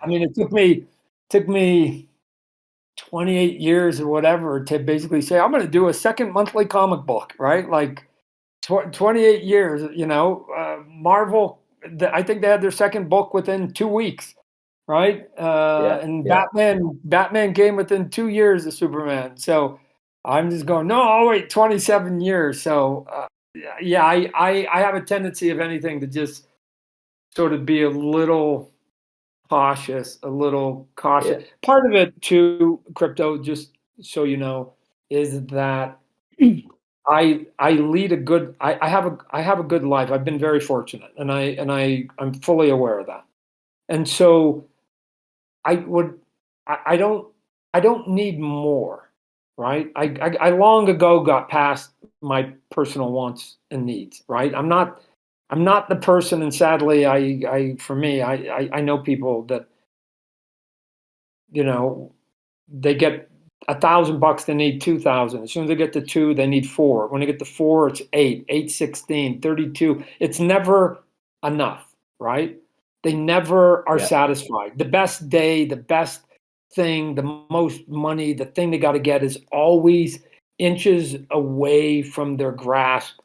I mean, it took me 28 years or whatever to basically say I'm going to do a second monthly comic book, right? Like 28 years, Marvel. I think they had their second book within 2 weeks, right? And yeah. Batman came within 2 years of Superman. So I'm just going, no, I'll wait 27 years. So yeah, I have a tendency, if anything, to just sort of be a little cautious. Yeah. Part of it too, crypto, just so you know, is that I lead a good, I have a good life. I've been very fortunate, and I'm fully aware of that. And so I would I don't need more, right? I long ago got past my personal wants and needs, right? I'm not the person, and sadly, for me, I know people that, they get $1,000, they need 2,000. As soon as they get to 2, they need 4. When they get to 4, it's 8, 8, 16, 32. It's never enough, right? They never are Yeah. satisfied. The best day, the best thing, the most money, the thing they got to get is always inches away from their grasp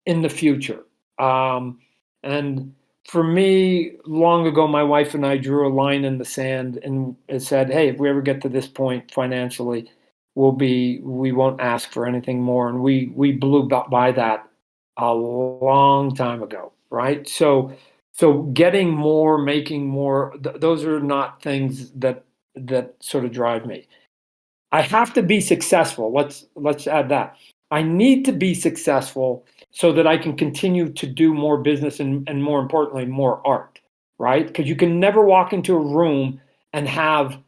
in the future. And for me, long ago, my wife and I drew a line in the sand and it said, "Hey, if we ever get to this point financially, we won't ask for anything more." And we blew by that a long time ago, right? So getting more, making more, those are not things that sort of drive me. I have to be successful. Let's add that. I need to be successful so that I can continue to do more business and more importantly, more art, right? Because you can never walk into a room and have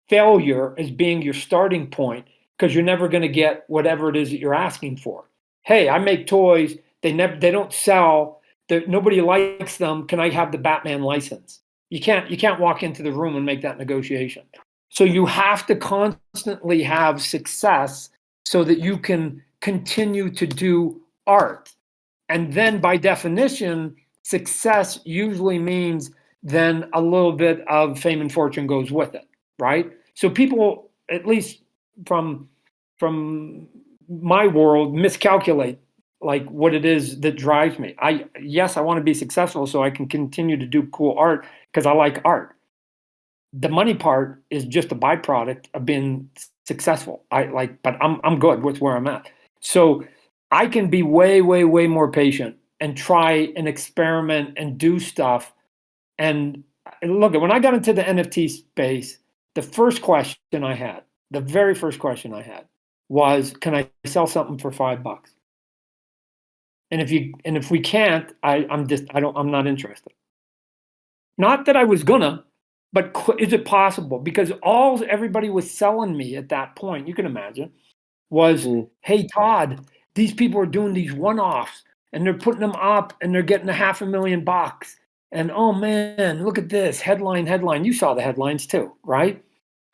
failure as being your starting point, because you're never going to get whatever it is that you're asking for. Hey, I make toys. They don't sell. Nobody likes them. Can I have the Batman license? You can't walk into the room and make that negotiation. So you have to constantly have success so that you can continue to do art. And then by definition, success usually means then a little bit of fame and fortune goes with it, right? So people, at least from my world, miscalculate like what it is that drives me. Yes, I want to be successful so I can continue to do cool art because I like art. The money part is just a byproduct of being successful. But I'm good with where I'm at. So I can be way, way, way more patient and try and experiment and do stuff. And look, when I got into the NFT space, the very first question I had was, can I sell something for $5? And if we can't, I'm not interested. Not that I was gonna, but is it possible? Because all everybody was selling me at that point, you can imagine, was, hey, Todd, these people are doing these one-offs and they're putting them up and they're getting $500,000. And oh man, look at this headline. You saw the headlines too, right?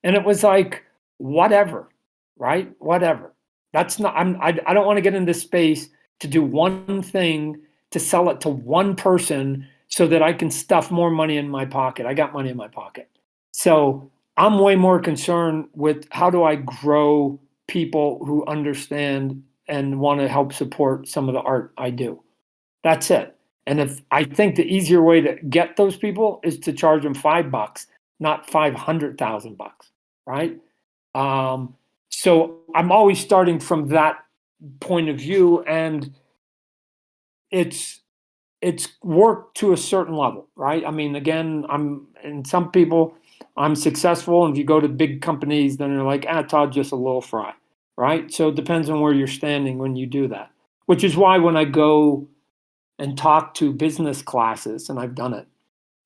And it was like, whatever, right? Whatever. That's not, I don't want to get in this space to do one thing, to sell it to one person so that I can stuff more money in my pocket. I got money in my pocket. So I'm way more concerned with how do I grow people who understand and want to help support some of the art I do. That's it. And if I think the easier way to get those people is to charge them $5, not $500,000, right? So I'm always starting from that point of view, and it's worked to a certain level, right? I mean, again, some people, I'm successful, and if you go to big companies, then they're like, Todd, just a little fry, right? So it depends on where you're standing when you do that, which is why when I go and talk to business classes, and I've done it,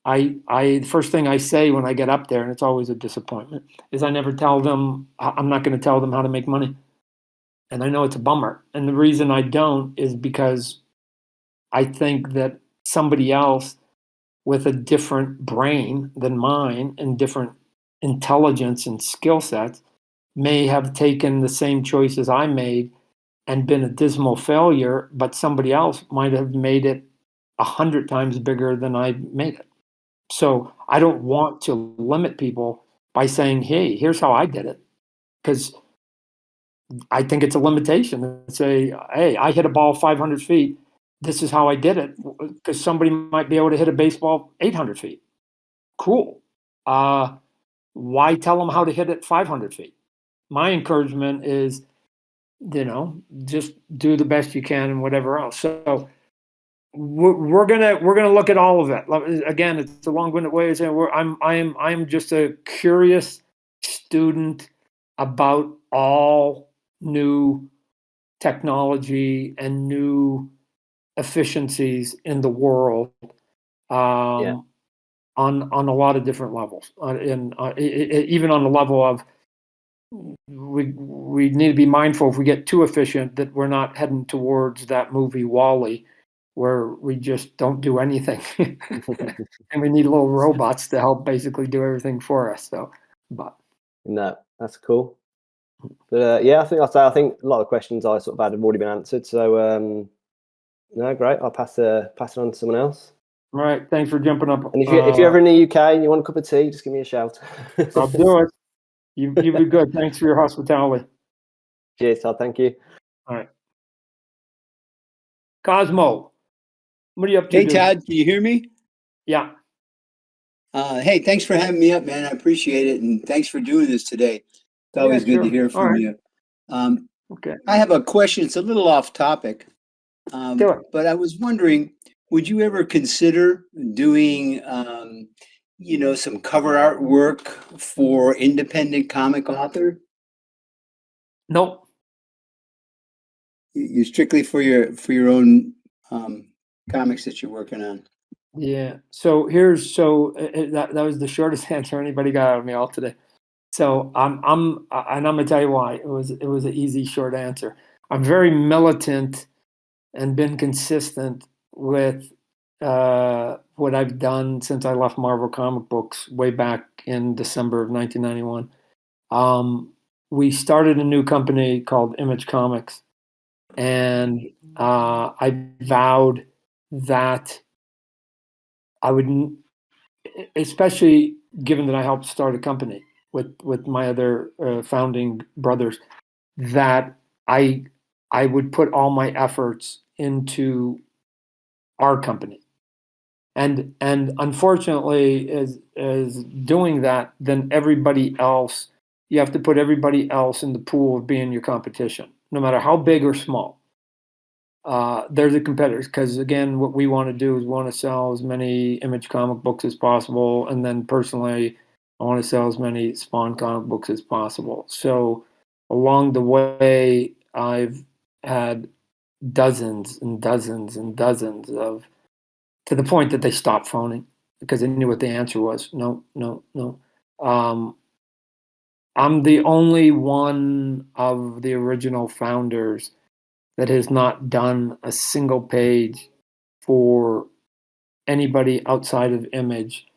the first thing I say when I get up there, and it's always a disappointment, is I never tell them, I'm not going to tell them how to make money. And I know it's a bummer. And the reason I don't is because I think that somebody else with a different brain than mine and different intelligence and skill sets may have taken the same choices I made and been a dismal failure, but somebody else might have made it 100 times bigger than I made it. So I don't want to limit people by saying, hey, here's how I did it. Because I think it's a limitation to say, hey, I hit a ball 500 feet. This is how I did it. Because somebody might be able to hit a baseball 800 feet. Cool. Why tell them how to hit it 500 feet? My encouragement is, just do the best you can and whatever else. So we're gonna look at all of it. Again, it's a long-winded way of saying I am just a curious student about all new technology and new efficiencies in the world, on a lot of different levels, even on the level of we need to be mindful if we get too efficient that we're not heading towards that movie Wall-E, where we just don't do anything, and we need little robots to help basically do everything for us. So, no, that's cool. But yeah, I think a lot of questions I sort of had have already been answered. So no, great. I'll pass it on to someone else. All right, thanks for jumping up. And if you're ever in the UK and you want a cup of tea, just give me a shout. I'll do it. You be good. Thanks for your hospitality. Cheers, Todd. Thank you. All right. Cosmo, what are you up to? Hey, Todd, can you hear me? Yeah. Hey, thanks for having me up, man. I appreciate it. And thanks for doing this today. It's always good to hear from you. Okay. I have a question. It's a little off topic. But I was wondering, would you ever consider doing, some cover artwork for independent comic author? Nope. You strictly for your own comics that you're working on. Yeah. So that was the shortest answer anybody got out of me all today. So and I'm gonna tell you why. It was an easy short answer. I'm very militant and been consistent with what I've done since I left Marvel Comic Books way back in December of 1991. We started a new company called Image Comics, and I vowed that I would, especially given that I helped start a company with my other founding brothers, that I would put all my efforts into our company. And unfortunately, as doing that, then everybody else, you have to put everybody else in the pool of being your competition, no matter how big or small. They're the competitors, because again, what we want to do is want to sell as many Image comic books as possible, and then personally, I want to sell as many Spawn comic books as possible. So along the way, I've had dozens and dozens and dozens of, to the point that they stopped phoning because they knew what the answer was. No, no, no. I'm the only one of the original founders that has not done a single page for anybody outside of Image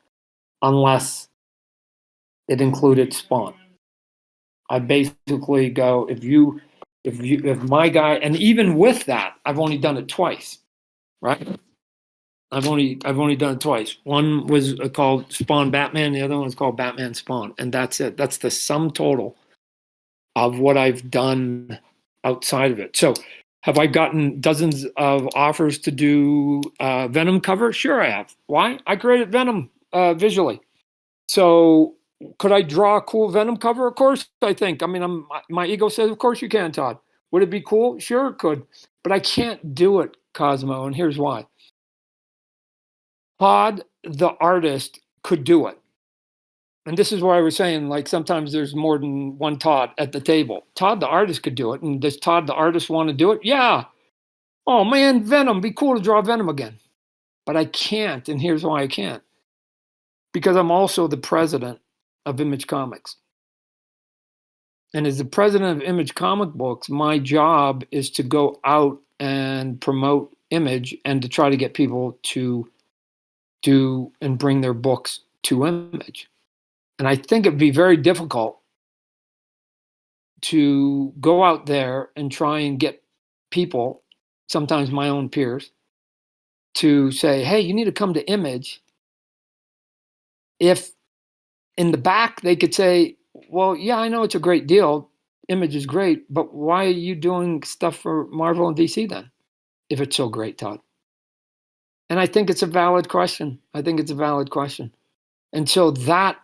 unless it included Spawn. I basically go, if my guy, and even with that, I've only done it twice, right? I've only done it twice. One was called Spawn Batman, the other one was called Batman Spawn, and that's it. That's the sum total of what I've done outside of it. So have I gotten dozens of offers to do Venom cover? Sure I have. Why? I created Venom visually. So could I draw a cool Venom cover? Of course, I think. I mean, my ego says, of course you can, Todd. Would it be cool? Sure it could. But I can't do it, Cosmo, and here's why. Todd, the artist, could do it. And this is why I was saying, like, sometimes there's more than one Todd at the table. Todd, the artist, could do it. And does Todd, the artist, want to do it? Yeah. Oh, man, Venom. Be cool to draw Venom again. But I can't, and here's why I can't. Because I'm also the president of Image Comics. And as the president of Image Comic Books, my job is to go out and promote Image and to try to get people to do and bring their books to Image. And I think it'd be very difficult to go out there and try and get people, sometimes my own peers, to say, hey, you need to come to Image. If in the back they could say, well, yeah, I know it's a great deal. Image is great, but why are you doing stuff for Marvel and DC then, if it's so great, Todd? And I think it's a valid question. And so that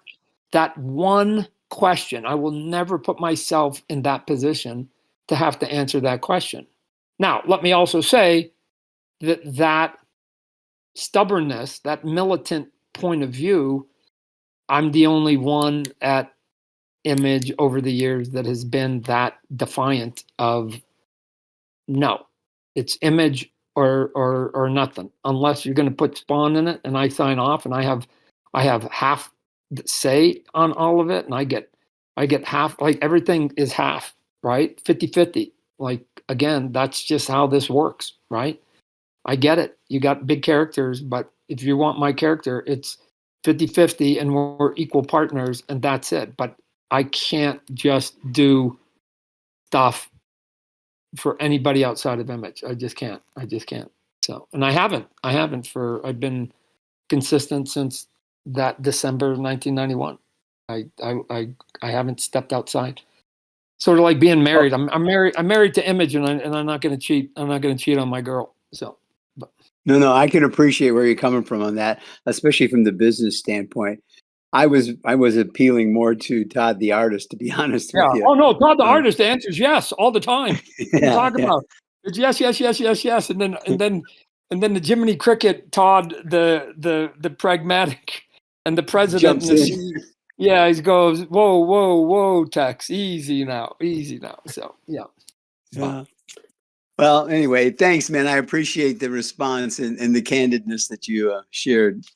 one question, I will never put myself in that position to have to answer that question. Now, let me also say that stubbornness, that militant point of view, I'm the only one at Image over the years that has been that defiant of no, it's Image or nothing, unless you're going to put Spawn in it and I sign off and I have half say on all of it and I get half, like everything is half, right? 50-50. Like, again, that's just how this works, right? I get it. You got big characters, but if you want my character, it's 50-50 and we're equal partners and that's it. But I can't just do stuff for anybody outside of Image. I just can't. So, and I've been consistent since that December of 1991. I haven't stepped outside. Sort of like being married. I'm married to Image, and I'm not going to cheat. I'm not going to cheat on my girl. So, but. No, I can appreciate where you're coming from on that, especially from the business standpoint. I was appealing more to Todd the artist, to be honest with you. Oh no, Todd the artist answers yes all the time. What are you talking about? It's yes, and then the Jiminy Cricket Todd, the pragmatic, and the president. Yeah, he goes, whoa, Tex, easy now. So yeah. Well, anyway, thanks, man. I appreciate the response and the candidness that you shared.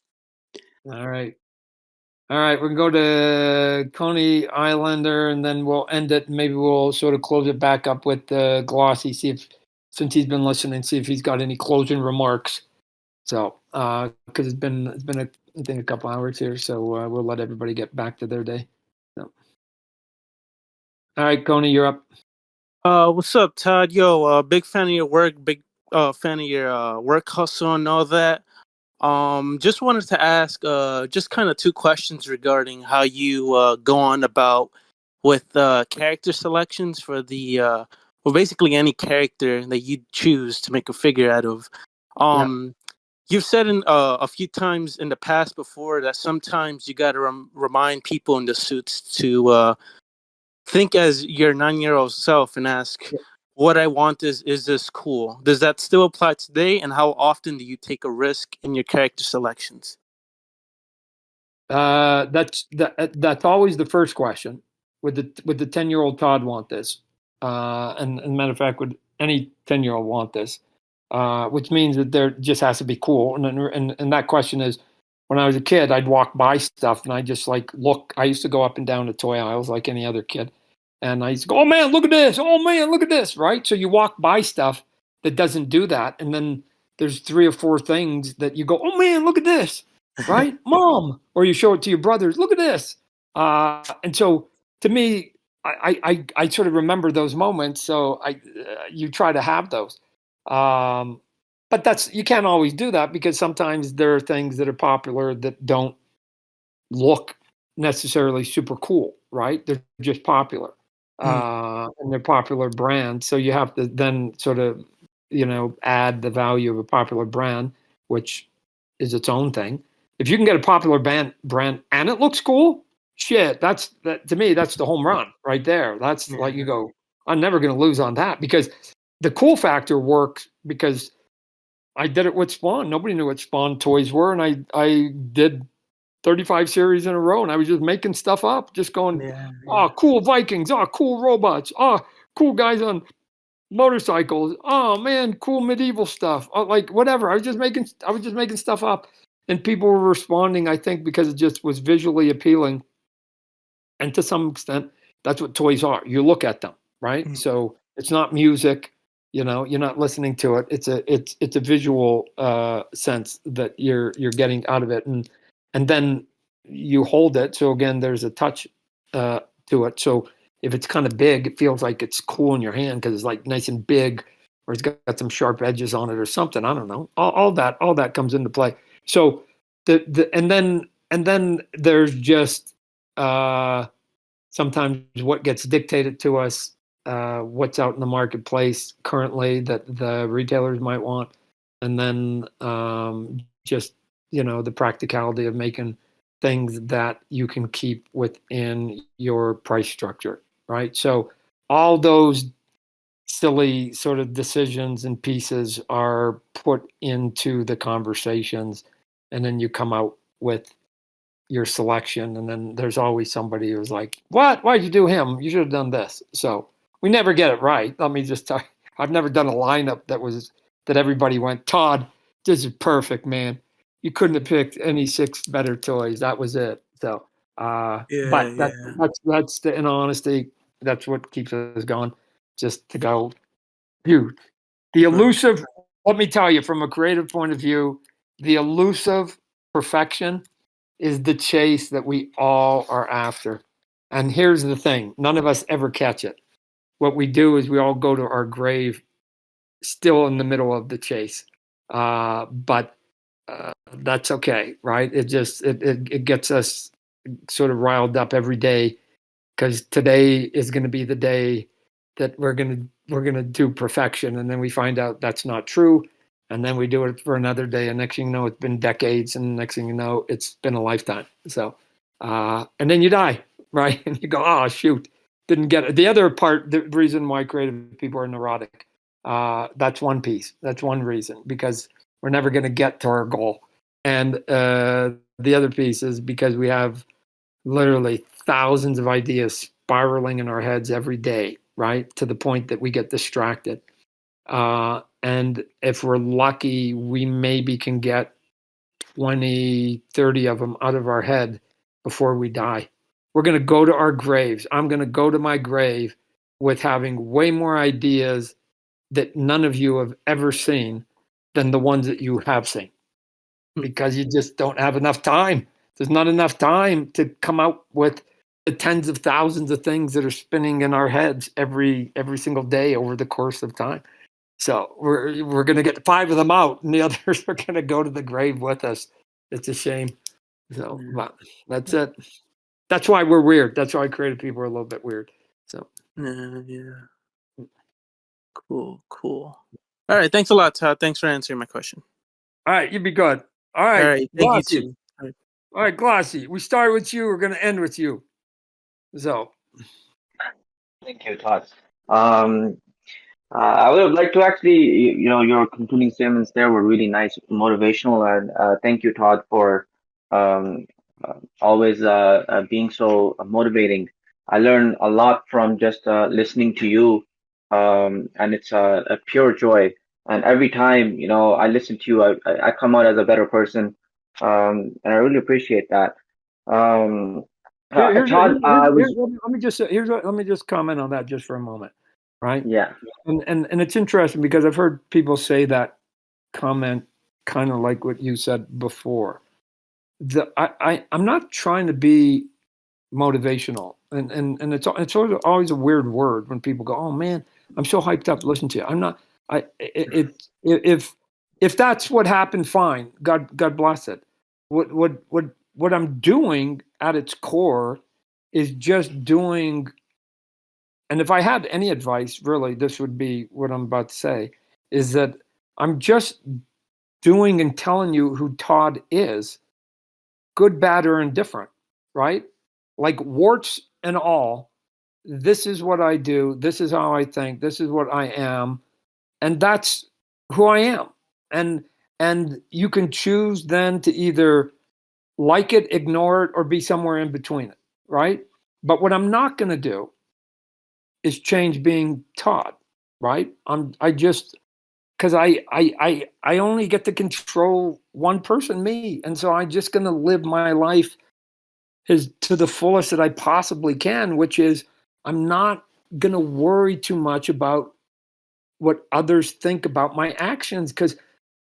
All right, we can go to Coney Islander, and then we'll end it. Maybe we'll sort of close it back up with Glossy. See if, since he's been listening, see if he's got any closing remarks. So, because it's been I think a couple hours here, so we'll let everybody get back to their day. So. All right, Coney, you're up. What's up, Todd? Yo, big fan of your work, big fan of your work hustle and all that. Just wanted to ask just kind of two questions regarding how you go on about with character selections for the well, basically any character that you choose to make a figure out of. you've said in a few times in the past before that sometimes you got to remind people in the suits to think as your 9-year-old self and ask, what I want is this cool? Does that still apply today? And how often do you take a risk in your character selections? That's always the first question. Would the 10-year-old Todd want this? And matter of fact, would any 10-year-old want this? Which means that there just has to be cool. And that question is, when I was a kid, I'd walk by stuff and I just like look. I used to go up and down the toy aisles like any other kid, and I used to go, "Oh man, look at this! Oh man, look at this!" Right? So you walk by stuff that doesn't do that, and then there's 3 or 4 things that you go, "Oh man, look at this!" Right, Mom, or you show it to your brothers. Look at this. And so to me, I sort of remember those moments. So you try to have those. But you can't always do that because sometimes there are things that are popular that don't look necessarily super cool, right? They're just popular. And they're popular brands. So you have to then sort of, add the value of a popular brand, which is its own thing. If you can get a popular brand and it looks cool, shit, that to me, that's the home run right there. That's like you go, I'm never going to lose on that because the cool factor works because I did it with Spawn. Nobody knew what Spawn toys were, and I did 35 series in a row, and I was just making stuff up, just going, oh, cool Vikings, oh, cool robots, oh, cool guys on motorcycles, oh man, cool medieval stuff, oh, like whatever. I was just making stuff up, and people were responding. I think because it just was visually appealing, and to some extent, that's what toys are. You look at them, right? So it's not music. You're not listening to it. It's a visual sense that you're getting out of it, and then you hold it. So again, there's a touch to it. So if it's kind of big, it feels like it's cool in your hand because it's like nice and big, or it's got some sharp edges on it or something. I don't know. All that comes into play. So and then there's just sometimes what gets dictated to us, what's out in the marketplace currently that the retailers might want, and then just the practicality of making things that you can keep within your price structure, right? So all those silly sort of decisions and pieces are put into the conversations, and then you come out with your selection, and then there's always somebody who's like, "What? Why'd you do him? You should have done this." So we never get it right. Let me just tell you, I've never done a lineup that everybody went, "Todd, this is perfect, man. You couldn't have picked any 6 better toys. That was it." So, but that's in honesty, that's what keeps us going. Just to go, dude, the elusive. Let me tell you, from a creative point of view, the elusive perfection is the chase that we all are after. And here's the thing, none of us ever catch it. What we do is we all go to our grave still in the middle of the chase. But that's okay, right? It gets us sort of riled up every day because today is going to be the day that we're going to do perfection, and then we find out that's not true, and then we do it for another day, and next thing you know, it's been decades, and next thing you know, it's been a lifetime. So, and then you die, right? And you go, oh shoot, didn't get it. The other part, the reason why creative people are neurotic, that's one piece. That's one reason because we're never going to get to our goal, and the other piece is because we have literally thousands of ideas spiraling in our heads every day, right? To the point that we get distracted. And if we're lucky, we maybe can get 20, 30 of them out of our head before we die. We're going to go to our graves. I'm going to go to my grave with having way more ideas that none of you have ever seen than the ones that you have seen because you just don't have enough time. There's not enough time to come out with the tens of thousands of things that are spinning in our heads every single day over the course of time. So we're going to get 5 of them out, and the others are going to go to the grave with us. It's a shame. So but that's it. That's why we're weird. That's why creative people are a little bit weird. So Cool. All right, thanks a lot, Todd. Thanks for answering my question. All right, you'd be good. All All right, right. Thank you Glossy. too. All right. All right, Glossy. We started with you. We're going to end with you. So, Thank you, Todd. Um, I would like to actually, your concluding statements there were really nice, motivational, and thank you, Todd, for um, always being so motivating. I learn a lot from just listening to you, and it's a pure joy. And every time, I listen to you, I come out as a better person, and I really appreciate that. Um, Todd, I was, let me just comment on that just for a moment, right? yeah. And it's interesting because I've heard people say that comment kind of like what you said before. I'm not trying to be motivational, and it's always a weird word when people go, "Oh man, I'm so hyped up to listen to you." I'm not. If that's what happened, fine. God bless it. What I'm doing at its core is just doing. And if I had any advice, really, this would be what I'm about to say: is that I'm just doing and telling you who Todd is, good, bad, or indifferent, right? Like warts and all, this is what I do, this is how I think, this is what I am, and that's who I am. And you can choose then to either like it, ignore it, or be somewhere in between it, right? But what I'm not going to do is change being Todd, right? I just because I only get to control one person, me, and so I'm just going to live my life as to the fullest that I possibly can, which is I'm not going to worry too much about what others think about my actions because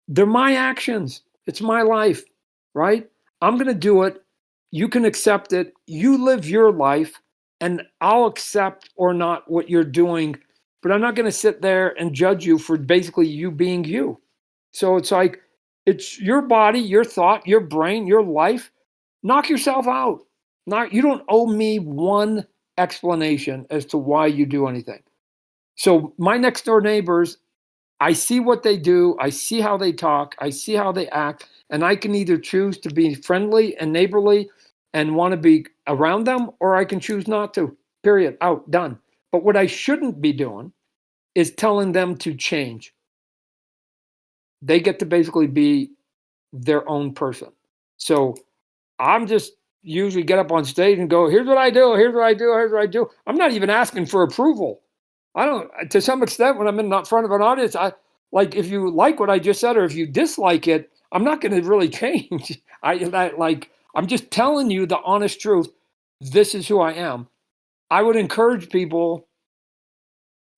they're my actions. It's my life, right? I'm going to do it. You can accept it. You live your life, and I'll accept or not what you're doing, but I'm not going to sit there and judge you for basically you being you. So it's like, it's your body, your thought, your brain, your life. Knock yourself out. You don't owe me one explanation as to why you do anything. So my next door neighbors, I see what they do, I see how they talk, I see how they act, and I can either choose to be friendly and neighborly and want to be around them, or I can choose not to. Period. Out. Done. But what I shouldn't be doing is telling them to change. They get to basically be their own person. So I'm just usually get up on stage and go, here's what I do, here's what I do, here's what I do. I'm not even asking for approval. I don't, to some extent, when I'm in front of an audience, I like if you like what I just said or if you dislike it, I'm not going to really change. I'm just telling you the honest truth. This is who I am. I would encourage people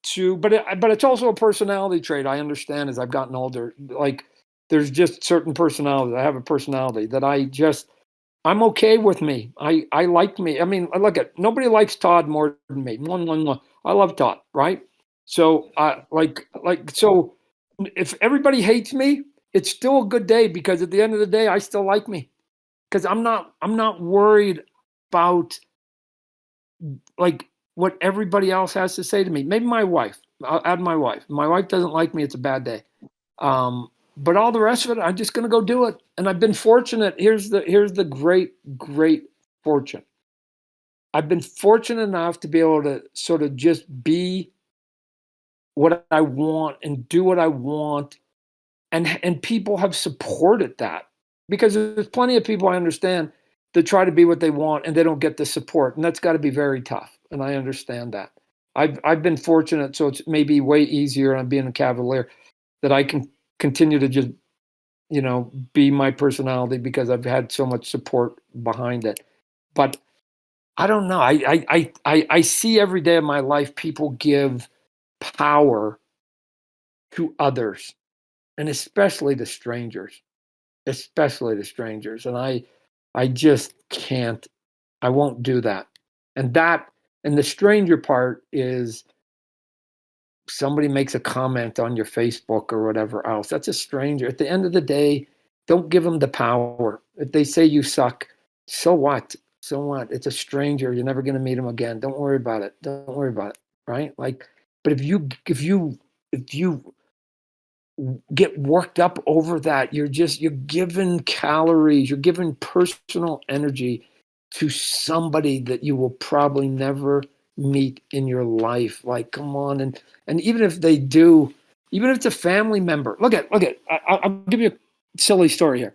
to, but it's also a personality trait. I understand as I've gotten older. Like there's just certain personalities. I have a personality that I'm okay with me. I like me. I mean, look at nobody likes Todd more than me. I love Todd, right? So so if everybody hates me, it's still a good day because at the end of the day, I still like me because I'm not worried about like what everybody else has to say to me. Maybe my wife. I'll add my wife. My wife doesn't like me. It's a bad day. But all the rest of it, I'm just going to go do it. And I've been fortunate. Here's the great fortune. I've been fortunate enough to be able to sort of just be what I want and do what I want. And people have supported that because there's plenty of people I understand that try to be what they want and they don't get the support. And that's got to be very tough. And I understand that. I've been fortunate. So it's maybe way easier. And I'm being a cavalier that I can continue to just be my personality because I've had so much support behind it. But I don't know. I see every day of my life people give power to others, and especially to strangers, And I just can't. I won't do that. And the stranger part is somebody makes a comment on your Facebook or whatever else. That's a stranger. At the end of the day, don't give them the power. If they say you suck, so what? So what? It's a stranger. You're never going to meet them again. Don't worry about it. Don't worry about it. Right? Like, but if you get worked up over that. You're giving calories, you're giving personal energy to somebody that you will probably never meet in your life. Like, come on. And even if they do, even if it's a family member, look at, I'll give you a silly story here.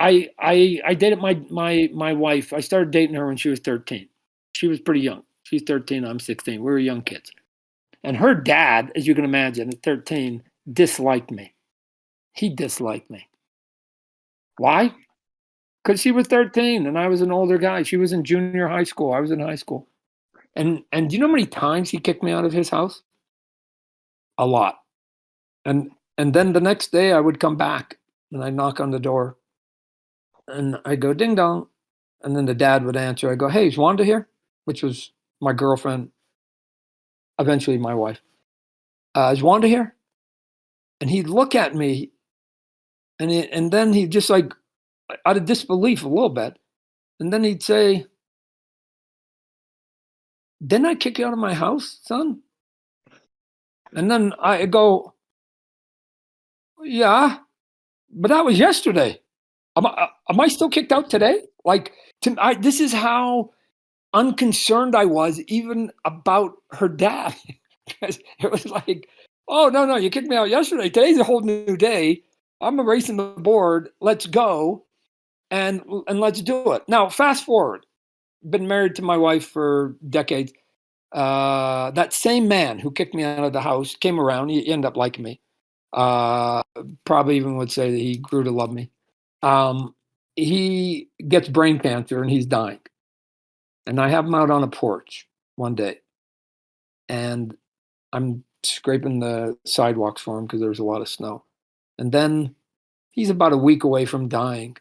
I dated my wife. I started dating her when she was 13. She was pretty young. She's 13, I'm 16. We were young kids. And her dad, as you can imagine, at 13, disliked me. He disliked me. Why? Because she was 13 and I was an older guy. She was in junior high school. I was in high school. And do you know how many times he kicked me out of his house? A lot. And then the next day I would come back and I'd knock on the door and I go ding dong. And then the dad would answer. I go, hey, is Wanda here? Which was my girlfriend, eventually my wife. Is Wanda here? And he'd look at me and then he'd just like out of disbelief a little bit. And then he'd say, didn't I kick you out of my house, son? And then I go, yeah, but that was yesterday. Am I still kicked out today? Like, this is how unconcerned I was even about her dad. Because it was like, oh, no, you kicked me out yesterday. Today's a whole new day. I'm erasing the board. Let's go and let's do it. Now, fast forward. Been married to my wife for decades. That same man who kicked me out of the house came around. He ended up liking me. Probably even would say that he grew to love me. He gets brain cancer and he's dying. And I have him out on a porch one day. And I'm scraping the sidewalks for him because there was a lot of snow. And then he's about a week away from dying.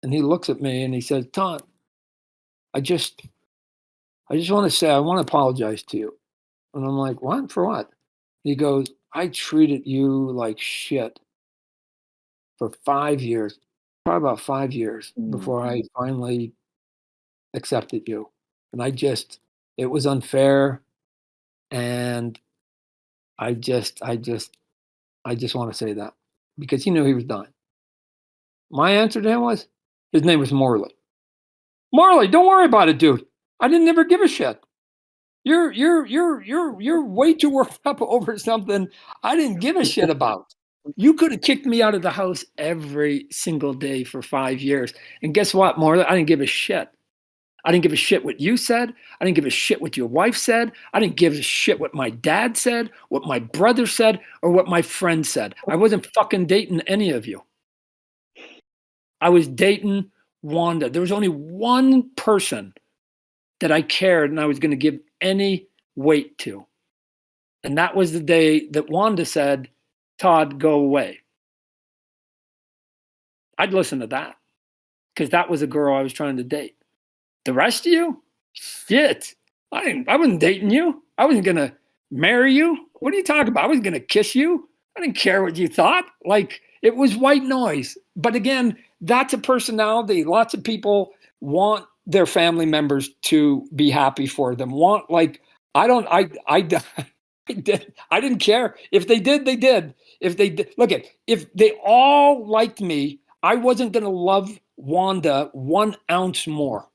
And he looks at me and he says, Todd, I just want to say, I want to apologize to you. And I'm like, what? For what? He goes, I treated you like shit for 5 years, probably about 5 years before I finally accepted you. And it was unfair. And I just want to say that because he knew he was dying. My answer to him was, his name was Morley. Morley, don't worry about it, dude. I didn't ever give a shit. You're way too worked up over something I didn't give a shit about. You could have kicked me out of the house every single day for 5 years. And guess what, Morley? I didn't give a shit. I didn't give a shit what you said. I didn't give a shit what your wife said. I didn't give a shit what my dad said, what my brother said, or what my friend said. I wasn't fucking dating any of you. I was dating Wanda. There was only one person that I cared and I was going to give any weight to. And that was the day that Wanda said, Todd, go away. I'd listen to that because that was a girl I was trying to date. The rest of you, shit. I wasn't dating you. I wasn't going to marry you. What are you talking about? I wasn't going to kiss you. I didn't care what you thought. Like, it was white noise. But again, that's a personality. Lots of people want their family members to be happy for them. I didn't care. If they did, they did. If they did, if they all liked me, I wasn't going to love Wanda 1 ounce more.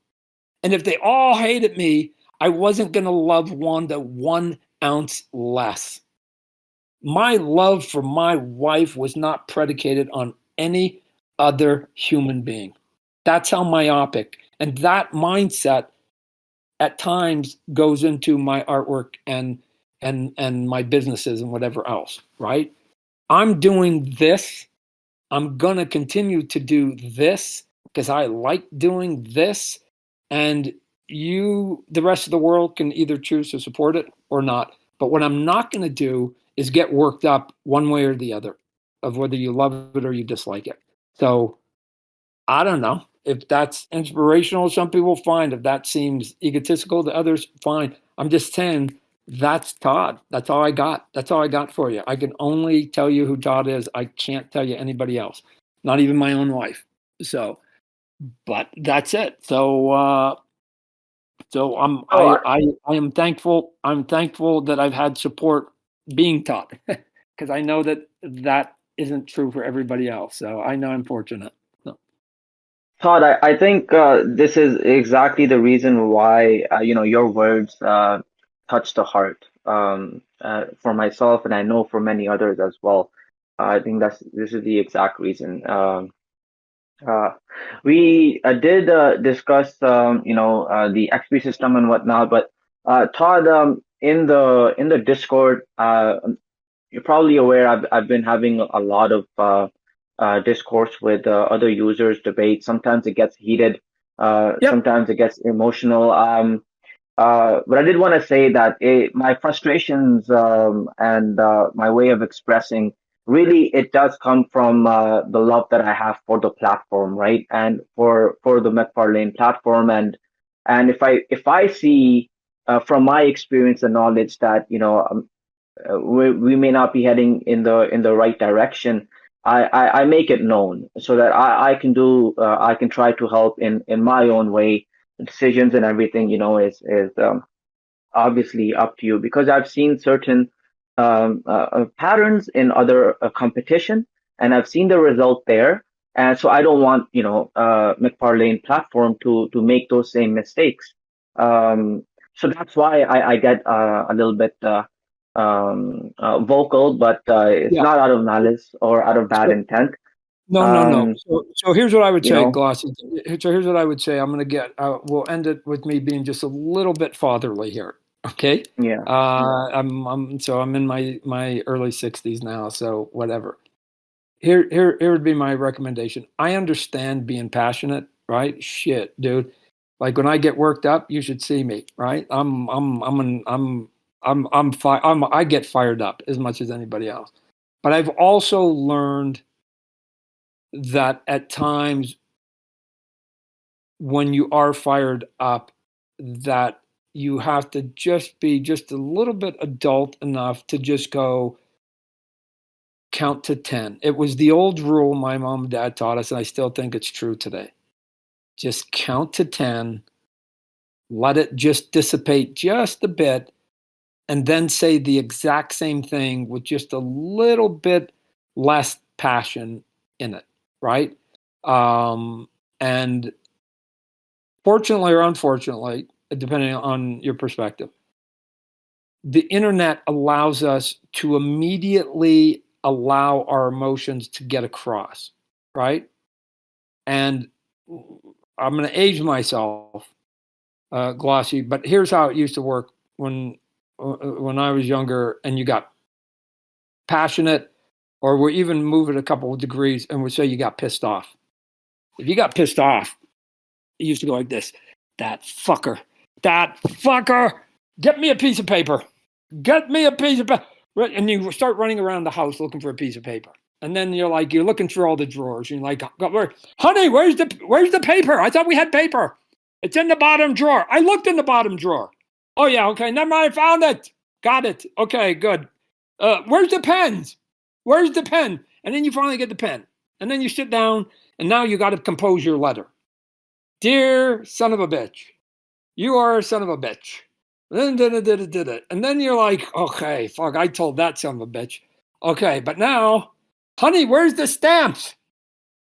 And if they all hated me, I wasn't going to love Wanda 1 ounce less. My love for my wife was not predicated on any other human being. That's how myopic. And that mindset at times goes into my artwork and my businesses and whatever else, right? I'm doing this. I'm going to continue to do this because I like doing this. And the rest of the world can either choose to support it or not. But what I'm not going to do is get worked up one way or the other of whether you love it or you dislike it. So I don't know if that's inspirational. Some people find if that seems egotistical to others, fine. I'm just saying that's Todd. That's all I got. That's all I got for you. I can only tell you who Todd is. I can't tell you anybody else, not even my own wife. So, but that's it. So I am thankful. I'm thankful that I've had support being Todd. because I know that that isn't true for everybody else. So I know I'm fortunate. So. Todd, I think this is exactly the reason why your words touch the heart for myself, and I know for many others as well. I think this is the exact reason. Uh, we did discuss the XP system and whatnot, but Todd, in the Discord, you're probably aware I've been having a lot of discourse with other users, debate. Sometimes it gets heated, Yep. sometimes it gets emotional. But I did want to say that my frustrations and my way of expressing really it does come from the love that I have for the platform, right? And for the McFarlane platform, and if I see from my experience and knowledge that we may not be heading in the right direction. I make it known so that I can try to help in my own way. Decisions and everything, is obviously up to you because I've seen certain patterns in other competition, and I've seen the result there. And so I don't want McFarlane platform to make those same mistakes. So that's why I get a little bit vocal, but it's Yeah. not out of malice or out of bad So, intent. no. So here's what I would You say, know, Glossy. So here's what I would say. I'm going to we'll end it with me being just a little bit fatherly here. Okay. yeah. I'm in my early 60s now. So whatever. Here would be my recommendation. I understand being passionate, right? Shit, dude. Like when I get worked up, you should see me, right? I get fired up as much as anybody else. But I've also learned that at times when you are fired up, that you have to just be just a little bit adult enough to just go count to 10. It was the old rule my mom and dad taught us, and I still think it's true today. Just count to 10, let it just dissipate just a bit, and then say the exact same thing with just a little bit less passion in it, right? And fortunately or unfortunately, depending on your perspective, the internet allows us to immediately allow our emotions to get across, right? And I'm going to age myself, Glossy, but here's how it used to work when I was younger, and you got passionate, or we're even moving a couple of degrees, and we say you got pissed off. If you got pissed off, it used to go like this: that fucker, get me a piece of paper. Get me a piece of paper. And you start running around the house looking for a piece of paper. And then you're looking through all the drawers. And you're like, honey, where's the paper? I thought we had paper. It's in the bottom drawer. I looked in the bottom drawer. Oh, yeah, okay, never mind, I found it. Got it. Okay, good. Where's the pens? Where's the pen? And then you finally get the pen. And then you sit down, and now you got to compose your letter. Dear son of a bitch, you are a son of a bitch. And then you're like, okay, fuck, I told that son of a bitch. Okay, but now, honey, where's the stamps?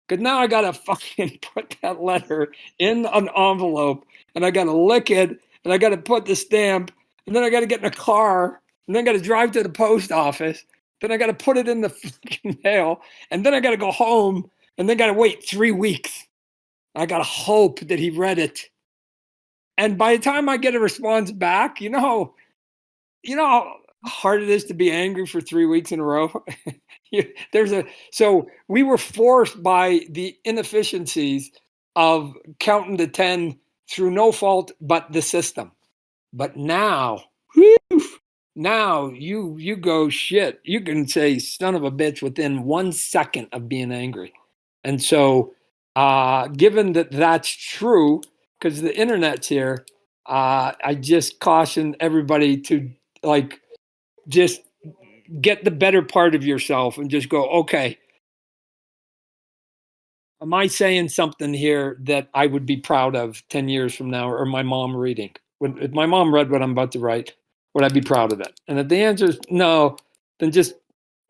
Because now I got to fucking put that letter in an envelope, and I got to lick it, and I got to put the stamp, and then I got to get in a car, and then I got to drive to the post office, then I got to put it in the fucking mail, and then I got to go home, and then got to wait 3 weeks. I got to hope that he read it. And by the time I get a response back, you know how hard it is to be angry for 3 weeks in a row. So we were forced by the inefficiencies of counting to 10 through no fault but the system. But now, now you go shit. You can say son of a bitch within 1 second of being angry. And so, given that that's true, because the internet's here, I just caution everybody to just get the better part of yourself and just go, okay, am I saying something here that I would be proud of 10 years from now, or my mom reading? If my mom read what I'm about to write, would I be proud of it? And if the answer is no, then just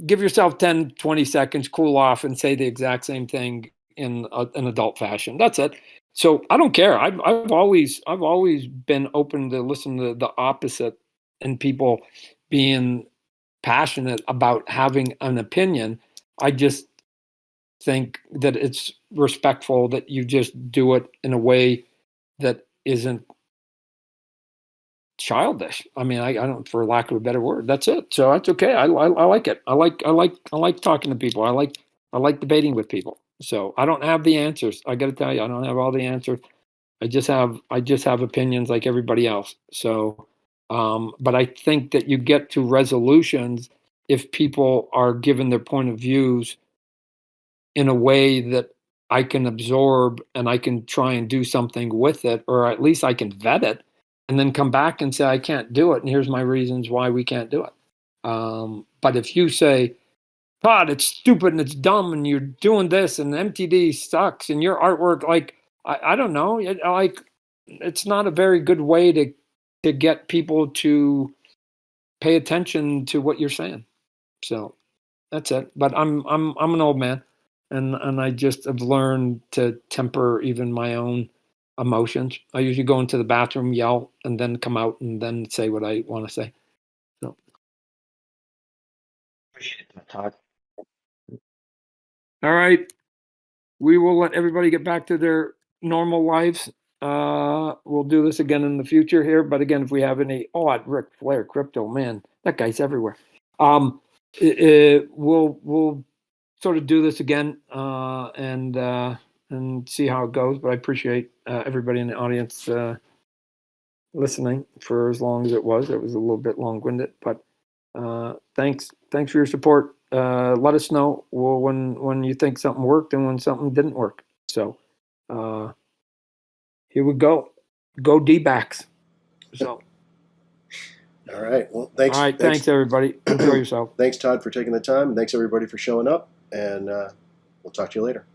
give yourself 10, 20 seconds, cool off, and say the exact same thing in an adult fashion. That's it. So I don't care. I've always been open to listen to the opposite and people being passionate about having an opinion. I just think that it's respectful that you just do it in a way that isn't childish. I mean, I don't, for lack of a better word, that's it. So that's okay. I like it. I like talking to people. I like debating with people. So I don't have the answers. I got to tell you, I don't have all the answers. I just have opinions like everybody else. So, but I think that you get to resolutions if people are given their point of views in a way that I can absorb and I can try and do something with it, or at least I can vet it and then come back and say, I can't do it. And here's my reasons why we can't do it. But if you say, Todd, it's stupid and it's dumb and you're doing this and MTD sucks and your artwork, like, I don't know, like, it's not a very good way to get people to pay attention to what you're saying. So that's it. But I'm an old man, and I just have learned to temper even my own emotions. I usually go into the bathroom, yell, and then come out and then say what I want to say. So Appreciate that, Todd. all right, we will let everybody get back to their normal lives. We'll do this again in the future here, but again, if we have any, Ric Flair, crypto, man, that guy's everywhere. We'll sort of do this again and see how it goes. But I appreciate everybody in the audience listening for as long as it was. It was a little bit long-winded, but thanks for your support. Let us know when you think something worked and when something didn't work. So here we go. Go D-backs. So. All right. Well, thanks. All right. Thanks everybody. Enjoy yourself. Thanks, Todd, for taking the time. Thanks, everybody, for showing up. And we'll talk to you later.